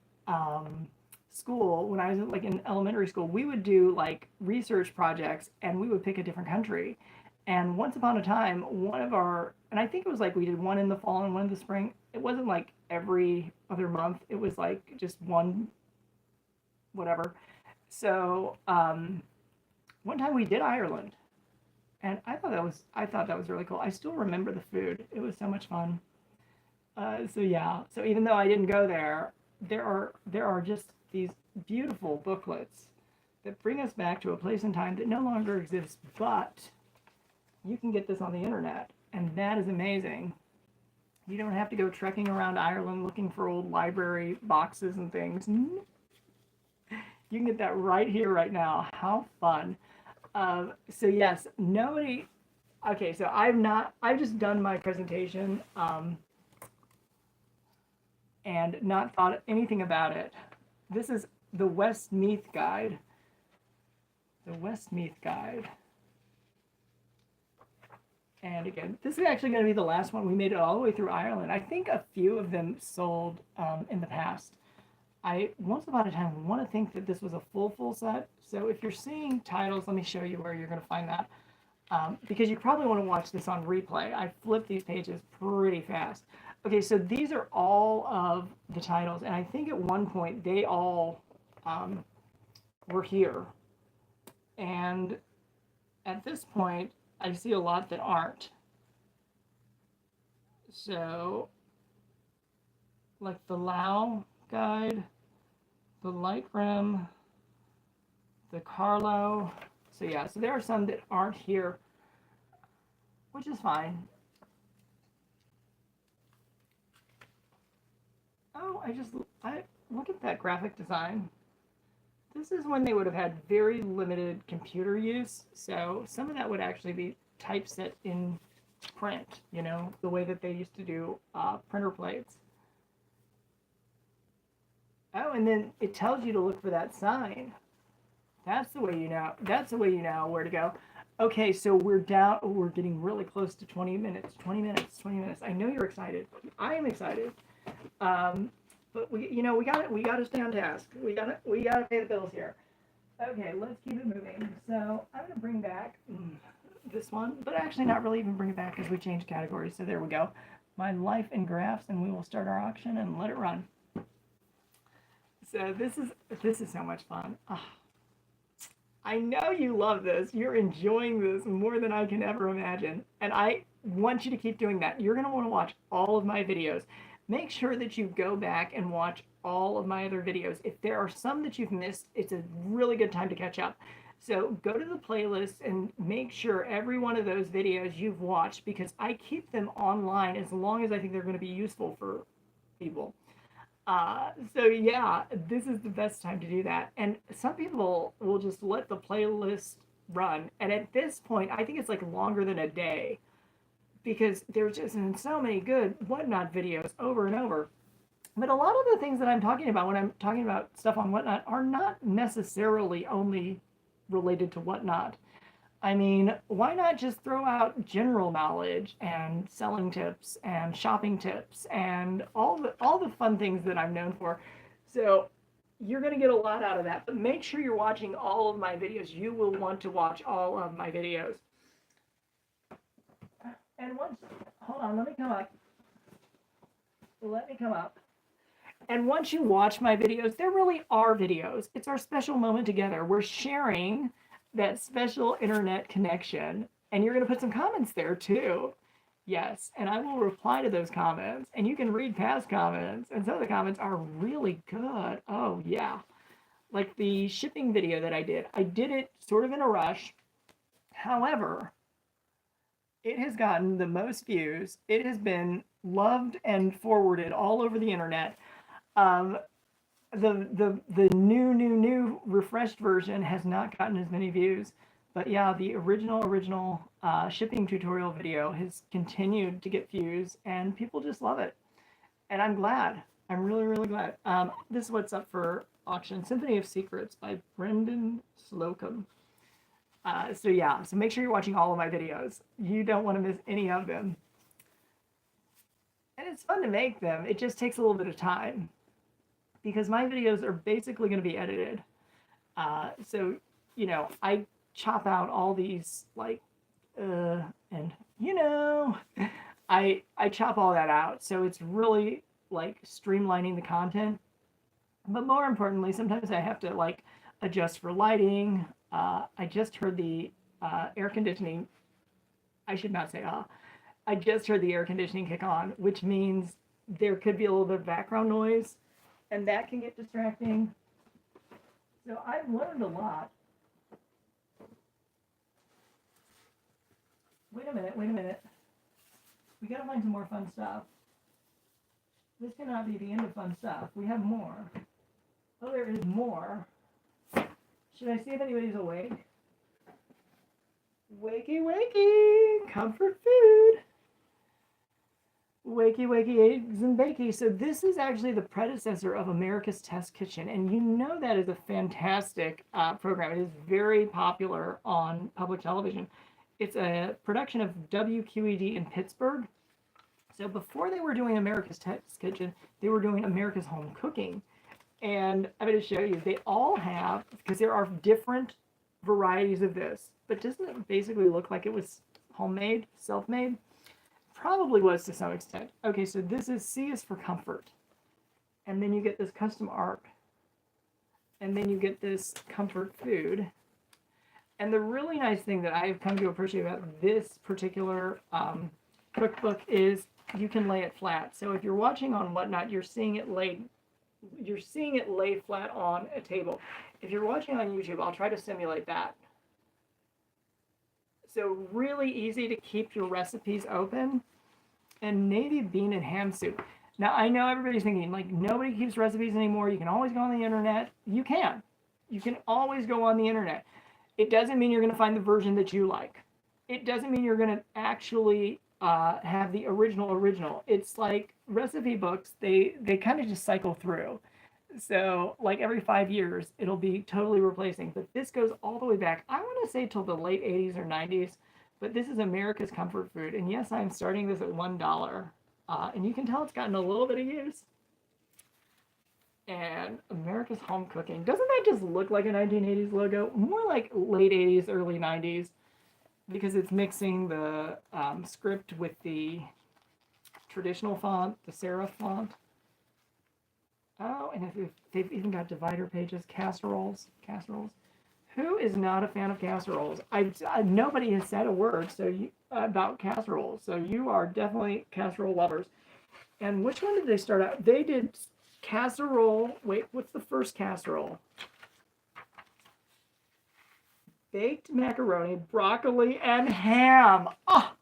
school, when I was like in elementary school, we would do like research projects and we would pick a different country. And once upon a time, one of our, and I think it was like we did one in the fall and one in the spring. It wasn't like every other month. It was like just one, whatever. So one time we did Ireland, and I thought that was really cool. I still remember the food. It was so much fun. So yeah. So even though I didn't go there, there are just these beautiful booklets that bring us back to a place and time that no longer exists, but you can get this on the internet, and that is amazing. You don't have to go trekking around Ireland looking for old library boxes and things. You can get that right here, right now. How fun. So yes, nobody, okay, so I've just done my presentation, and not thought anything about it. This is the Westmeath Guide. The Westmeath Guide. And again, this is actually going to be the last one. We made it all the way through Ireland. I think a few of them sold in the past. Once upon a time, want to think that this was a full set. So if you're seeing titles, let me show you where you're going to find that. Because you probably want to watch this on replay. I flipped these pages pretty fast. Okay, so these are all of the titles. And I think at one point, they all were here. And at this point, I see a lot that aren't. So, like the Lau Guide, the Light Rim, the Carlo. So yeah, so there are some that aren't here, which is fine. Oh, I look at that graphic design. This is when they would have had very limited computer use, so some of that would actually be typeset in print, the way that they used to do printer plates. Oh, and then it tells you to look for that sign. That's the way you know. That's the way you know where to go. Okay, so we're getting really close to 20 minutes. 20 minutes. 20 minutes. I know you're excited. I am excited. But we got to stay on task. We got to pay the bills here. Okay, let's keep it moving. So I'm gonna bring back this one, but actually not really even bring it back because we changed categories. So there we go. My life in graphs, and we will start our auction and let it run. So this is so much fun. I know you love this. You're enjoying this more than I can ever imagine. And I want you to keep doing that. You're going to want to watch all of my videos. Make sure that you go back and watch all of my other videos. If there are some that you've missed, it's a really good time to catch up. So go to the playlist and make sure every one of those videos you've watched, because I keep them online as long as I think they're going to be useful for people. So yeah, this is the best time to do that. And some people will just let the playlist run. And at this point, I think it's like longer than a day because there's just so many good Whatnot videos over and over. But a lot of the things that I'm talking about when I'm talking about stuff on Whatnot are not necessarily only related to Whatnot. I mean, why not just throw out general knowledge and selling tips and shopping tips and all the fun things that I'm known for? So you're going to get a lot out of that, but make sure you're watching all of my videos. You will want to watch all of my videos. And once, hold on, let me come up. Let me come up. And once you watch my videos, there really are videos. It's our special moment together. We're sharing that special internet connection. And you're going to put some comments there too. Yes. And I will reply to those comments. And you can read past comments. And some of the comments are really good. Oh, yeah. Like the shipping video that I did it sort of in a rush. However, it has gotten the most views. It has been loved and forwarded all over the internet. Um, the new refreshed version has not gotten as many views, but yeah, the original shipping tutorial video has continued to get views, and people just love it, and I'm glad. I'm really glad. This is what's up for auction: Symphony of Secrets by Brendan Slocum. So yeah, so make sure you're watching all of my videos. You don't want to miss any of them, and it's fun to make them. It just takes a little bit of time, because my videos are basically going to be edited. So, I chop out all these, like, and, I chop all that out. So it's really, like, streamlining the content. But more importantly, sometimes I have to, like, adjust for lighting. I just heard the air conditioning. I should not say, I just heard the air conditioning kick on, which means there could be a little bit of background noise, and that can get distracting. So I've learned a lot. Wait a minute. We gotta find some more fun stuff. This cannot be the end of fun stuff. We have more. Oh, there is more. Should I see if anybody's awake? Wakey, comfort food. Wakey, eggs and bakey. So this is actually the predecessor of America's Test Kitchen, and you know that is a fantastic program. It is very popular on public television. It's a production of WQED in Pittsburgh. So before they were doing America's Test Kitchen, they were doing America's Home Cooking. And I'm going to show you, they all have, because there are different varieties of this, but doesn't it basically look like it was homemade, self-made? Probably was to some extent. Okay, so this is C is for comfort. And then you get this custom art. And then you get this comfort food. And the really nice thing that I've come to appreciate about this particular cookbook is you can lay it flat. So if you're watching on Whatnot, you're seeing it lay flat on a table. If you're watching on YouTube, I'll try to simulate that. So really easy to keep your recipes open. And navy bean and ham soup. Now, I know everybody's thinking, like, nobody keeps recipes anymore. You can always go on the internet. You can. You can always go on the internet. It doesn't mean you're going to find the version that you like. It doesn't mean you're going to actually have the original. It's like recipe books. They kind of just cycle through. So, like, every 5 years, it'll be totally replacing. But this goes all the way back, I want to say, till the late 80s or 90s. But this is America's Comfort Food. And yes, I'm starting this at $1. And you can tell it's gotten a little bit of use. And America's Home Cooking. Doesn't that just look like a 1980s logo? More like late 80s, early 90s. Because it's mixing the script with the traditional font, the serif font. Oh, and they've even got divider pages, casseroles. Who is not a fan of casseroles? Nobody has said a word about casseroles, so you are definitely casserole lovers. And which one did they start out? They did casserole. Wait, what's the first casserole? Baked macaroni, broccoli, and ham. Oh,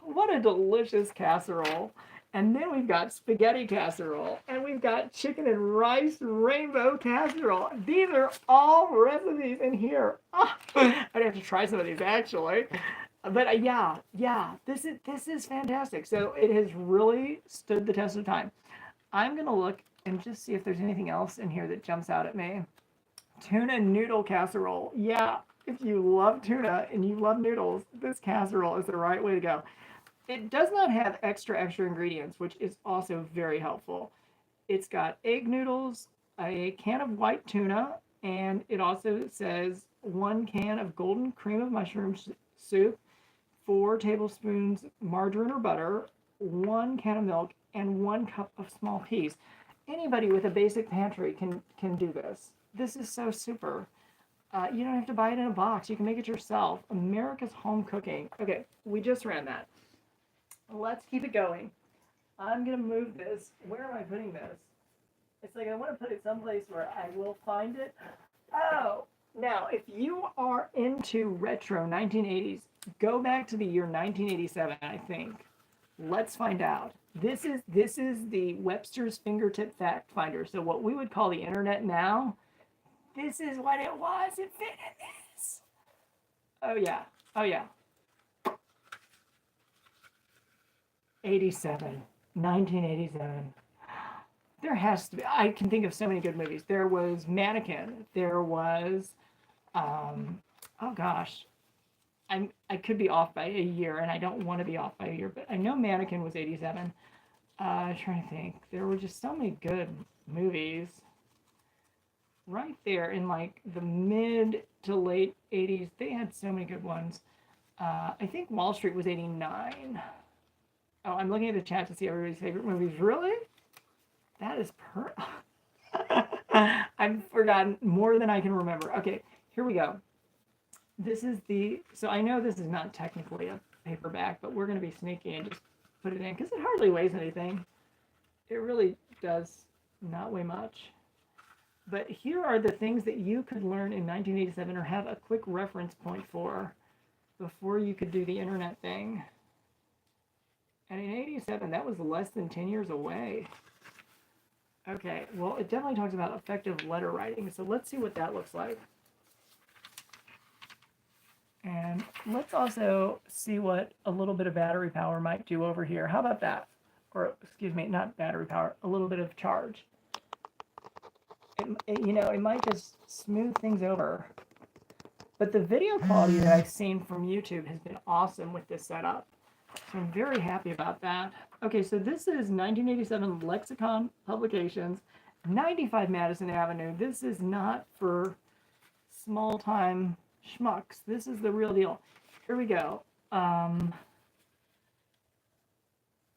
what a delicious casserole. And then we've got spaghetti casserole, and we've got chicken and rice rainbow casserole. These are all recipes in here. I'd have to try some of these actually. But yeah, this is fantastic. So it has really stood the test of time. I'm gonna look and just see if there's anything else in here that jumps out at me. Tuna noodle casserole. Yeah, if you love tuna and you love noodles, this casserole is the right way to go. It does not have extra ingredients, which is also very helpful. It's got egg noodles, a can of white tuna, and it also says 1 can of golden cream of mushroom soup, 4 tablespoons margarine or butter, 1 can of milk, and 1 cup of small peas. Anybody with a basic pantry can do this. This is so super. You don't have to buy it in a box. You can make it yourself. America's home cooking. Okay, we just ran that. Let's keep it going. I'm going to move this. Where am I putting this? It's like I want to put it someplace where I will find it. Oh, now if you are into retro 1980s, go back to the year 1987, I think. Let's find out. This is the Webster's Fingertip Fact Finder. So what we would call the internet now, this is what it was. It fit in this. Oh yeah. Oh yeah. 1987. There has to be, I can think of so many good movies. There was Mannequin. There was, oh gosh, I could be off by a year, and I don't want to be off by a year, but I know Mannequin was 87. Trying to think. There were just so many good movies right there in like the mid to late 80s. They had so many good ones. I think Wall Street was 89. Oh, I'm looking at the chat to see everybody's favorite movies. Really? That is I've forgotten more than I can remember. Okay, here we go. This is so I know this is not technically a paperback, but we're going to be sneaky and just put it in because it hardly weighs anything. It really does not weigh much. But here are the things that you could learn in 1987 or have a quick reference point for before you could do the internet thing. And in 87, that was less than 10 years away. Okay, well, it definitely talks about effective letter writing. So let's see what that looks like. And let's also see what a little bit of battery power might do over here. How about that? Or, excuse me, not battery power, a little bit of charge. It might just smooth things over. But the video quality that I've seen from YouTube has been awesome with this setup. So I'm very happy about that. Okay, so this is 1987 Lexicon Publications, 95 Madison Avenue. This is not for small-time schmucks. This is the real deal. Here we go.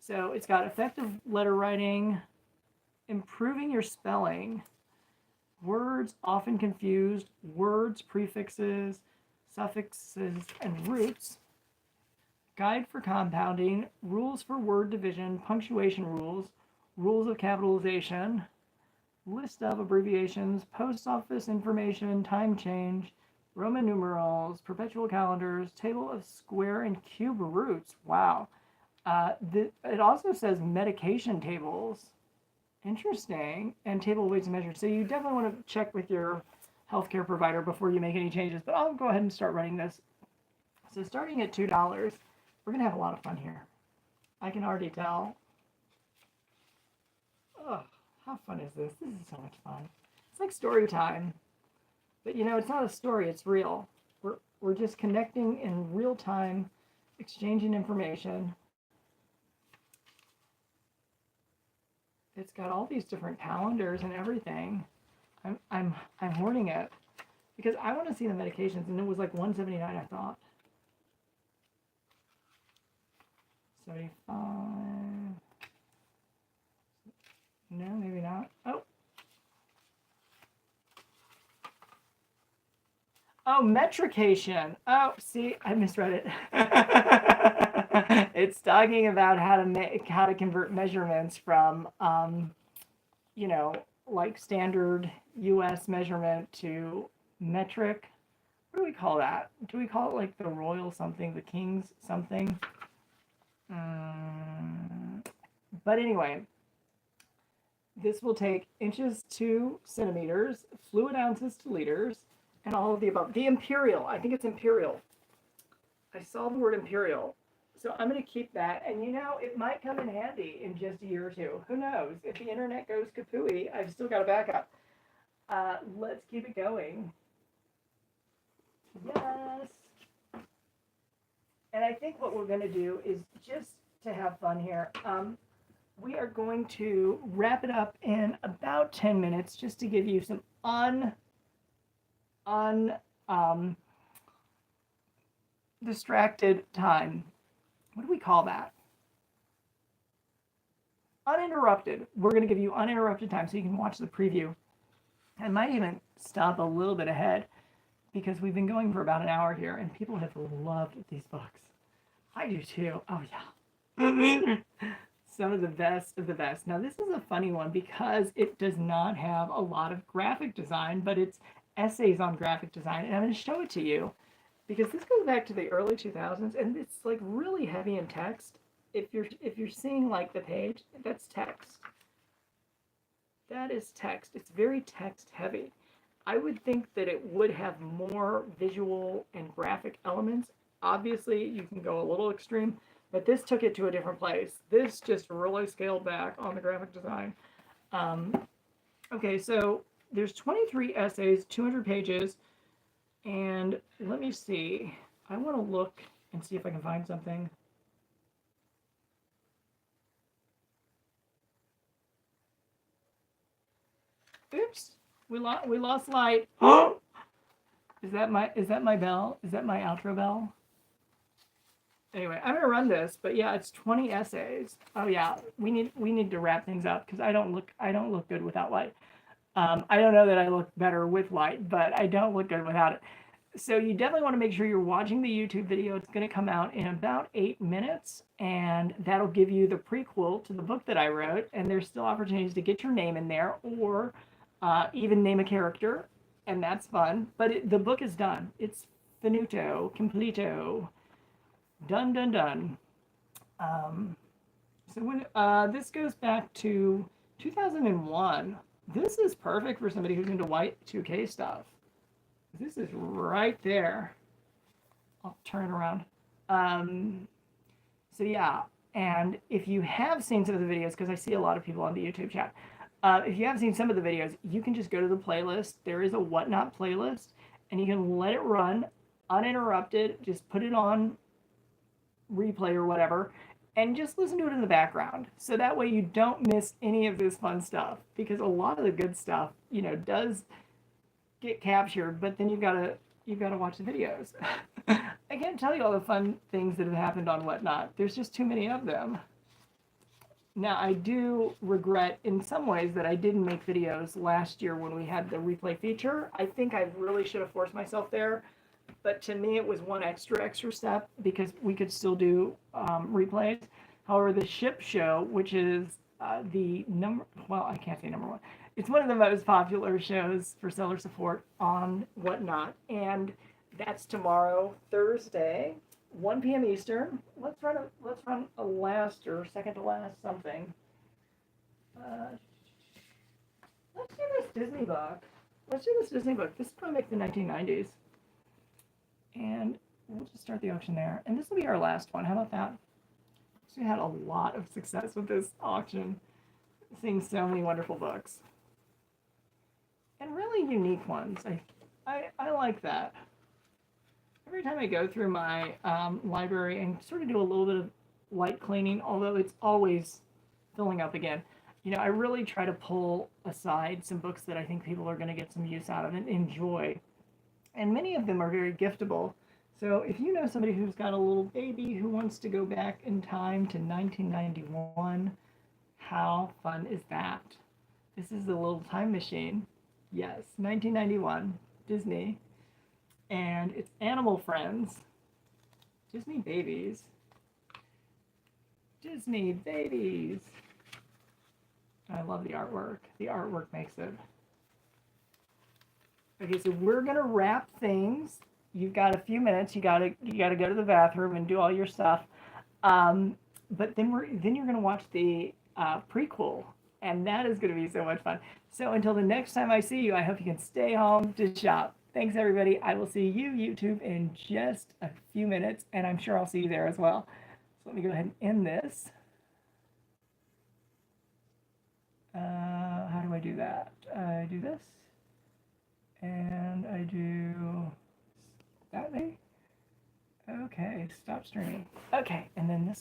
So it's got effective letter writing, improving your spelling, words often confused, words, prefixes, suffixes, and roots, guide for compounding, rules for word division, punctuation rules, rules of capitalization, list of abbreviations, post office information, time change, Roman numerals, perpetual calendars, table of square and cube roots. Wow. It also says medication tables. Interesting. And table of weights and measures. So you definitely want to check with your healthcare provider before you make any changes. But I'll go ahead and start running this. So starting at $2, we're going to have a lot of fun here. I can already tell. Oh, how fun is this? This is so much fun. It's like story time. But it's not a story, it's real. We're just connecting in real time, exchanging information. It's got all these different calendars and everything. I'm hoarding it because I want to see the medications, and it was like $179, I thought. 75. No, maybe not. Oh. Oh, metrication. Oh, see, I misread it. It's talking about how to convert measurements from you know, like standard US measurement to metric. What do we call that? Do we call it like the royal something, the king's something? But anyway, this will take inches to centimeters, fluid ounces to liters, and all of the above. The imperial, I think it's imperial. I saw the word imperial. So I'm going to keep that. And you know, it might come in handy in just a year or two. Who knows? If the internet goes kapooey, I've still got a backup. Let's keep it going. Yes. And I think what we're going to do is just to have fun here. We are going to wrap it up in about 10 minutes just to give you some distracted time. What do we call that? Uninterrupted. We're going to give you uninterrupted time so you can watch the preview. I might even stop a little bit ahead because we've been going for about an hour here and people have loved these books. I do too. Oh yeah. Some of the best of the best. Now this is a funny one because it does not have a lot of graphic design, but it's essays on graphic design, and I'm going to show it to you because this goes back to the early 2000s and it's like really heavy in text. If you're seeing like the page, that's text. That is text. It's very text heavy. I would think that it would have more visual and graphic elements. Obviously, you can go a little extreme, but this took it to a different place. This just really scaled back on the graphic design. Okay, so there's 23 essays, 200 pages, and let me see. I want to look and see if I can find something. Oops, we lost light. Is that my bell? Is that my outro bell? Anyway, I'm gonna run this, but yeah, it's 20 essays. Oh yeah, we need to wrap things up because I don't look good without light. I don't know that I look better with light, but I don't look good without it. So you definitely want to make sure you're watching the YouTube video. It's going to come out in about 8 minutes, and that'll give you the prequel to the book that I wrote. And there's still opportunities to get your name in there, or even name a character, and that's fun. But the book is done. It's finito, completo, done, done, done. So when this goes back to 2001, this is perfect for somebody who's into white 2K stuff. This is right there. I'll turn it around. So yeah, and if you have seen some of the videos, because I see a lot of people on the YouTube chat, if you have seen some of the videos, you can just go to the playlist. There is a Whatnot playlist, and you can let it run uninterrupted. Just put it on replay or whatever, and just listen to it in the background. So that way you don't miss any of this fun stuff, because a lot of the good stuff, you know, does get captured, but then you've got to watch the videos. I can't tell you all the fun things that have happened on Whatnot. There's just too many of them. Now, I do regret in some ways that I didn't make videos last year when we had the replay feature. I think I really should have forced myself there, but to me it was one extra step because we could still do replays. However, the ship show, which is the I can't say number one. It's one of the most popular shows for seller support on Whatnot, and that's tomorrow, Thursday, 1 p.m. Eastern. Let's run a last or second to last something. Let's do this Disney book. This is probably like the 1990s. And we'll just start the auction there. And this will be our last one. How about that? We had a lot of success with this auction. Seeing so many wonderful books. And really unique ones. I like that. Every time I go through my library and sort of do a little bit of light cleaning, although it's always filling up again, you know, I really try to pull aside some books that I think people are going to get some use out of and enjoy. And many of them are very giftable. So if you know somebody who's got a little baby who wants to go back in time to 1991, how fun is that? This is a little time machine. Yes, 1991, Disney. and it's Animal Friends. Disney babies. Disney babies. I love the artwork. The artwork makes it. Okay, so we're gonna wrap things. You've got a few minutes. You gotta go to the bathroom and do all your stuff. But then you're gonna watch the prequel, and that is gonna be so much fun. So until the next time I see you, I hope you can stay home to shop. Thanks everybody. I will see you YouTube in just a few minutes, and I'm sure I'll see you there as well. So let me go ahead and end this. How do I do that? I do this, and I do that way. Okay, stop streaming. Okay, and then this